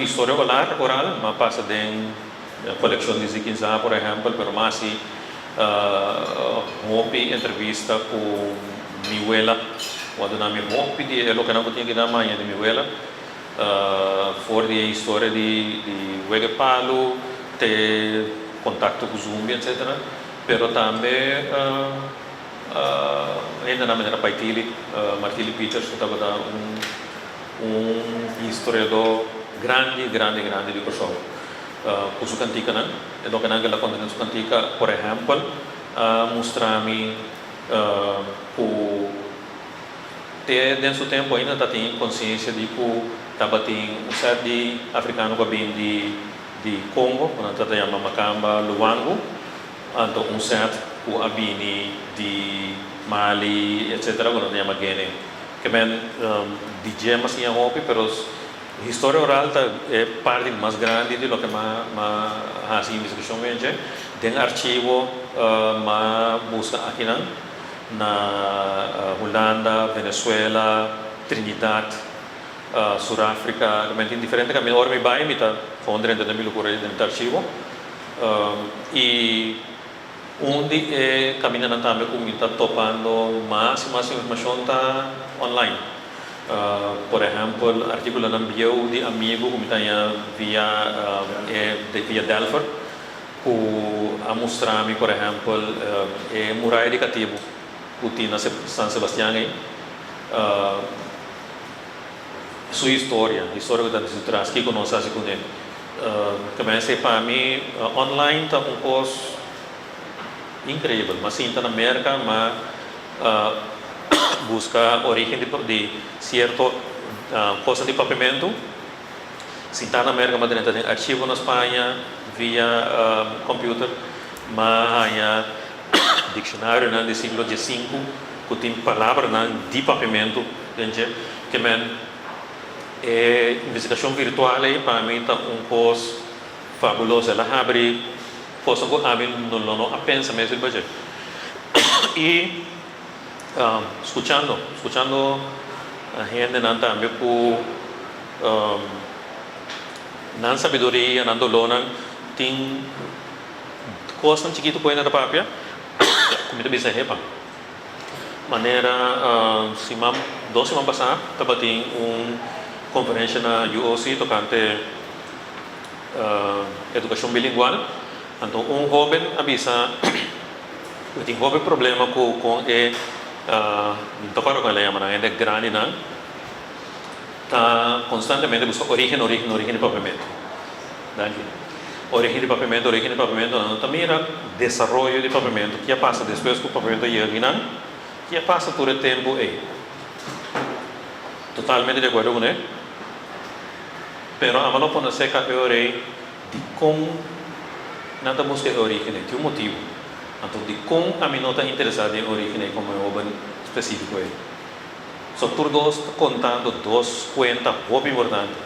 história oral, mas passa de coleção de Zikinza, por exemplo, pero mais assim, entrevista com minha abuela, quando na minha hopi de lo que não tinha que dar manhã de minha abuela, fora de história de Wege Palo, ter contato com Zumbi, etc. Pero também ainda na maneira Paitili, Martili Peters, que estava dando historiador grande de Kosovo. Kusu Kantika nan, do que nangala quando Kusu Kantika, por exemplo, mostrami dentro do tempo ainda tem consciência de que estava tem um set de africano que vem de Congo, quando está chama Makamba, Luango, então um set que vem de Mali, etc. quando chama Guinea. Que bem DJ mas tinha hobby, pero a história oral é parte mais grande de lo que mais investigação vem tem arquivo mas busca aqui na Holanda, Venezuela, Trinidad, Sudáfrica, realmente diferente caminho. Ora me vai me tá fondendo de mil correio dentro arquivo e onde caminhando também como está topando mais informação tá online. Por exemplo, artigo na bio de amigo como está via Delphi, que mostra-me, por exemplo, muralha de cativo, que tem na San Sebastián aí, sua história que está atrás, que conosco com ele. Também para mim online está coisa incrível, mas sim está na América, mas busca origem de certo coisa de papamento. Sim está na América, mas tem arquivo na Espanha via computer, mas há dicionário do século XV que tem palavras de papamento, que investigação virtual aí para mim está coisa fabulosa. Ela abre coisa que a mim não pensa mesmo em budget. E escuchando a gente também com na sabedoria, na dolona, tem coisas chiquitas põe na papel, como tu bisa hepa. maneira, duas semanas passadas, estava tendo uma conferência na UOC tocante educação bilingual. Então, jovem avisa que tem um problema com tocar com ela, é grande, não? Está constantemente buscando origem de papamento. Origem de papamento, não também era desenvolvimento de papamento, que passa depois que o papamento chega, que passa todo o tempo aí. Totalmente de acordo com ele. Pero a mano pode ser que a origem de como nada busca a origem, tem um motivo. Então, de como a mim não está interessada em origem, como é o específico aí. Só por dois, contando duas contas muito importantes.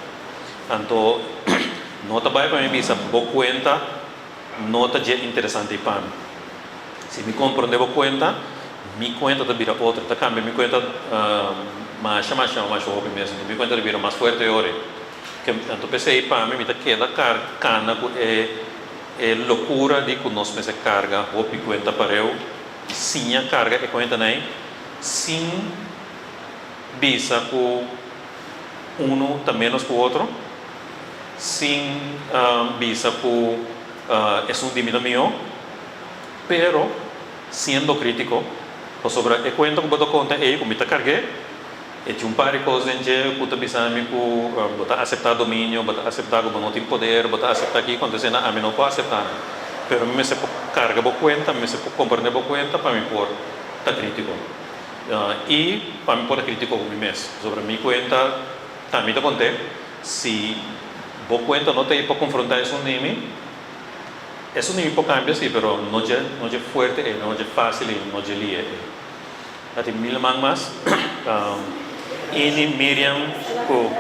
Então, não está bem para mim, bisa boa conta, não está interessante para mim. Se me compreender boa conta, minha conta está vira outra, está cambia, minha conta mais jovem mesmo, minha conta vira mais forte hoje. Então, pensei para mim, está queda cana é loucura de que nós pensamos carga, ou conta para eu, sim a carga é conta nem, sim bisa que um está menos que o outro, sim bisa que é um diminuto meu, pero sendo crítico, sobre a conta que eu conta é como está carga, é um par de coisas que eu bisa me que botar aceitar domínio, botar aceitar que não tem poder, botar aceitar que acontece na a mim não pode aceitar, pero me se carga boa conta, me se compreender boa conta para mim por tá crítico. E para mim pode crítico com mim mesmo sobre minha conta também te contei se boa conta não tem para confrontar isso nome para cambiar sim, pero não é forte, não é fácil, não é lia. Até mil mais ini Miriam ko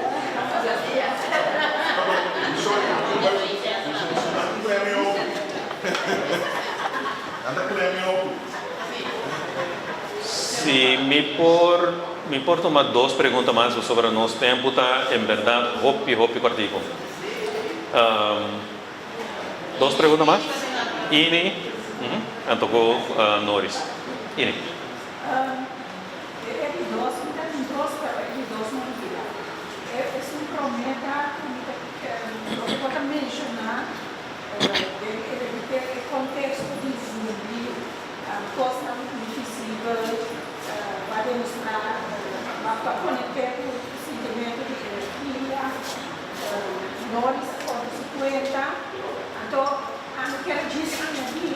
se me por tomar duas perguntas mais sobre o nosso tempo, tá em verdade hopi quartico. Duas perguntas mais? Ini, antoko Norris. Ini.
Contexto de Zumbi, coisa difícil, vai demonstrar, vai conectar o sentimento de filha, nós, quando 50, então, a quero dizer aqui,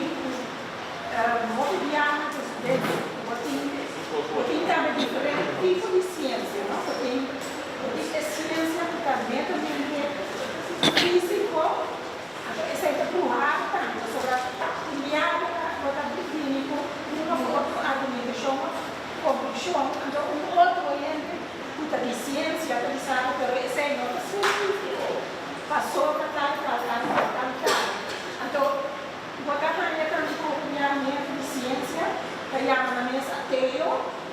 mobiliário, tem também diferente tipo de ciência, não? Tem ciência que também é físico. Essa é empurrada tanto sobre a criada, botar clínico, outro argumentação, conclusão, então outro oriente, puta de ciência, de sabe, pero esse é nota científico, passou para tal. Então, botar a tanto compreendimento de ciência, que chama na mesa ateu,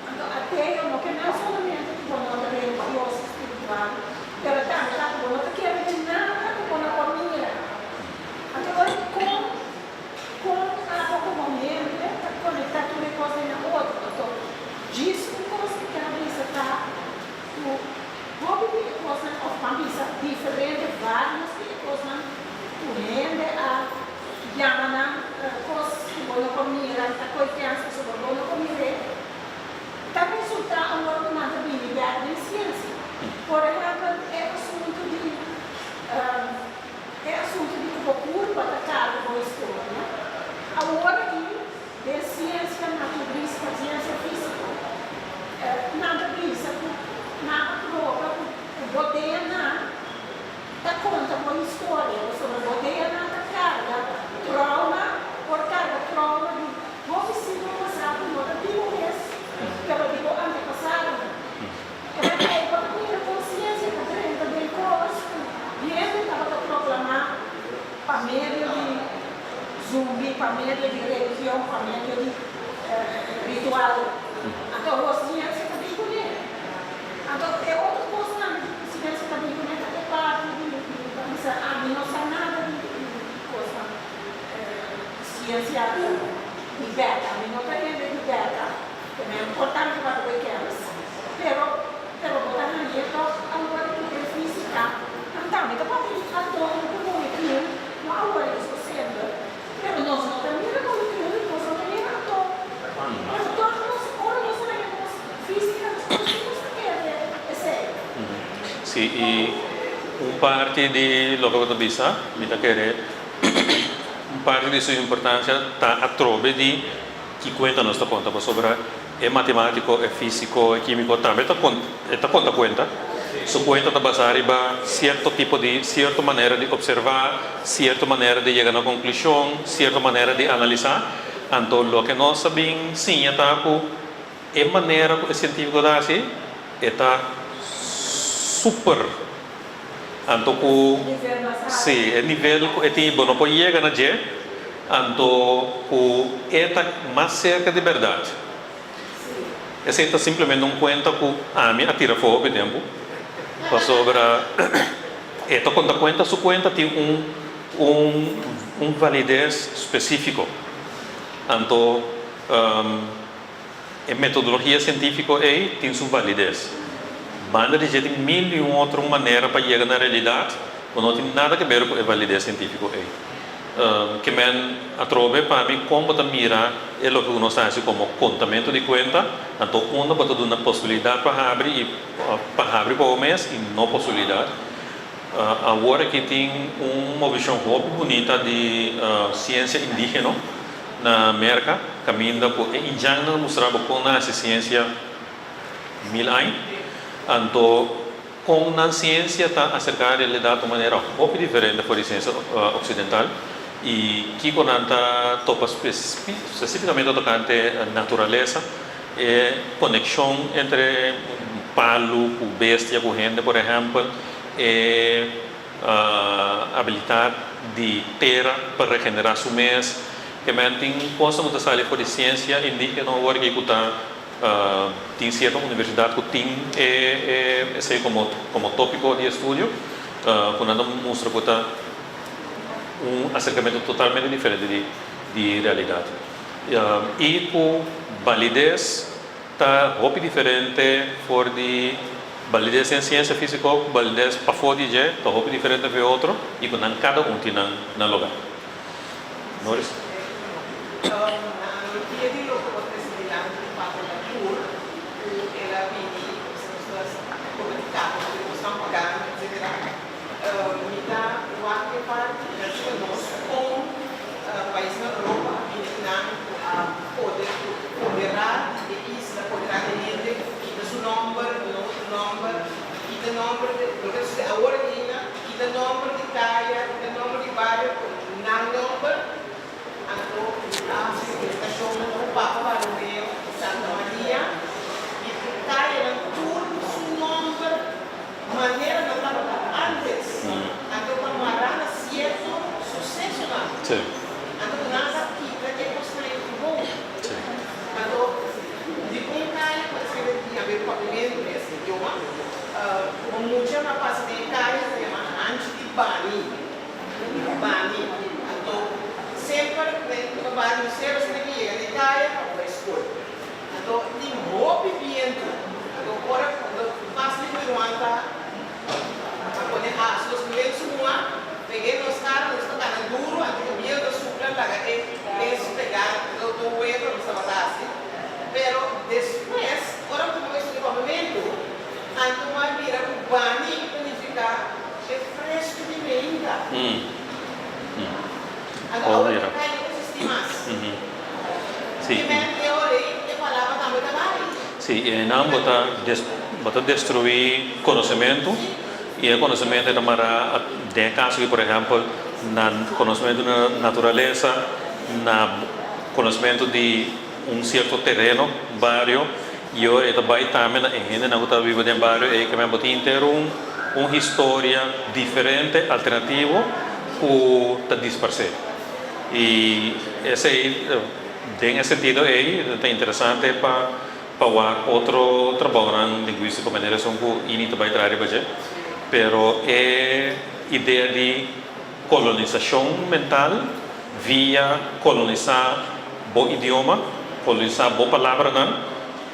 então ateu não que não é somente que quando nós religioso espiritual, pero também está quando nós queremos de nada, quando nós comida. Agora, com a pouco momento, para conectar tudo uma coisa na outra. Então, disso que você quer visitar, o hobby de coisa, uma visa diferente, várias coisas, o rende a yamana, coisa que você comida, a confiança sobre você comida, está resultando um argumento de liberdade de ciência. Por exemplo, é assunto de procura para atacar a história. Agora que de ciência naturalista, ciência física, nada disso, nada prova, bodeia nada, dá conta com a história, sobre bodeia nada carga, trauma, por carga trauma, vou precisar passar por outra vez, pelo digo antepassado. É para ter consciência que dentro do curso, e ele estava a proclamar para meio de zumbi, para meio de religião, para meio de ritual. Então, a ciência também conhece. Então, é outra coisa, a ciência também conhece, é parte de a mim não sabe nada de coisa. Ciência liberta, a mim não tem nada de liberta. é importante para o que elas. Pero botar na dieta, agora que é física. Então, então pode ir a todo como aquilo, não agora que estou sendo. Pero nós não temos como aquilo, nós não temos a todo. Mas todos nós, agora nós sabemos física, nós temos que é sério.
Sì, e un parte di lo che bisa, mi da querer, un parte di sua importância está a trobe di chi conta nostra conta, sobre é matemático, é físico, é químico, também está conta. Su conta está basada em certa maneira de observar, certa maneira de chegar a uma conclusão, certa maneira de analisar. Então, o que nós sabemos, sim, está é maneira que o científico dá assim, está super. Então, sim, é nível que tipo não pode chegar na gente, então está mais cerca de verdade. Esse está simplesmente um conta que a mim atira fogo por tempo, para sobre esta conta sua conta tem validez específico. Então, a metodologia científica tem sua validez. Banda de gente mil e outra maneira para chegar na realidade, mas não tem nada a ver com a validez científica. Que men atrobe para mim como para mirar é o que nós fazemos como contamento de conta, então quando para dar uma possibilidade para abrir para o mês e não possibilidade. Agora que tem uma visão muito bonita de ciência indígena na América, caminhando por Indiana mostrava como a ciência 1000 anos. Então, com a ciência está acercada a realidade de maneira muito diferente da ciência ocidental e que quando está topa especificamente tocante a natureza é conexão entre palo, com bestia, com gente, por exemplo, é habilidade de terra para regenerar seu mês, que tem coisa muito séria por ciência indígena agora que está tem certa universidade que tem esse como tópico de estudo, quando mostra que está acercamento totalmente diferente de realidade. E com validez está muito diferente for de validez em ciência física, validez para fora de gente, está muito diferente de outro e com cada tem na lugar. Norris? Sim.
Então, nada quita que construir um bom. Então, de um cara, por exemplo, tinha a ver com o primeiro nesse idioma, o mundo na parte de cara se chama antes de bani. Então, sempre no bani, sempre se devia de cara para a escola. Então, tem movimento. Então, agora, quando faz de Ruanda, quando as duas mulheres sumam, peguei nos caras, nos tocaram duro, a economia do super, eles pegaram, eu estou vendo, não estava assim. Pero depois, agora que começou o desenvolvimento, a turma vira o bani, que significa fresco de venda. Agora, o que existe mais.
Sim.
E eu orei e falava também da bani.
Sim, não botar destruir conhecimento. E o conhecimento de caso que, por exemplo, no conhecimento da natureza, no conhecimento de certo terreno, bairro, e eu também ainda não está vivo em bairro, e que me botar inteiro uma história diferente, alternativa, que está dispersa. E esse aí, nesse sentido, é interessante para outro trabalho linguístico, de maneira que ele também traz. Pero é ideia de colonização mental via colonizar o idioma, colonizar a palavra,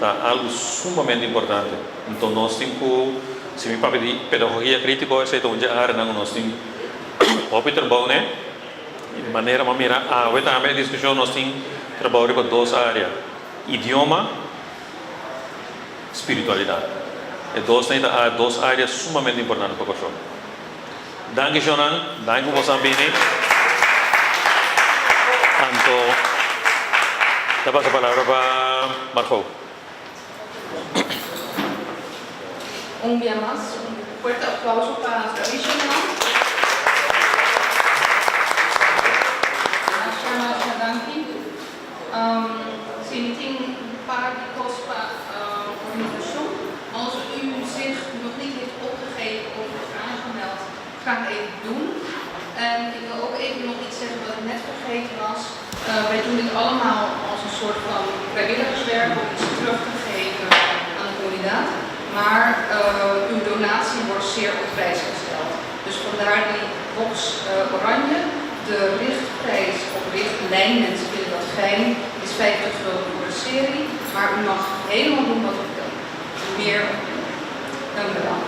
está algo sumamente importante. Então nós temos que, se me papel de pedagogia crítica, esse é onde a área nós temos o trabalho, né? De maneira a mirar, hoje também a discussão nós temos trabalho para duas áreas: idioma, espiritualidade. E duas áreas sumamente importantes para o curso. Danke Jonan, danke Moçambique. Então, eu passo a palavra para Marco.
Un día más, un fuerte aplauso para Commissioner. Masha danki. Zie meteen een paar kostbare organisatie. Als u zich nog niet heeft opgegeven of heeft aangemeld, ga het even doen. En ik wil ook even nog iets zeggen wat ik net vergeten was. Wij doen dit allemaal als een soort van vrijwilligerswerk om iets terug te geven aan de kandidaat. Maar uw donatie wordt zeer op prijs gesteld. Dus vandaar die box oranje. De richtprijs of richtlijn, mensen vinden dat fijn, is 50 gulden voor de serie. Maar u mag helemaal doen wat u wil. Meer of minder. Dank u wel.